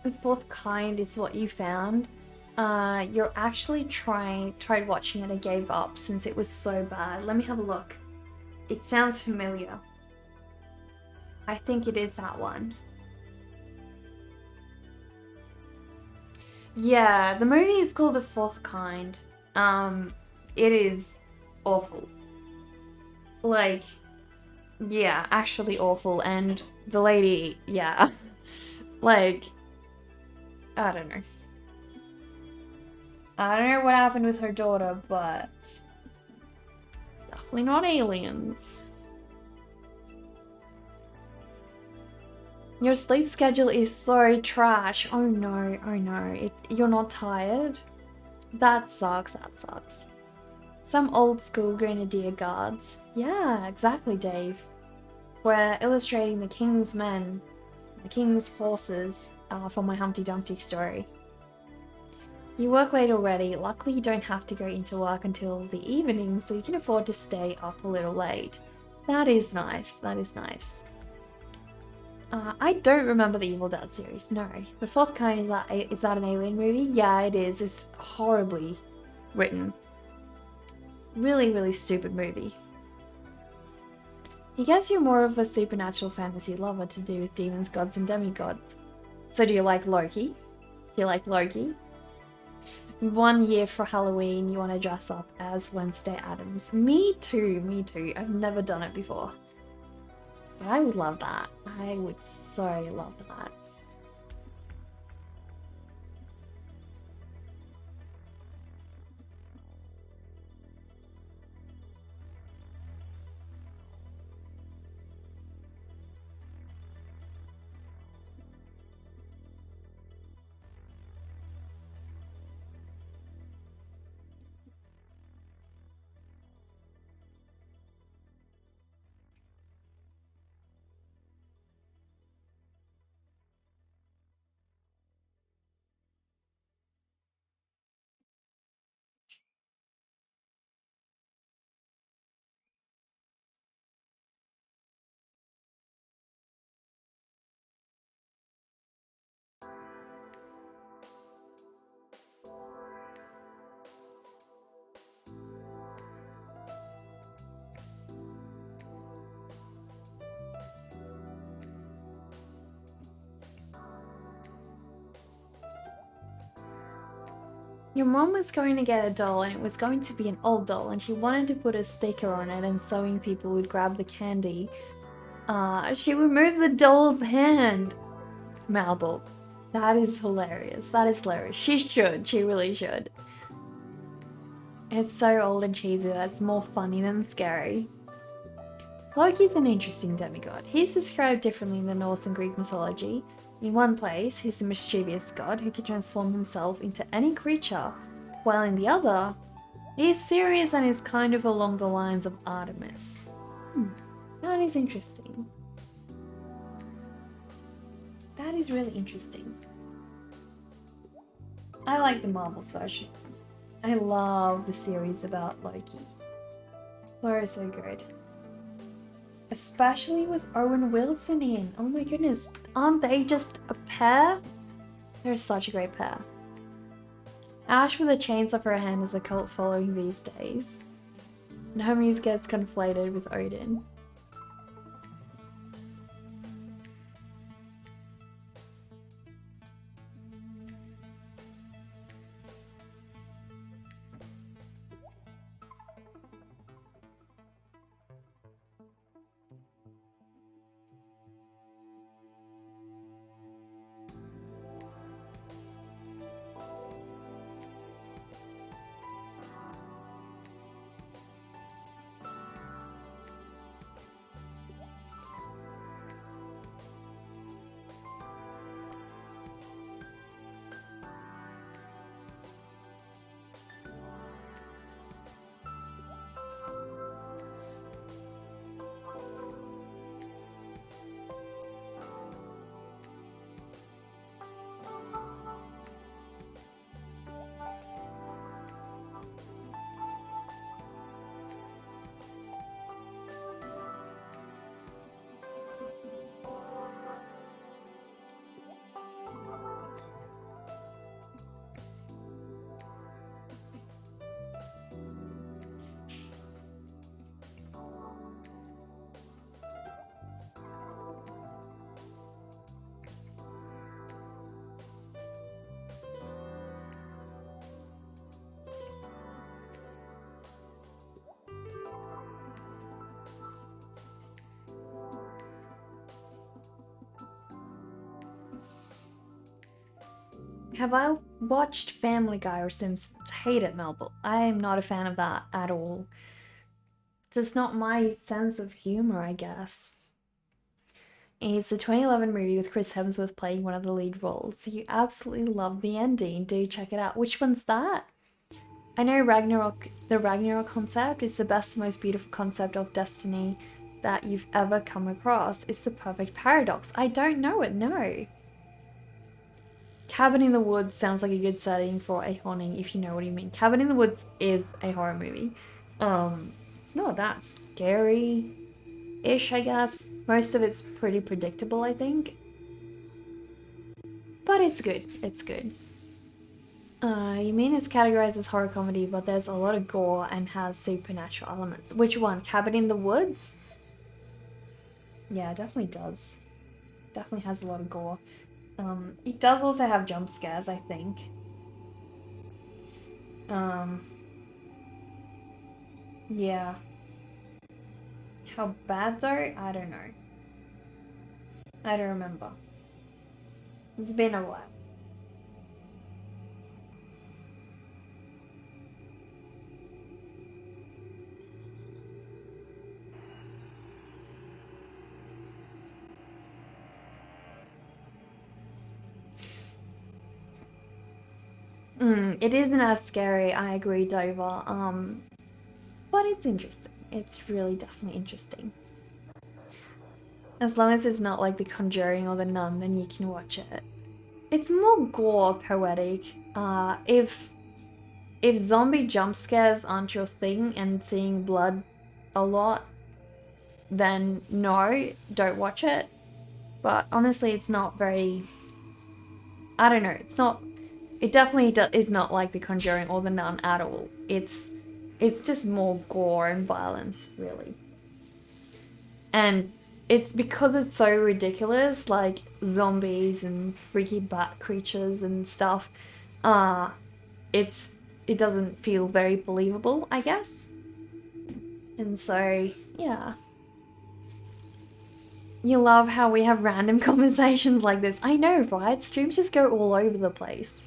The fourth kind is what you found. You're actually tried watching it and gave up since it was so bad. Let me have a look. It sounds familiar. I think it is that one. Yeah, the movie is called The Fourth Kind. It is awful. Like, yeah, actually awful. And the lady, yeah. Like, I don't know. I don't know what happened with her daughter, but definitely not aliens. Your sleep schedule is so trash. Oh no, oh no. You're not tired? That sucks, that sucks. Some old school grenadier guards. Yeah, exactly, Dave. We're illustrating the king's men, the king's forces, for my Humpty Dumpty story. You work late already. Luckily you don't have to go into work until the evening, so you can afford to stay up a little late. That is nice, that is nice. I don't remember the Evil Dead series, no. The Fourth Kind, is that an alien movie? Yeah, it is. It's horribly written. Really, really stupid movie. I guess you're more of a supernatural fantasy lover to do with demons, gods, and demigods. So do you like Loki? Do you like Loki? 1 year for Halloween, you want to dress up as Wednesday Addams. Me too, me too. I've never done it before. But I would love that. I would so love that. Your mom was going to get a doll and it was going to be an old doll and she wanted to put a sticker on it and sewing people would grab the candy. She removed the doll's hand. Marble. That is hilarious. That is hilarious. She should. She really should. It's so old and cheesy that it's more funny than scary. Loki's an interesting demigod. He's described differently in the Norse and Greek mythology. In one place, he's a mischievous god who can transform himself into any creature, while in the other, he's serious and is kind of along the lines of Artemis. That is interesting. That is really interesting. I like the Marvel's version. I love the series about Loki. So good. Especially with Owen Wilson in. Oh my goodness, aren't they just a pair? They're such a great pair. Ash with a chainsaw for a hand is a cult following these days. And Hermes gets conflated with Odin. Have I watched Family Guy or Simpsons? Hate it, Melville. I am not a fan of that at all. Just not my sense of humor, I guess. It's a 2011 movie with Chris Hemsworth playing one of the lead roles. You absolutely love the ending. Do check it out. Which one's that? I know Ragnarok, the Ragnarok concept is the best, most beautiful concept of destiny that you've ever come across. It's the perfect paradox. I don't know it, no. Cabin in the Woods sounds like a good setting for a haunting, if you know what I mean. Cabin in the Woods is a horror movie. It's not that scary-ish, I guess. Most of it's pretty predictable, I think. But it's good. It's good. You mean it's categorized as horror comedy, but there's a lot of gore and has supernatural elements. Which one? Cabin in the Woods? Yeah, it definitely does. Definitely has a lot of gore. It does also have jump scares, I think. Yeah. How bad though? I don't know. I don't remember. It's been a while. It isn't as scary, I agree, Dover. But it's interesting. It's really definitely interesting. As long as it's not like The Conjuring or The Nun, then you can watch it. It's more gore poetic. If zombie jump scares aren't your thing and seeing blood a lot, then no, don't watch it. But honestly, it's not very... I don't know, it's not... It definitely is not like The Conjuring or The Nun at all. It's just more gore and violence, really. And it's because it's so ridiculous, like zombies and freaky bat creatures and stuff. it doesn't feel very believable, I guess. And so, yeah. You love how we have random conversations like this. I know, right? Streams just go all over the place.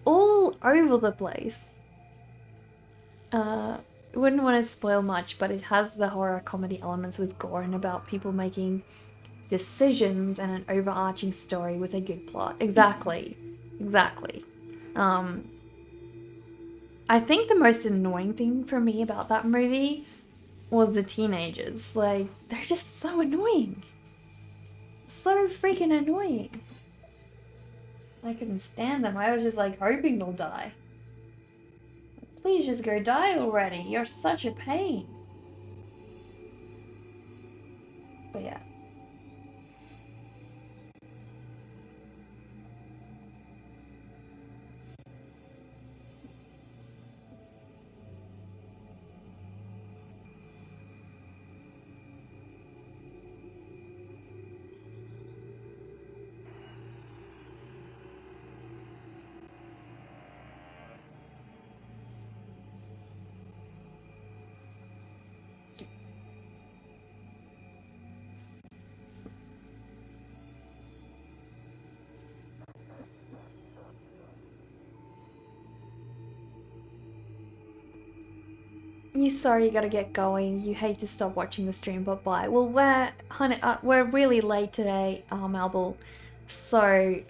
All over the place. Wouldn't want to spoil much, but it has the horror comedy elements with gore and about people making decisions and an overarching story with a good plot. Exactly. Exactly. I think the most annoying thing for me about that movie was the teenagers. Like, they're just so annoying. So freaking annoying. I couldn't stand them. I was just like hoping they'll die. Please just go die already. You're such a pain. But yeah. You sorry you gotta get going. You hate to stop watching the stream, but bye. Well, we're really late today, Albel. So,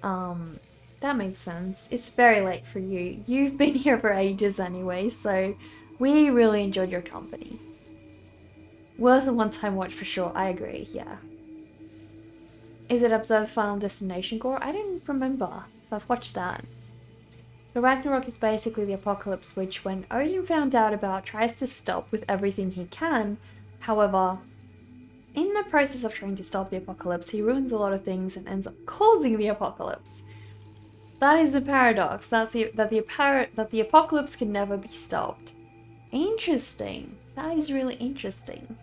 that makes sense. It's very late for you. You've been here for ages anyway, so we really enjoyed your company. Worth a one-time watch for sure. I agree, yeah. Is it Observe Final Destination Gore? I didn't remember if I've watched that. The Ragnarok is basically the apocalypse which, when Odin found out about, tries to stop with everything he can. However, in the process of trying to stop the apocalypse, he ruins a lot of things and ends up causing the apocalypse. That is a paradox. That the apocalypse can never be stopped. Interesting. That is really interesting.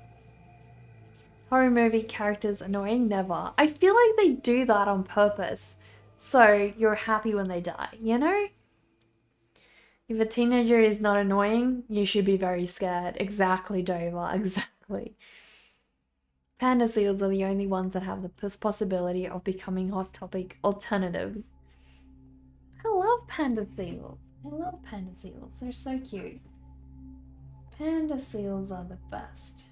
Horror movie characters annoying? Never. I feel like they do that on purpose, so you're happy when they die, you know? If a teenager is not annoying, you should be very scared. Exactly, Dover. Exactly. Panda seals are the only ones that have the possibility of becoming hot topic alternatives. I love panda seals. I love panda seals. They're so cute. Panda seals are the best.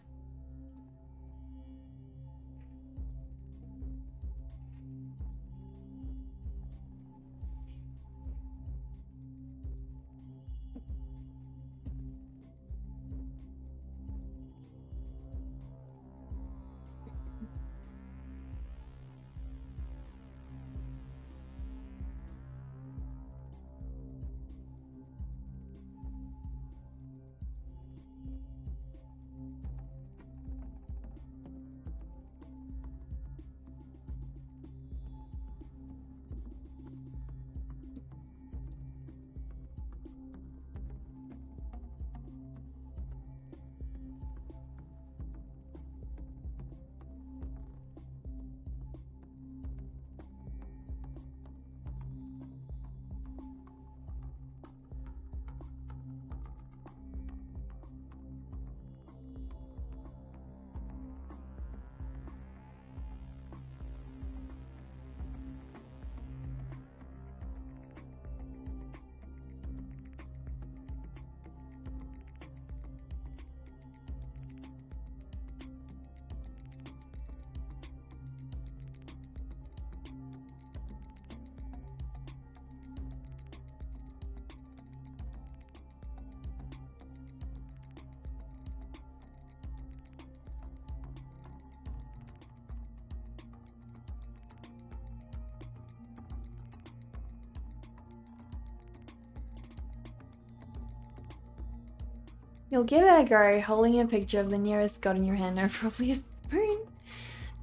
You'll give it a go, holding a picture of the nearest god in your hand and probably a spoon.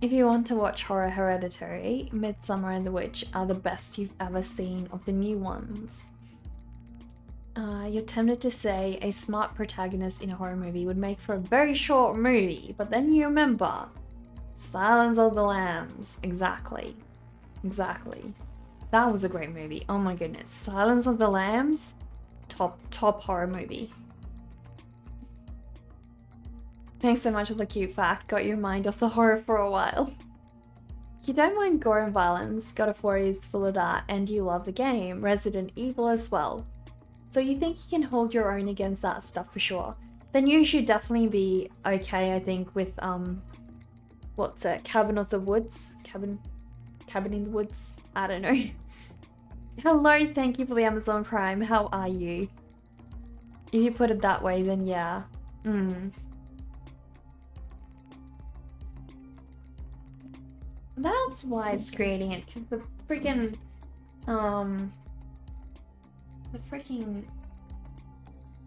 If you want to watch horror, Hereditary, Midsummer and The Witch are the best you've ever seen of the new ones. You're tempted to say a smart protagonist in a horror movie would make for a very short movie, but then you remember Silence of the Lambs. Exactly. Exactly. That was a great movie. Oh my goodness. Silence of the Lambs? top horror movie. Thanks so much for the cute fact. Got your mind off the horror for a while. You don't mind gore and violence, God of War is full of that, and you love the game, Resident Evil as well. So you think you can hold your own against that stuff for sure. Then you should definitely be okay, I think, with what's it? Cabin in the Woods? Cabin in the Woods? I don't know. Hello, thank you for the Amazon Prime. How are you? If you put it that way, then yeah. That's why it's creating it, because the freaking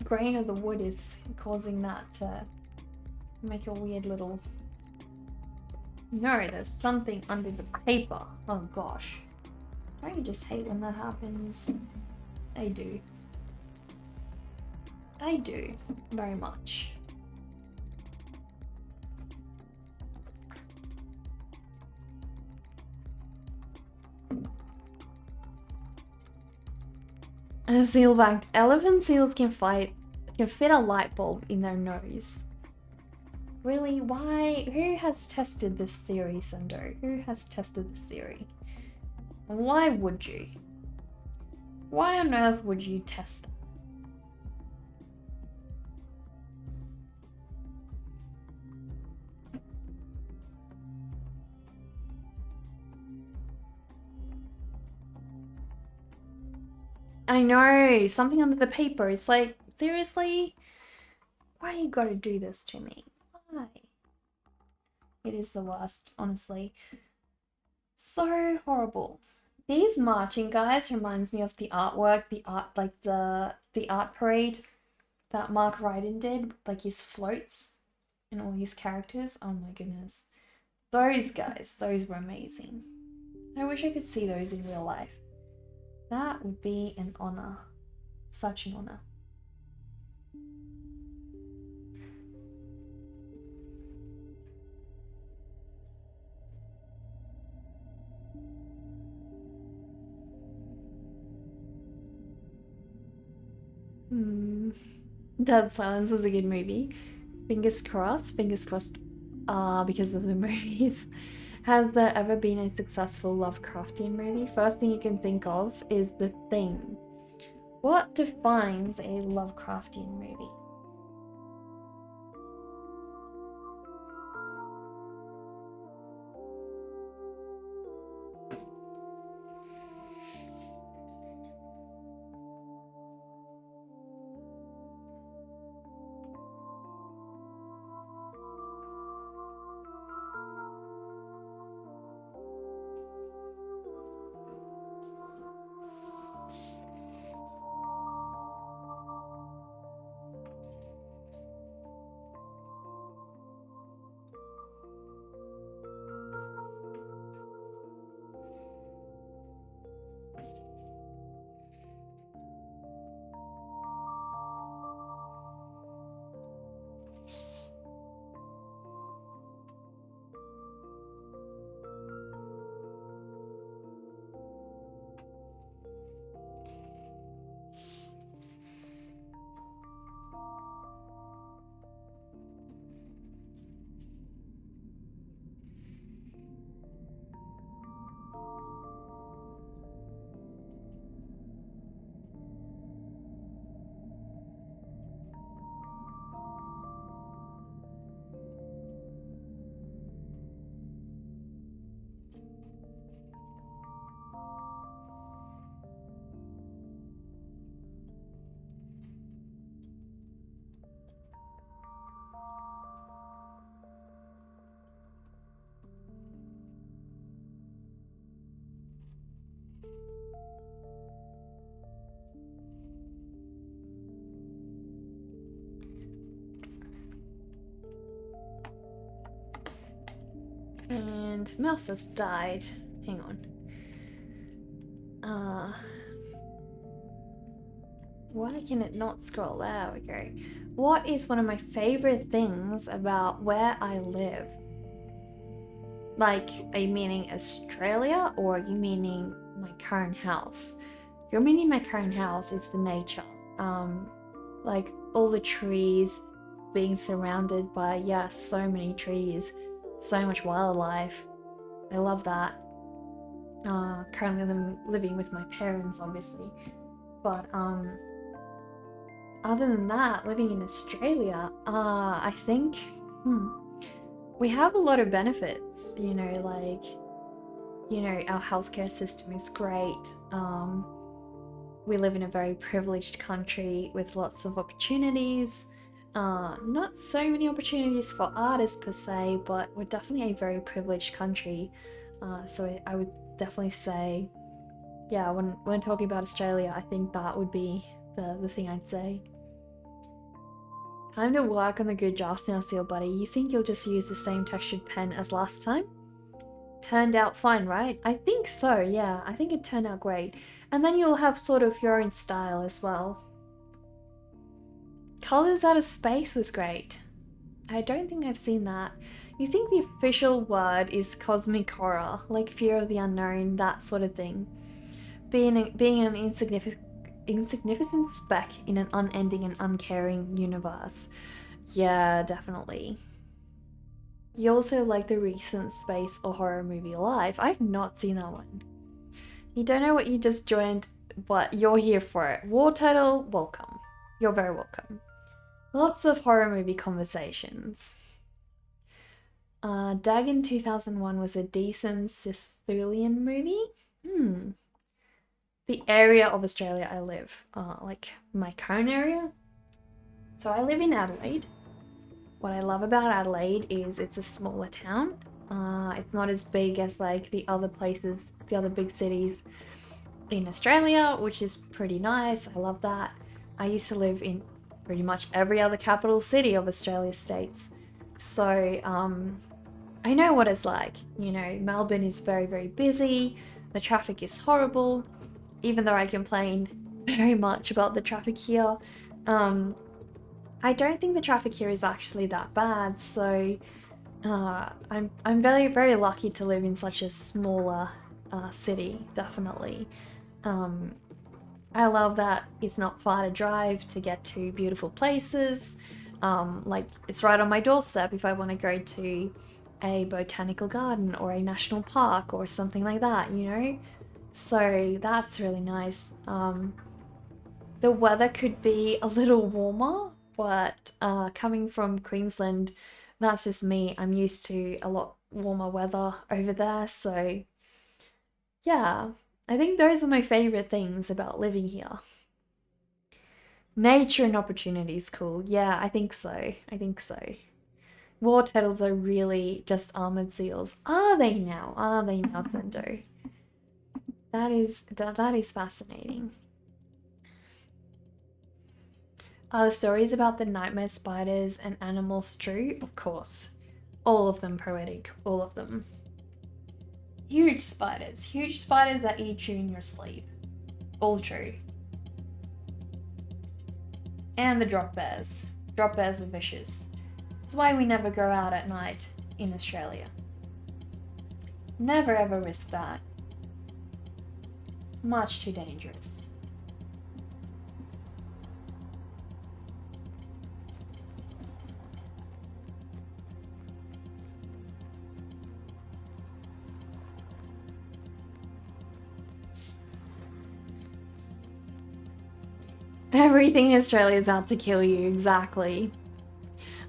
grain of the wood is causing that to make a weird little... No, there's something under the paper. Oh gosh. Don't you just hate when that happens? I do. I do. Very much. A sealback. Elephant seals can fit a light bulb in their nose. Really? Why? Who has tested this theory, Sundo? Who has tested this theory? Why would you? Why on earth would you test that? I know, something under the paper. It's like, seriously? Why you gotta do this to me? Why? It is the worst, honestly. So horrible. These marching guys reminds me of the artwork, the art parade that Mark Ryden did, like his floats and all his characters. Oh my goodness. Those guys, those were amazing. I wish I could see those in real life. That would be an honor. Such an honor. Dead Silence was a good movie. Fingers crossed because of the movies. Has there ever been a successful Lovecraftian movie? First thing you can think of is The Thing. What defines a Lovecraftian movie? And mouse has died. Hang on. Why can it not scroll? There we go. What is one of my favorite things about where I live? Like, are you meaning Australia or are you meaning my current house? If you're meaning my current house, it's the nature. Like all the trees being surrounded by, yeah, so many trees, so much wildlife. I love that. Currently I'm living with my parents, obviously, but other than that, living in Australia, I think we have a lot of benefits. Like our healthcare system is great. We live in a very privileged country with lots of opportunities. Not so many opportunities for artists per se, but we're definitely a very privileged country. So I would definitely say, yeah, when talking about Australia, I think that would be the thing I'd say. Time to work on the good drafts now, Seal Buddy. You think you'll just use the same textured pen as last time? Turned out fine, right? I think so, yeah. I think it turned out great. And then you'll have sort of your own style as well. Colors Out of Space was great. I don't think I've seen that. You think the official word is cosmic horror, like fear of the unknown, that sort of thing. Being an insignificant speck in an unending and uncaring universe. Yeah, definitely. You also like the recent space or horror movie Alive. I've not seen that one. You don't know what you just joined, but you're here for it. War Turtle, welcome. You're very welcome. Lots of horror movie conversations. Dagon 2001 was a decent Sicilian movie. The area of Australia I live, like my current area. So I live in Adelaide. What I love about Adelaide is it's a smaller town. It's not as big as like the other places, the other big cities in Australia, which is pretty nice. I love that. I used to live in pretty much every other capital city of Australia's states. So I know what it's like. Melbourne is very, very busy. The traffic is horrible. Even though I complain very much about the traffic here, I don't think the traffic here is actually that bad. So I'm very, very lucky to live in such a smaller city, definitely. I love that it's not far to drive to get to beautiful places. Like it's right on my doorstep if I want to go to a botanical garden or a national park or something like that, So that's really nice. The weather could be a little warmer, but coming from Queensland, that's just me. I'm used to a lot warmer weather over there, so yeah, I think those are my favorite things about living here. Nature and opportunity is cool. Yeah, I think so. I think so. War turtles are really just armored seals. Are they now? Are they now, Sendo? That is fascinating. Are the stories about the nightmare spiders and animals true? Of course. All of them poetic. All of them. Huge spiders that eat you in your sleep. All true. And the drop bears. Drop bears are vicious. It's why we never go out at night in Australia. Never ever risk that. Much too dangerous. Everything in Australia is out to kill you, exactly.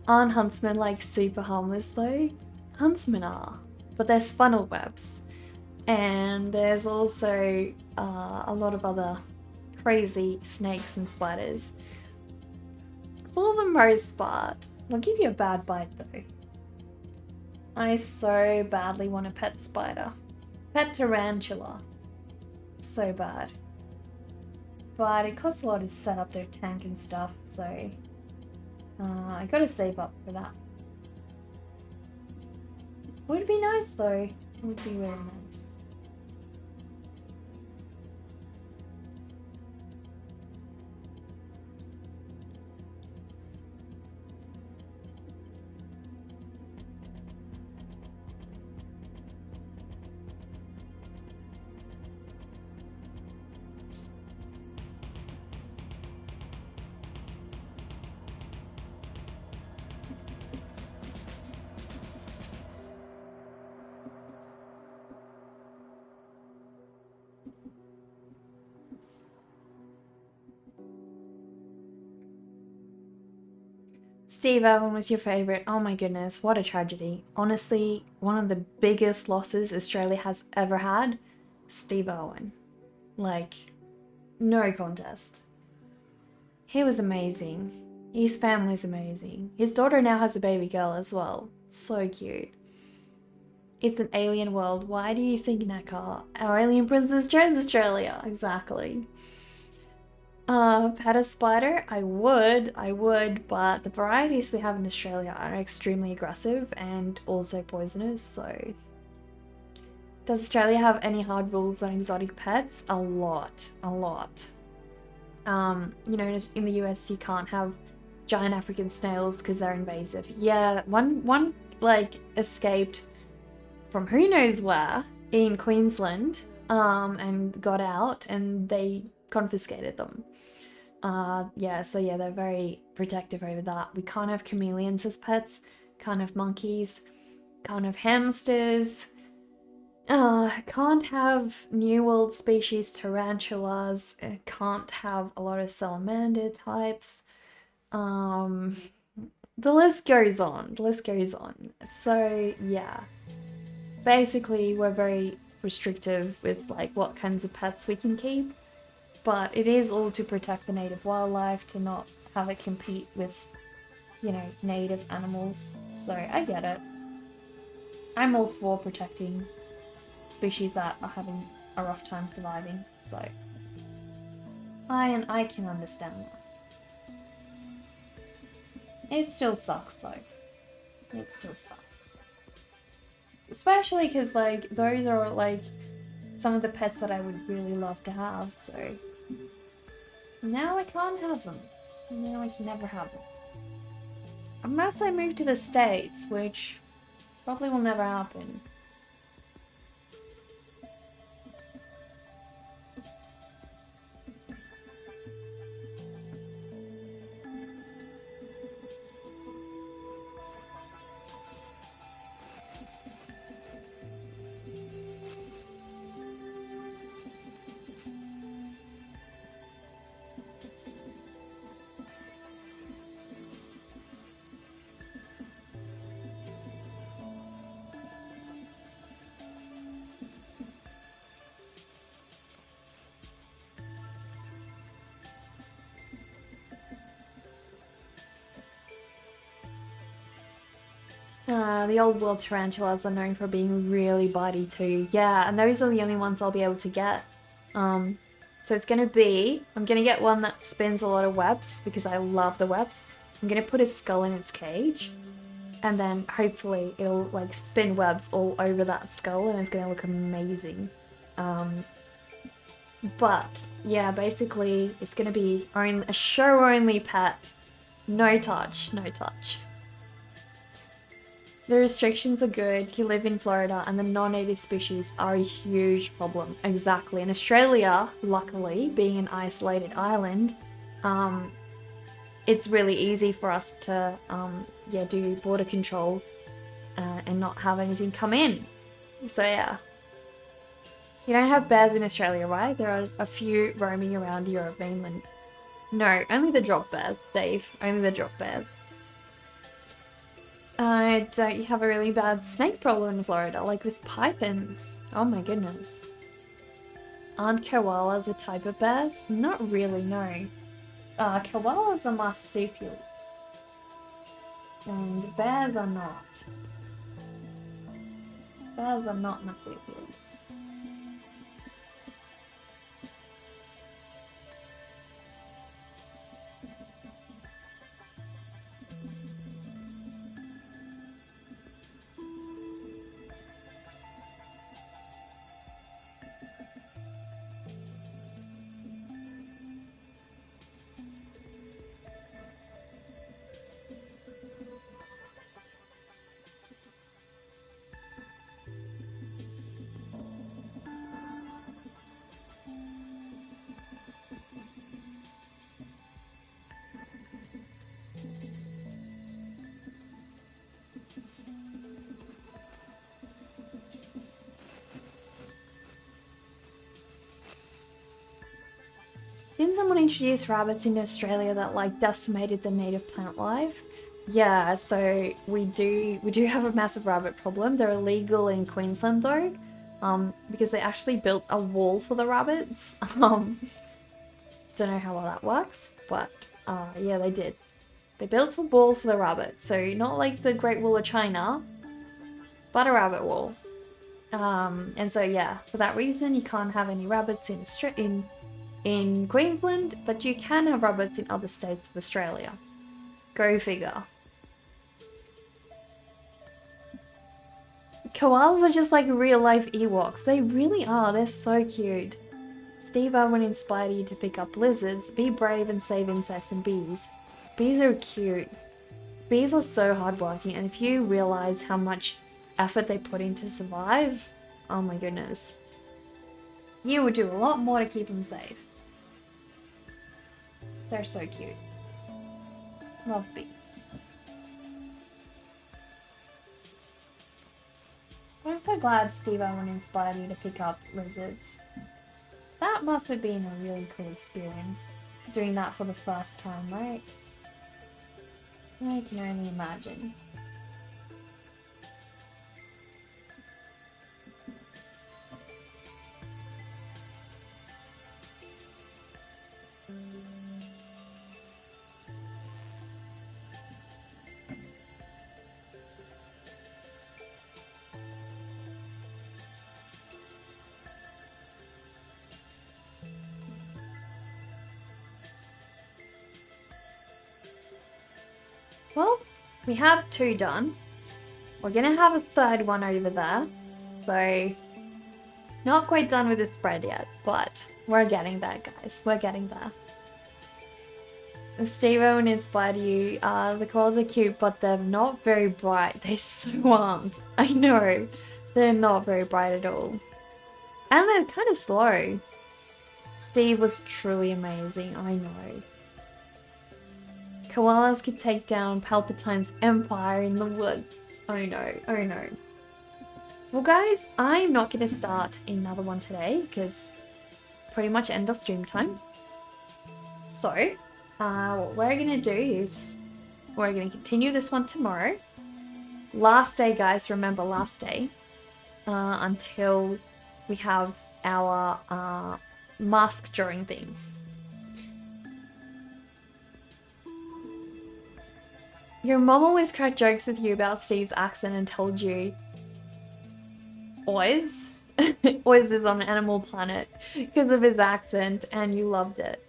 Aren't huntsmen like super harmless though? Huntsmen are, but there's funnel webs. And there's also a lot of other crazy snakes and spiders. For the most part, they'll give you a bad bite though. I so badly want a pet spider. Pet tarantula. So bad. But it costs a lot to set up their tank and stuff, so I gotta save up for that. Would be nice though. It would be very nice. Steve Irwin was your favourite. Oh my goodness, what a tragedy. Honestly, one of the biggest losses Australia has ever had. Steve Irwin. Like, no contest. He was amazing. His family's amazing. His daughter now has a baby girl as well. So cute. It's an alien world. Why do you think NACA? Our alien princess chose Australia. Exactly. Pet a spider? I would, but the varieties we have in Australia are extremely aggressive and also poisonous, so. Does Australia have any hard rules on exotic pets? A lot. You know, in the US you can't have giant African snails because they're invasive. Yeah, one like escaped from who knows where in Queensland, and got out and they confiscated them. Yeah, so yeah, they're very protective over that. We can't have chameleons as pets, can't have monkeys, can't have hamsters, can't have New World species tarantulas, can't have a lot of salamander types. The list goes on, So yeah, basically we're very restrictive with like what kinds of pets we can keep, but it is all to protect the native wildlife, to not have it compete with, you know, native animals. So I get it. I'm all for protecting species that are having a rough time surviving, so I can understand that. It still sucks though. It still sucks. Especially because like those are like some of the pets that I would really love to have, so now I can't have them. Now I can never have them. Unless I move to the States, which probably will never happen. The old world tarantulas are known for being really bitey too. Yeah, and those are the only ones I'll be able to get. So it's gonna be, I'm gonna get one that spins a lot of webs because I love the webs. I'm gonna put a skull in its cage, and then hopefully it'll like spin webs all over that skull and it's gonna look amazing. But yeah, basically it's gonna be a show only pet. No touch, no touch. The restrictions are good, you live in Florida, and the non-native species are a huge problem. Exactly. In Australia, luckily, being an isolated island, it's really easy for us to do border control and not have anything come in. So yeah. You don't have bears in Australia, right? There are a few roaming around Europe mainland. No, only the drop bears, Dave. Only the drop bears. Don't you have a really bad snake problem in Florida, like with pythons? Oh my goodness. Aren't koalas a type of bears? Not really, no. Koalas are marsupials. And bears are not. Bears are not marsupials. Didn't someone introduce rabbits into Australia that like decimated the native plant life? yeah, so we do have a massive rabbit problem. They're illegal in Queensland though, because they actually built a wall for the rabbits. Don't know how well that works, but yeah, they did. They built a wall for the rabbits, so not like the Great Wall of China, but a rabbit wall. And so yeah, for that reason, you can't have any rabbits in Queensland, but you can have rabbits in other states of Australia. Go figure. Koalas are just like real life Ewoks. They really are. They're so cute. Steve Irwin inspired you to pick up lizards. Be brave and save insects and bees. Bees are cute. Bees are so hardworking, and if you realize how much effort they put in to survive, oh my goodness. You would do a lot more to keep them safe. They're so cute. Love bees. I'm so glad Steve Irwin inspired you to pick up lizards. That must have been a really cool experience, doing that for the first time, right? I can only imagine. Well, we have 2 done. We're gonna have a 3rd one over there. So, not quite done with the spread yet, but we're getting there, guys. We're getting there. Steve Owen inspired you. The koalas are cute, but they're not very bright. They so aren't. I know. They're not very bright at all. And they're kind of slow. Steve was truly amazing, I know. Koalas could take down Palpatine's empire in the woods. Oh no, oh no. Well guys, I'm not going to start another one today because pretty much end of stream time. So, what we're going to do is we're going to continue this one tomorrow. Last day guys, remember last day, until we have our mask drawing thing. Your mom always cracked jokes with you about Steve's accent and told you Oz Oz is on Animal Planet because of his accent and you loved it.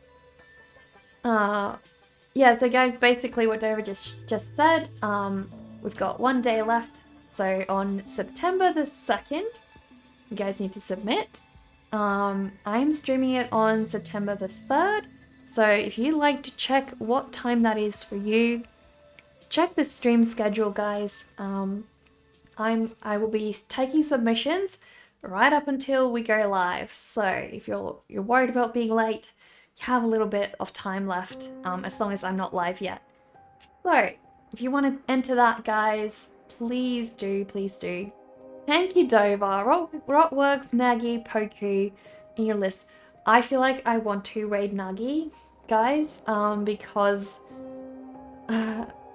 Yeah, so guys, basically what Dover just said, we've got 1 day left. So on September the 2nd, you guys need to submit. I'm streaming it on September the 3rd. So if you'd like to check what time that is for you, check the stream schedule, guys. I will be taking submissions right up until we go live. So if you're worried about being late, you have a little bit of time left, as long as I'm not live yet. So if you want to enter that, guys, please do, please do. Thank you, Dover. Rotworks, Nagi, Poku in your list. I feel like I want to raid Nagi, guys, because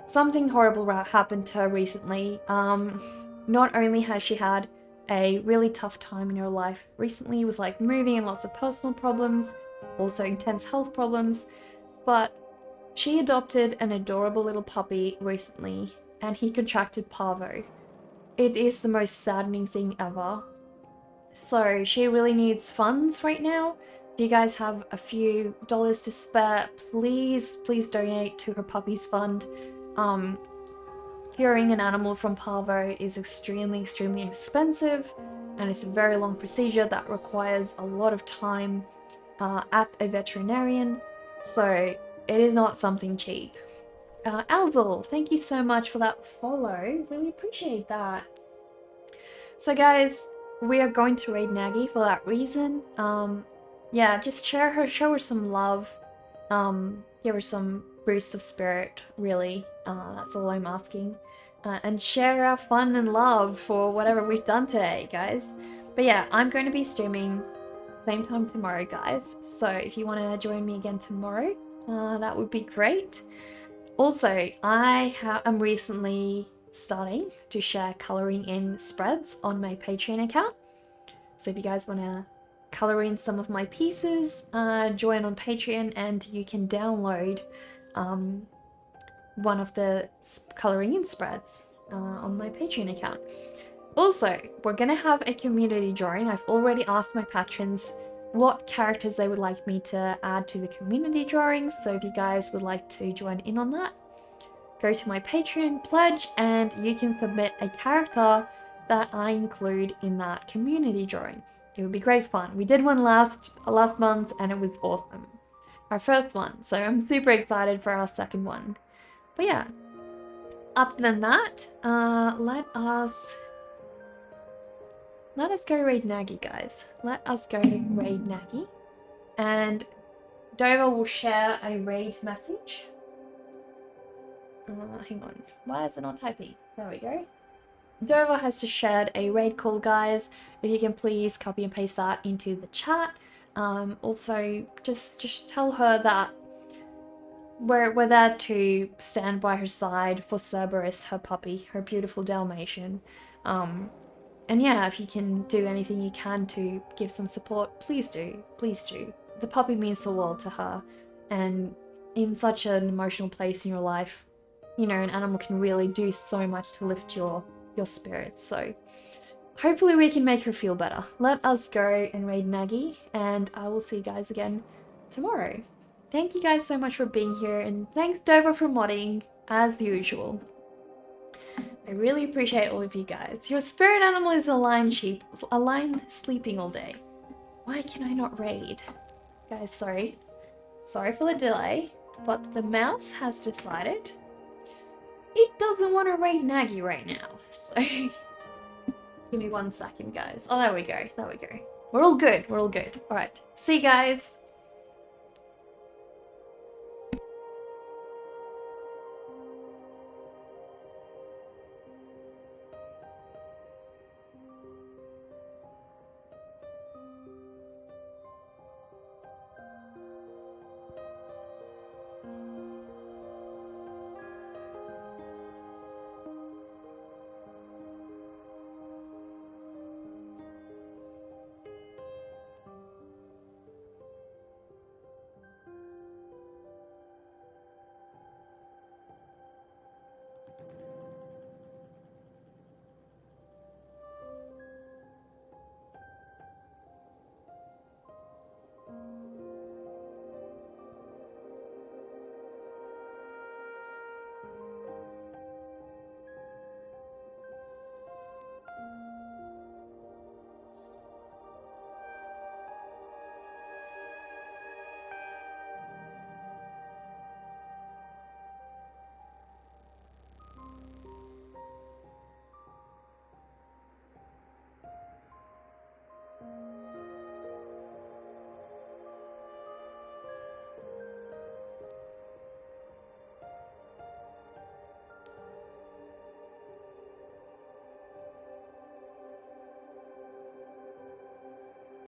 something horrible happened to her recently. Not only has she had a really tough time in her life recently with like moving and lots of personal problems, also intense health problems, but she adopted an adorable little puppy recently and he contracted parvo. It is the most saddening thing ever. So she really needs funds right now. If you guys have a few dollars to spare, please donate to her puppy's fund. Curing an animal from parvo is extremely expensive, and it's a very long procedure that requires a lot of time at a veterinarian, so it is not something cheap. Alvil, thank you so much for that follow, really appreciate that. So guys, we are going to raid Nagi for that reason. Yeah, just show her some love, give her some boost of spirit, really. That's all I'm asking. And share our fun and love for whatever we've done today, guys. But yeah, I'm going to be streaming same time tomorrow, guys. So if you want to join me again tomorrow, that would be great. Also, I am recently starting to share coloring in spreads on my Patreon account. So if you guys want to color in some of my pieces, join on Patreon and you can download one of the coloring in spreads on my Patreon account. Also, we're gonna have a community drawing. I've already asked my patrons what characters they would like me to add to the community drawings, so if you guys would like to join in on that, go to my Patreon, pledge, and you can submit a character that I include in that community drawing. It would be great fun. We did one last month and it was awesome. Our first one, so I'm super excited for our second one. But yeah, other than that, let us go raid Nagy, guys. Let us go raid Nagy. And Dover will share a raid message. Hang on. Why is it not typing? There we go. Dover has just shared a raid call, guys. If you can please copy and paste that into the chat. Also, just tell her that we're there to stand by her side for Cerberus, her puppy, her beautiful Dalmatian. And yeah, if you can do anything you can to give some support, please do. Please do. The puppy means the world to her. And in such an emotional place in your life, you know, an animal can really do so much to lift your spirits. So hopefully we can make her feel better. Let us go and raid Nagy, and I will see you guys again tomorrow. Thank you guys so much for being here, and thanks Dover for modding, as usual. I really appreciate all of you guys. Your spirit animal is a lion sheep, a lion sleeping all day. Why can I not raid? Guys, sorry. Sorry for the delay, but the mouse has decided it doesn't want to raid Nagy right now. So give me 1 second, guys. Oh, there we go. There we go. We're all good. We're all good. All right. See you guys.